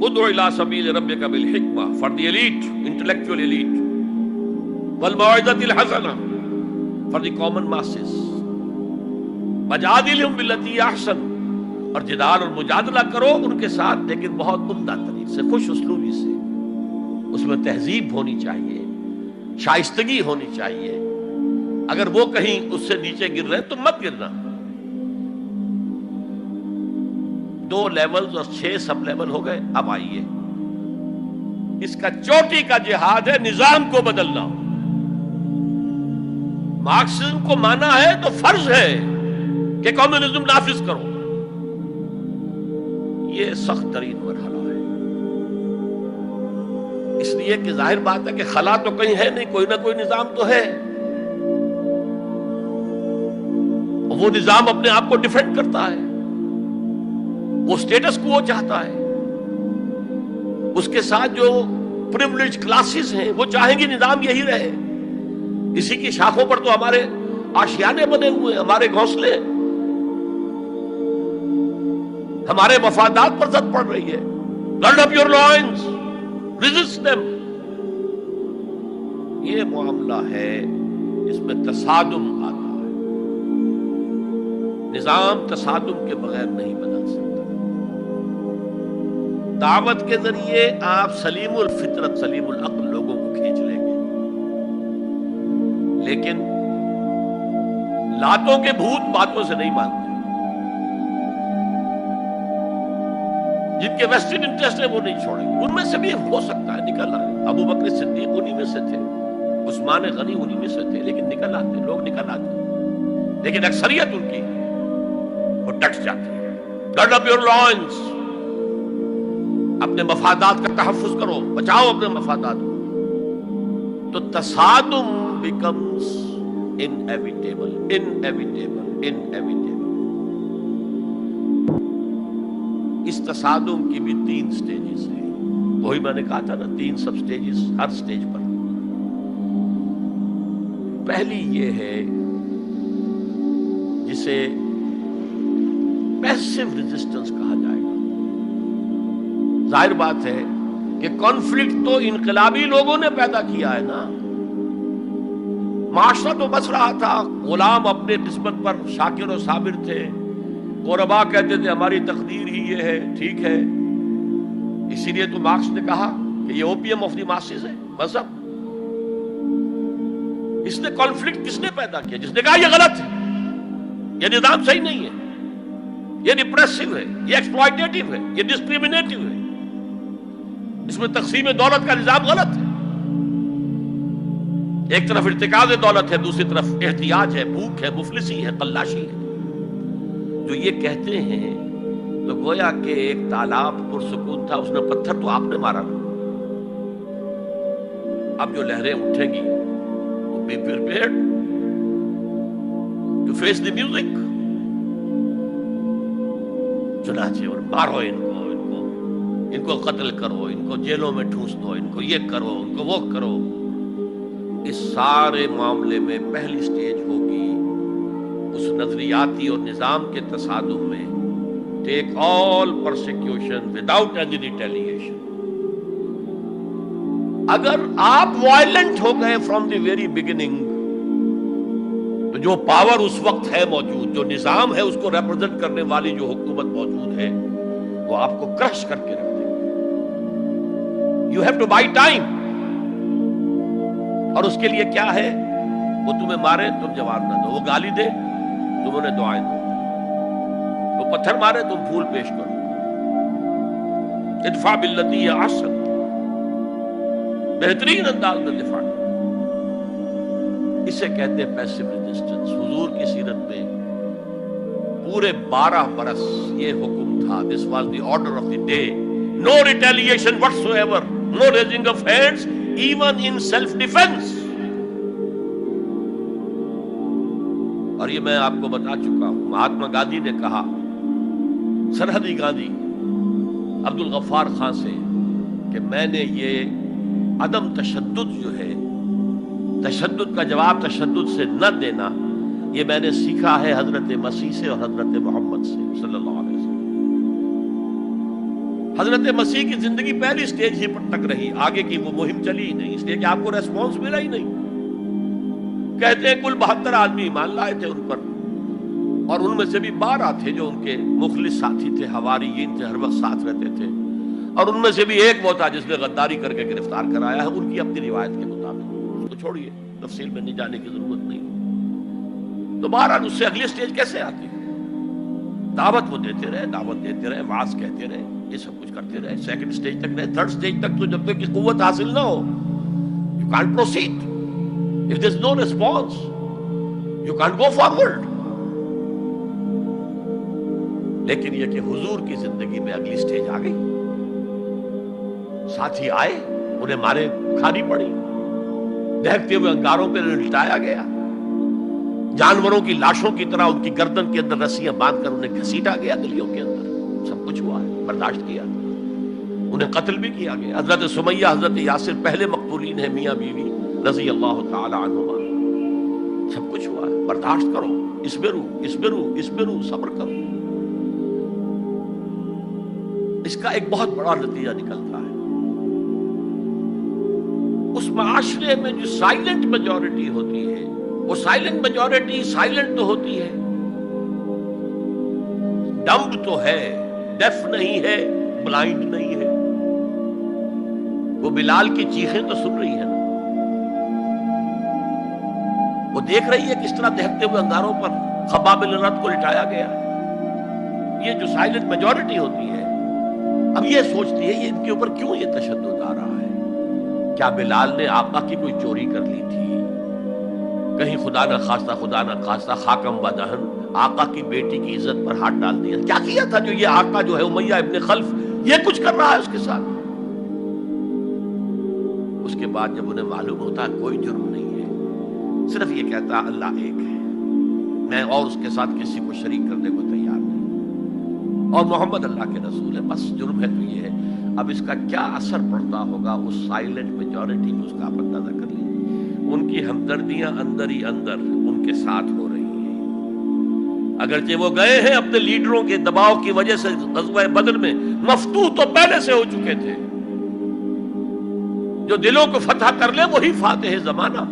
ادعو الی سبیل ربک بالحکمہ for the elite, intellectual elite, والموعظۃ الحسنہ فار دی کامن ماسز، وجادلہم باللتی احسن، اور جدال اور مجادلہ کرو ان کے ساتھ، لیکن بہت عمدہ طریقے سے، خوش اسلوبی سے، اس میں تہذیب ہونی چاہیے، شائستگی ہونی چاہیے، اگر وہ کہیں اس سے نیچے گر رہے تو مت گرنا۔ 2 لیولز اور 6 سب لیول ہو گئے، اب آئیے اس کا چوٹی کا جہاد ہے نظام کو بدلنا۔ مارکسزم کو مانا ہے تو فرض ہے کہ کمیونزم نافذ کرو، یہ سخت ترین مرحلہ ہے، اس لیے کہ ظاہر بات ہے کہ خلا تو کہیں ہے نہیں، کوئی نہ کوئی نظام تو ہے، وہ نظام اپنے آپ کو ڈیفینڈ کرتا ہے، وہ سٹیٹس کو وہ چاہتا ہے، اس کے ساتھ جو پریولیج کلاسز ہیں وہ چاہیں گی نظام یہی رہے، اسی کی شاخوں پر تو ہمارے آشیانے بنے ہوئے، ہمارے گھونسلے، ہمارے مفادات پر زد پڑ رہی ہے۔ Grid up your lines, resist them. یہ معاملہ ہے جس میں تصادم آتا ہے، نظام تصادم کے بغیر نہیں بدل سکتا۔ دعوت کے ذریعے آپ سلیم الفطرت سلیم العقل لوگوں کو کھینچ لیں گے، لیکن لاتوں کے بھوت باتوں سے نہیں مانتے، جن کے ویسٹرن انٹرسٹ ہے وہ نہیں چھوڑیں گے۔ ان میں سے بھی ہو سکتا ہے نکل آئے، ابو بکر صدیق انہی میں سے تھے، عثمان غنی انہی میں سے تھے، لیکن نکل آتے، لوگ نکل آتے، لیکن اکثریت ان کی وہ ڈٹ جاتی ہے۔ گرڈ اپ یور لائنز، اپنے مفادات کا تحفظ کرو، بچاؤ اپنے مفادات کو، تو تصادم بیکمز انیویٹیبل، انیویٹیبل، انیویٹیبل۔ اس تصادم کی بھی 3 سٹیجز ہیں، وہی میں نے کہا تھا نا، 3 سب سٹیجز ہر سٹیج پر۔ پہلی یہ ہے جسے پیسو ریزسٹنس کہا جائے گا۔ ظاہر بات ہے کہ کانفلکٹ تو انقلابی لوگوں نے پیدا کیا ہے نا، معاشرہ تو بس رہا تھا، غلام اپنے قسمت پر شاکر و صابر تھے، قربا کہتے تھے ہماری تقدیر ہی یہ ہے، ٹھیک ہے، اسی لیے تو مارکس نے کہا کہ یہ اوپیم آف دی ماسز ہے مذہب. اس نے کانفلکٹ کس نے پیدا کیا؟ جس نے کہا یہ غلط ہے، یہ نظام صحیح نہیں ہے، یہ ڈپریسو ہے، یہ ایکسپلائٹیٹو ہے، یہ ڈسکریمنیٹو ہے، اس میں تقسیم دولت کا نظام غلط ہے. ایک طرف ارتکاز دولت ہے، دوسری طرف احتیاج ہے، بھوک ہے، مفلسی ہے، قلاشی ہے. جو یہ کہتے ہیں تو گویا کہ ایک تالاب پرسکون تھا، اس نے پتھر تو آپ نے مارا نا. اب جو لہریں اٹھیں گی تو be prepared to face the music. چنانچہ اور مارو ان کو قتل کرو، ان کو جیلوں میں ٹھونس دو، ان کو یہ کرو، ان کو وہ کرو. اس سارے معاملے میں پہلی سٹیج ہوگی اس نظریاتی اور نظام کے تصادم میں ٹیک آل پرسیکیوشن وداؤٹ اینی ریٹیلیشن. اگر آپ وائلنٹ ہو گئے فرام دی ویری بگننگ تو جو پاور اس وقت ہے موجود، جو نظام ہے اس کو ریپرزینٹ کرنے والی جو حکومت موجود ہے، وہ آپ کو کرش کر کے رکھ دے گی. You have to buy time. اور اس کے لیے کیا ہے؟ وہ تمہیں مارے تم جواب نہ دو، وہ گالی دے تم انہیں دعائیں دو، وہ پتھر مارے تم پھول پیش کرو. ادفع باللتی ہی احسن، بہترین انداز میں دفاع. اسے کہتے ہیں پیسو ریزسٹنس. حضور کی سیرت میں پورے 12 برس یہ حکم تھا. This was the order of the day. No retaliation whatsoever, no raising of hands even in self defence. اور یہ میں آپ کو بتا چکا ہوں، مہاتما گاندھی نے کہا، سرحدی گاندھی عبد الغفار خان سے، کہ میں نے یہ عدم تشدد جو ہے، تشدد کا جواب تشدد سے نہ دینا، یہ میں نے سیکھا ہے حضرت مسیح سے اور حضرت محمد سے صلی اللہ علیہ وسلم. حضرت مسیح کی زندگی پہلی سٹیج ہی پر تک رہی، آگے کی وہ مہم چلی ہی نہیں، اس لیے کہ آپ کو ریسپانس ملا ہی نہیں. کہتے ہیں کل 72 آدمی ایمان لائے تھے ان پر، اور ان میں سے بھی 12 تھے جو ان کے مخلص ساتھی تھے، حواریین تھے، ہر وقت ساتھ رہتے تھے. اور ان میں سے بھی ایک وہ تھا جس نے غداری کر کے گرفتار کرایا ہے، ان کی اپنی روایت کے مطابق. تو چھوڑیے، تفصیل میں نہیں جانے کی ضرورت نہیں. تو بہرحال اس سے اگلی سٹیج کیسے آتی؟ دعوت وہ دیتے رہے، دعوت دیتے رہے، وعظ کہتے رہے، یہ سب کچھ کرتے رہے. سیکنڈ سٹیج تک رہے، تھرڈ سٹیج تک تو جب تک کہ قوت حاصل نہ ہو you can't proceed. If there's no response you can't go forward. لیکن یہ کہ حضور کی زندگی میں اگلی سٹیج آ گئی. ساتھی آئے، انہیں مارے کھانی پڑی، دہکتے ہوئے انگاروں پہ لٹایا گیا، جانوروں کی لاشوں کی طرح ان کی گردن کے اندر رسیاں باندھ کر انہیں گھسیٹا گیا گلیوں کے اندر. سب کچھ ہوا ہے، برداشت کیا. انہیں قتل بھی کیا گیا. حضرت سمیہ، حضرت یاسر پہلے مقتولین ہیں، میاں بیوی رضی اللہ تعالی عنہما. سب کچھ ہوا ہے، برداشت کرو، اسبرو، صبر کرو. اس کا ایک بہت بڑا نتیجہ نکلتا ہے. اس معاشرے میں جو سائلنٹ میجورٹی ہوتی ہے، وہ سائلنٹ میجورٹی سائلنٹ تو ہوتی ہے، ڈمب تو ہے، ڈیف نہیں ہے، بلائنڈ نہیں ہے. وہ بلال کی چیخیں تو سن رہی ہے نا، وہ دیکھ رہی ہے کس طرح دہکتے ہوئے انگاروں پر خباب بن الارت کو لٹایا گیا. یہ جو سائلنٹ میجورٹی ہوتی ہے اب یہ سوچتی ہے یہ ان کے اوپر کیوں یہ تشدد آ رہا ہے. کیا بلال نے آقا کی کوئی چوری کر لی تھی؟ کہیں خدا نہ خواستہ خاکم بدہن آقا کی بیٹی کی عزت پر ہاتھ ڈال دیا؟ کیا کیا تھا جو یہ آقا جو ہے امیہ ابن خلف یہ کچھ کر رہا ہے اس کے ساتھ؟ اس کے بعد جب انہیں معلوم ہوتا ہے کوئی جرم نہیں ہے، صرف یہ کہتا اللہ ایک ہے، میں اور اس کے ساتھ کسی کو شریک کرنے کو تیار نہیں، اور محمد اللہ کے رسول ہے، بس جرم ہے تو یہ ہے. اب اس کا کیا اثر پڑتا ہوگا اس سائلنٹ میجورٹی میں، اس کا آپ اندازہ کر لیجیے. ان کی ہمدردیاں اندر ہی اندر ان کے ساتھ ہو رہی ہیں، اگرچہ وہ گئے ہیں اپنے لیڈروں کے دباؤ کی وجہ سے. غزوہ بدر میں مفتوح تو پہلے سے ہو چکے تھے، جو دلوں کو فتح کر لے وہی فاتح زمانہ.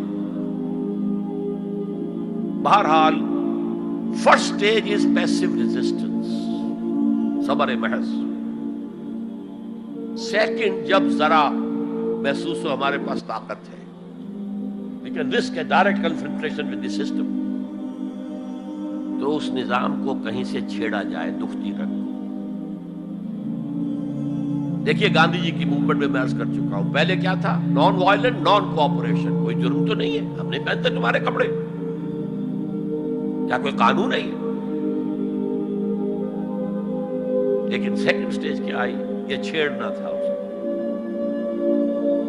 بہرحال first stage is passive resistance, صبر محض. سیکنڈ جب ذرا محسوس ہو ہمارے پاس طاقت ہے، we can risk a direct confrontation with the system، تو اس نظام کو کہیں سے چھیڑا جائے دکھتی رنگ کو۔ دیکھیے گاندھی جی کی موومنٹ میں عرض کر چکا ہوں، پہلے کیا تھا؟ Non violent, naan cooperation. کوئی جرم تو نہیں ہے، ہم نہیں پہنتے تمہارے کپڑے، کیا کوئی قانون ہے؟ لیکن سیکنڈ سٹیج کیا آئی؟ یہ چھیڑنا تھا اس کو۔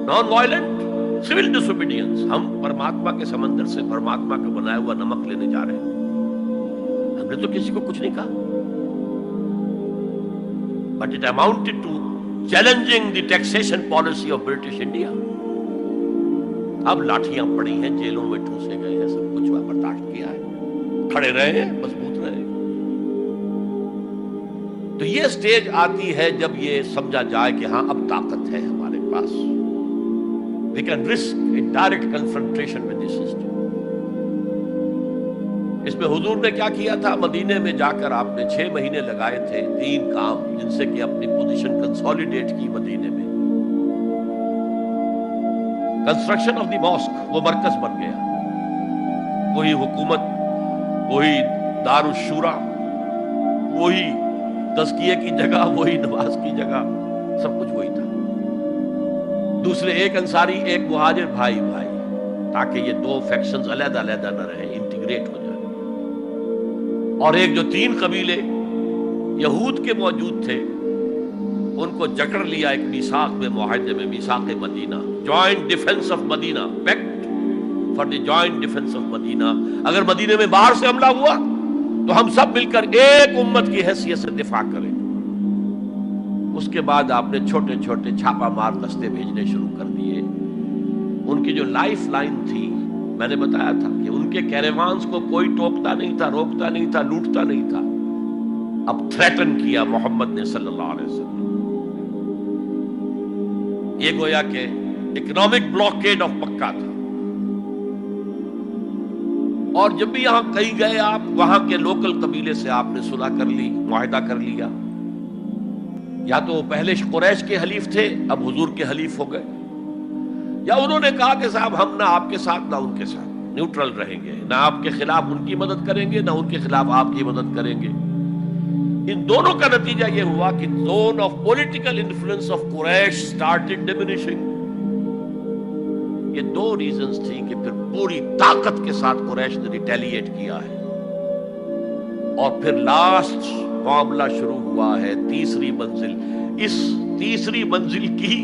نان وائلنٹ، سول ڈس اوبیڈینس۔ ہم پرماتما کے سمندر سے پرماتما کا بنایا ہوا نمک لینے جا رہے ہیں، ہم نے تو کسی کو کچھ نہیں کہا، but it amounted to challenging the taxation policy of British India۔ اب لاٹھیاں پڑی ہیں، جیلوں میں ٹھوسے گئے ہیں، سب کچھ برداشت کیا ہے، کھڑے رہے ہیں، مضبوط رہے۔ تو یہ سٹیج آتی ہے جب یہ سمجھا جائے کہ ہاں اب طاقت ہے ہمارے پاس، we can risk a direct confrontation with the system۔ اس میں حضور نے کیا کیا تھا؟ مدینے میں جا کر آپ نے 6 مہینے لگائے تھے، 3 کام جن سے کہ اپنی پوزیشن کنسولیڈیٹ کی مدینے میں۔ کنسٹرکشن آف دی ماسک، وہ مرکز بن گیا، وہی حکومت، وہی دار الشورا، وہی تزکیے کی جگہ، وہی نماز کی جگہ، سب کچھ وہی تھا۔ دوسرے ایک انصاری ایک مہاجر، بھائی بھائی، تاکہ یہ 2 فیکشنز علیحدہ علیحدہ نہ رہیں، انٹیگریٹ ہو جائے۔ اور ایک جو 3 قبیلے یہود کے موجود تھے ان کو جکڑ لیا ایک میثاق میں، معاہدے میں، میثاق Madina, joint defence of Madina, pact for the joint defence of Madina. اگر مدینے میں باہر سے حملہ ہوا تو ہم سب مل کر ایک امت کی حیثیت سے دفاع کریں۔ اس کے بعد آپ نے چھوٹے چھوٹے چھاپا مار دستے بھیجنے شروع کر دیے۔ ان کی جو لائف لائن تھی، میں نے بتایا تھا کہ ان کے کیریوانز کو کوئی ٹوکتا نہیں تھا، روکتا نہیں تھا، لوٹتا نہیں تھا۔ اب تھریٹن کیا محمد نے صلی اللہ علیہ وسلم۔ یہ گویا کہ اکنامک بلاکیڈ آف مکہ تھا۔ اور جب بھی یہاں کہیں گئے آپ، وہاں کے لوکل قبیلے سے آپ نے صلح کر لی، معاہدہ کر لیا۔ یا تو وہ پہلے قریش کے حلیف تھے، اب حضور کے حلیف ہو گئے، یا انہوں نے کہا کہ صاحب ہم نہ آپ کے ساتھ نہ ان کے ساتھ، نیوٹرل رہیں گے، نہ آپ کے خلاف ان کی مدد کریں گے، نہ ان کے خلاف آپ کی مدد کریں گے۔ ان دونوں کا نتیجہ یہ ہوا کہ zone of political influence of Quraish started diminishing. یہ 2 ریزنز تھی کہ پھر پوری طاقت کے ساتھ قریش نے ریٹیلیٹ کیا ہے۔ اور پھر لاسٹ معاملہ شروع ہوا ہے، تیسری منزل۔ اس تیسری منزل کی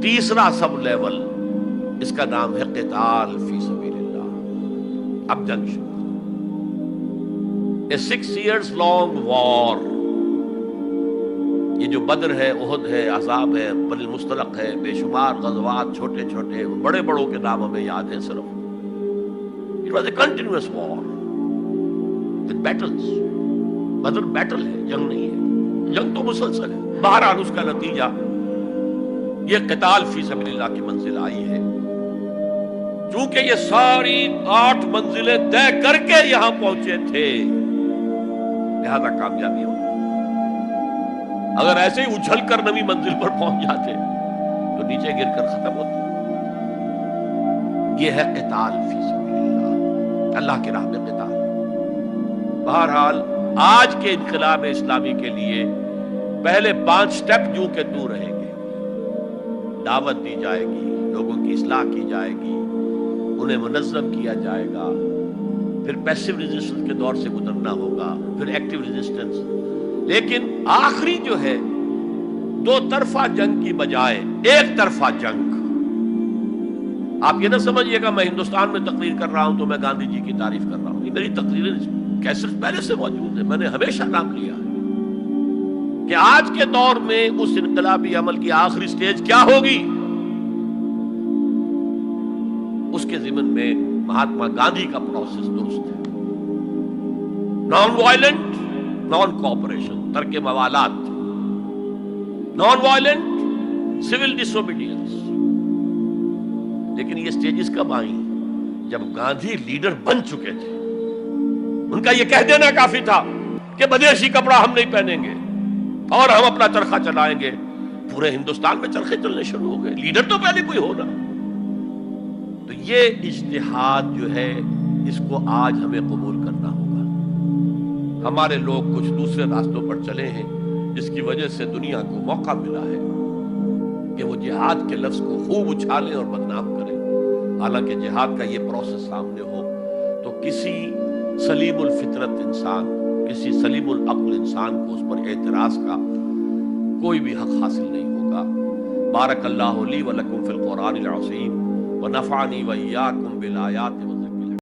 تیسرا سب لیول، اس کا نام ہے قتال فی سبیل اللہ۔ اب جنگ شروع، a 6 years long war۔ یہ جو بدر ہے، احد ہے، احزاب ہے، بنی المصطلق ہے، بے شمار غزوات، چھوٹے چھوٹے بڑے بڑوں کے نام ہمیں یاد ہیں صرف۔ It was a continuous war with battles۔ Badr battle ہے، جنگ نہیں ہے، جنگ تو مسلسل ہے۔ بہرحال اس کا نتیجہ یہ قتال فی سبیل اللہ کی منزل آئی ہے۔ چونکہ یہ ساری 8 منزلیں طے کر کے یہاں پہنچے تھے، لہذا کامیابی ہو۔ اگر ایسے ہی اچھل کر نئی منزل پر پہنچ جاتے تو نیچے گر کر ختم ہوتے۔ یہ ہے قتال فی سبیل اللہ، اللہ کی راہ میں قتال۔ بہرحال آج کے انقلاب اسلامی کے لیے پہلے 5 سٹیپ جو کہ دور رہیں گے۔ دعوت دی جائے گی، لوگوں کی اصلاح کی جائے گی، انہیں منظم کیا جائے گا، پھر پیسو ریزسٹنس کے دور سے گزرنا ہوگا، پھر ایکٹیو ریزسٹنس۔ لیکن آخری جو ہے 2 طرفہ جنگ کی بجائے 1 طرفہ جنگ۔ آپ یہ نہ سمجھیے گا میں ہندوستان میں تقریر کر رہا ہوں تو میں گاندھی جی کی تعریف کر رہا ہوں، یہ میری تقریریں کیسٹ پہلے سے موجود ہے، میں نے ہمیشہ نام لیا ہے کہ آج کے دور میں اس انقلابی عمل کی آخری سٹیج کیا ہوگی، اس کے ضمن میں مہاتما گاندھی کا پروسیس درست ہے۔ نان وائلنٹ، نان کوآپریشن، ترک موالات، نان وائلنٹ، سول ڈس اوبیڈینس۔ لیکن یہ سٹیجز کب آئیں؟ جب گاندھی لیڈر بن چکے تھے۔ ان کا یہ کہہ دینا کافی تھا کہ بدیشی کپڑا ہم نہیں پہنیں گے اور ہم اپنا چرخہ چلائیں گے، پورے ہندوستان میں چرخے چلنے شروع ہو گئے، لیڈر تو پہلے کوئی ہونا۔ تو یہ اجتہاد جو ہے اس کو آج ہمیں قبول کرنا ہوگا۔ ہمارے لوگ کچھ دوسرے راستوں پر چلے ہیں جس کی وجہ سے دنیا کو موقع ملا ہے کہ وہ جہاد کے لفظ کو خوب اچھالیں اور بدنام کریں، حالانکہ جہاد کا یہ پروسیس سامنے ہو تو کسی سلیم الفطرت انسان، کسی سلیم العقل انسان کو اس پر اعتراض کا کوئی بھی حق حاصل نہیں ہوگا۔ بارک اللہ لی و لکم فی القرآن العظیم ونفعنی و ایاکم بالآیات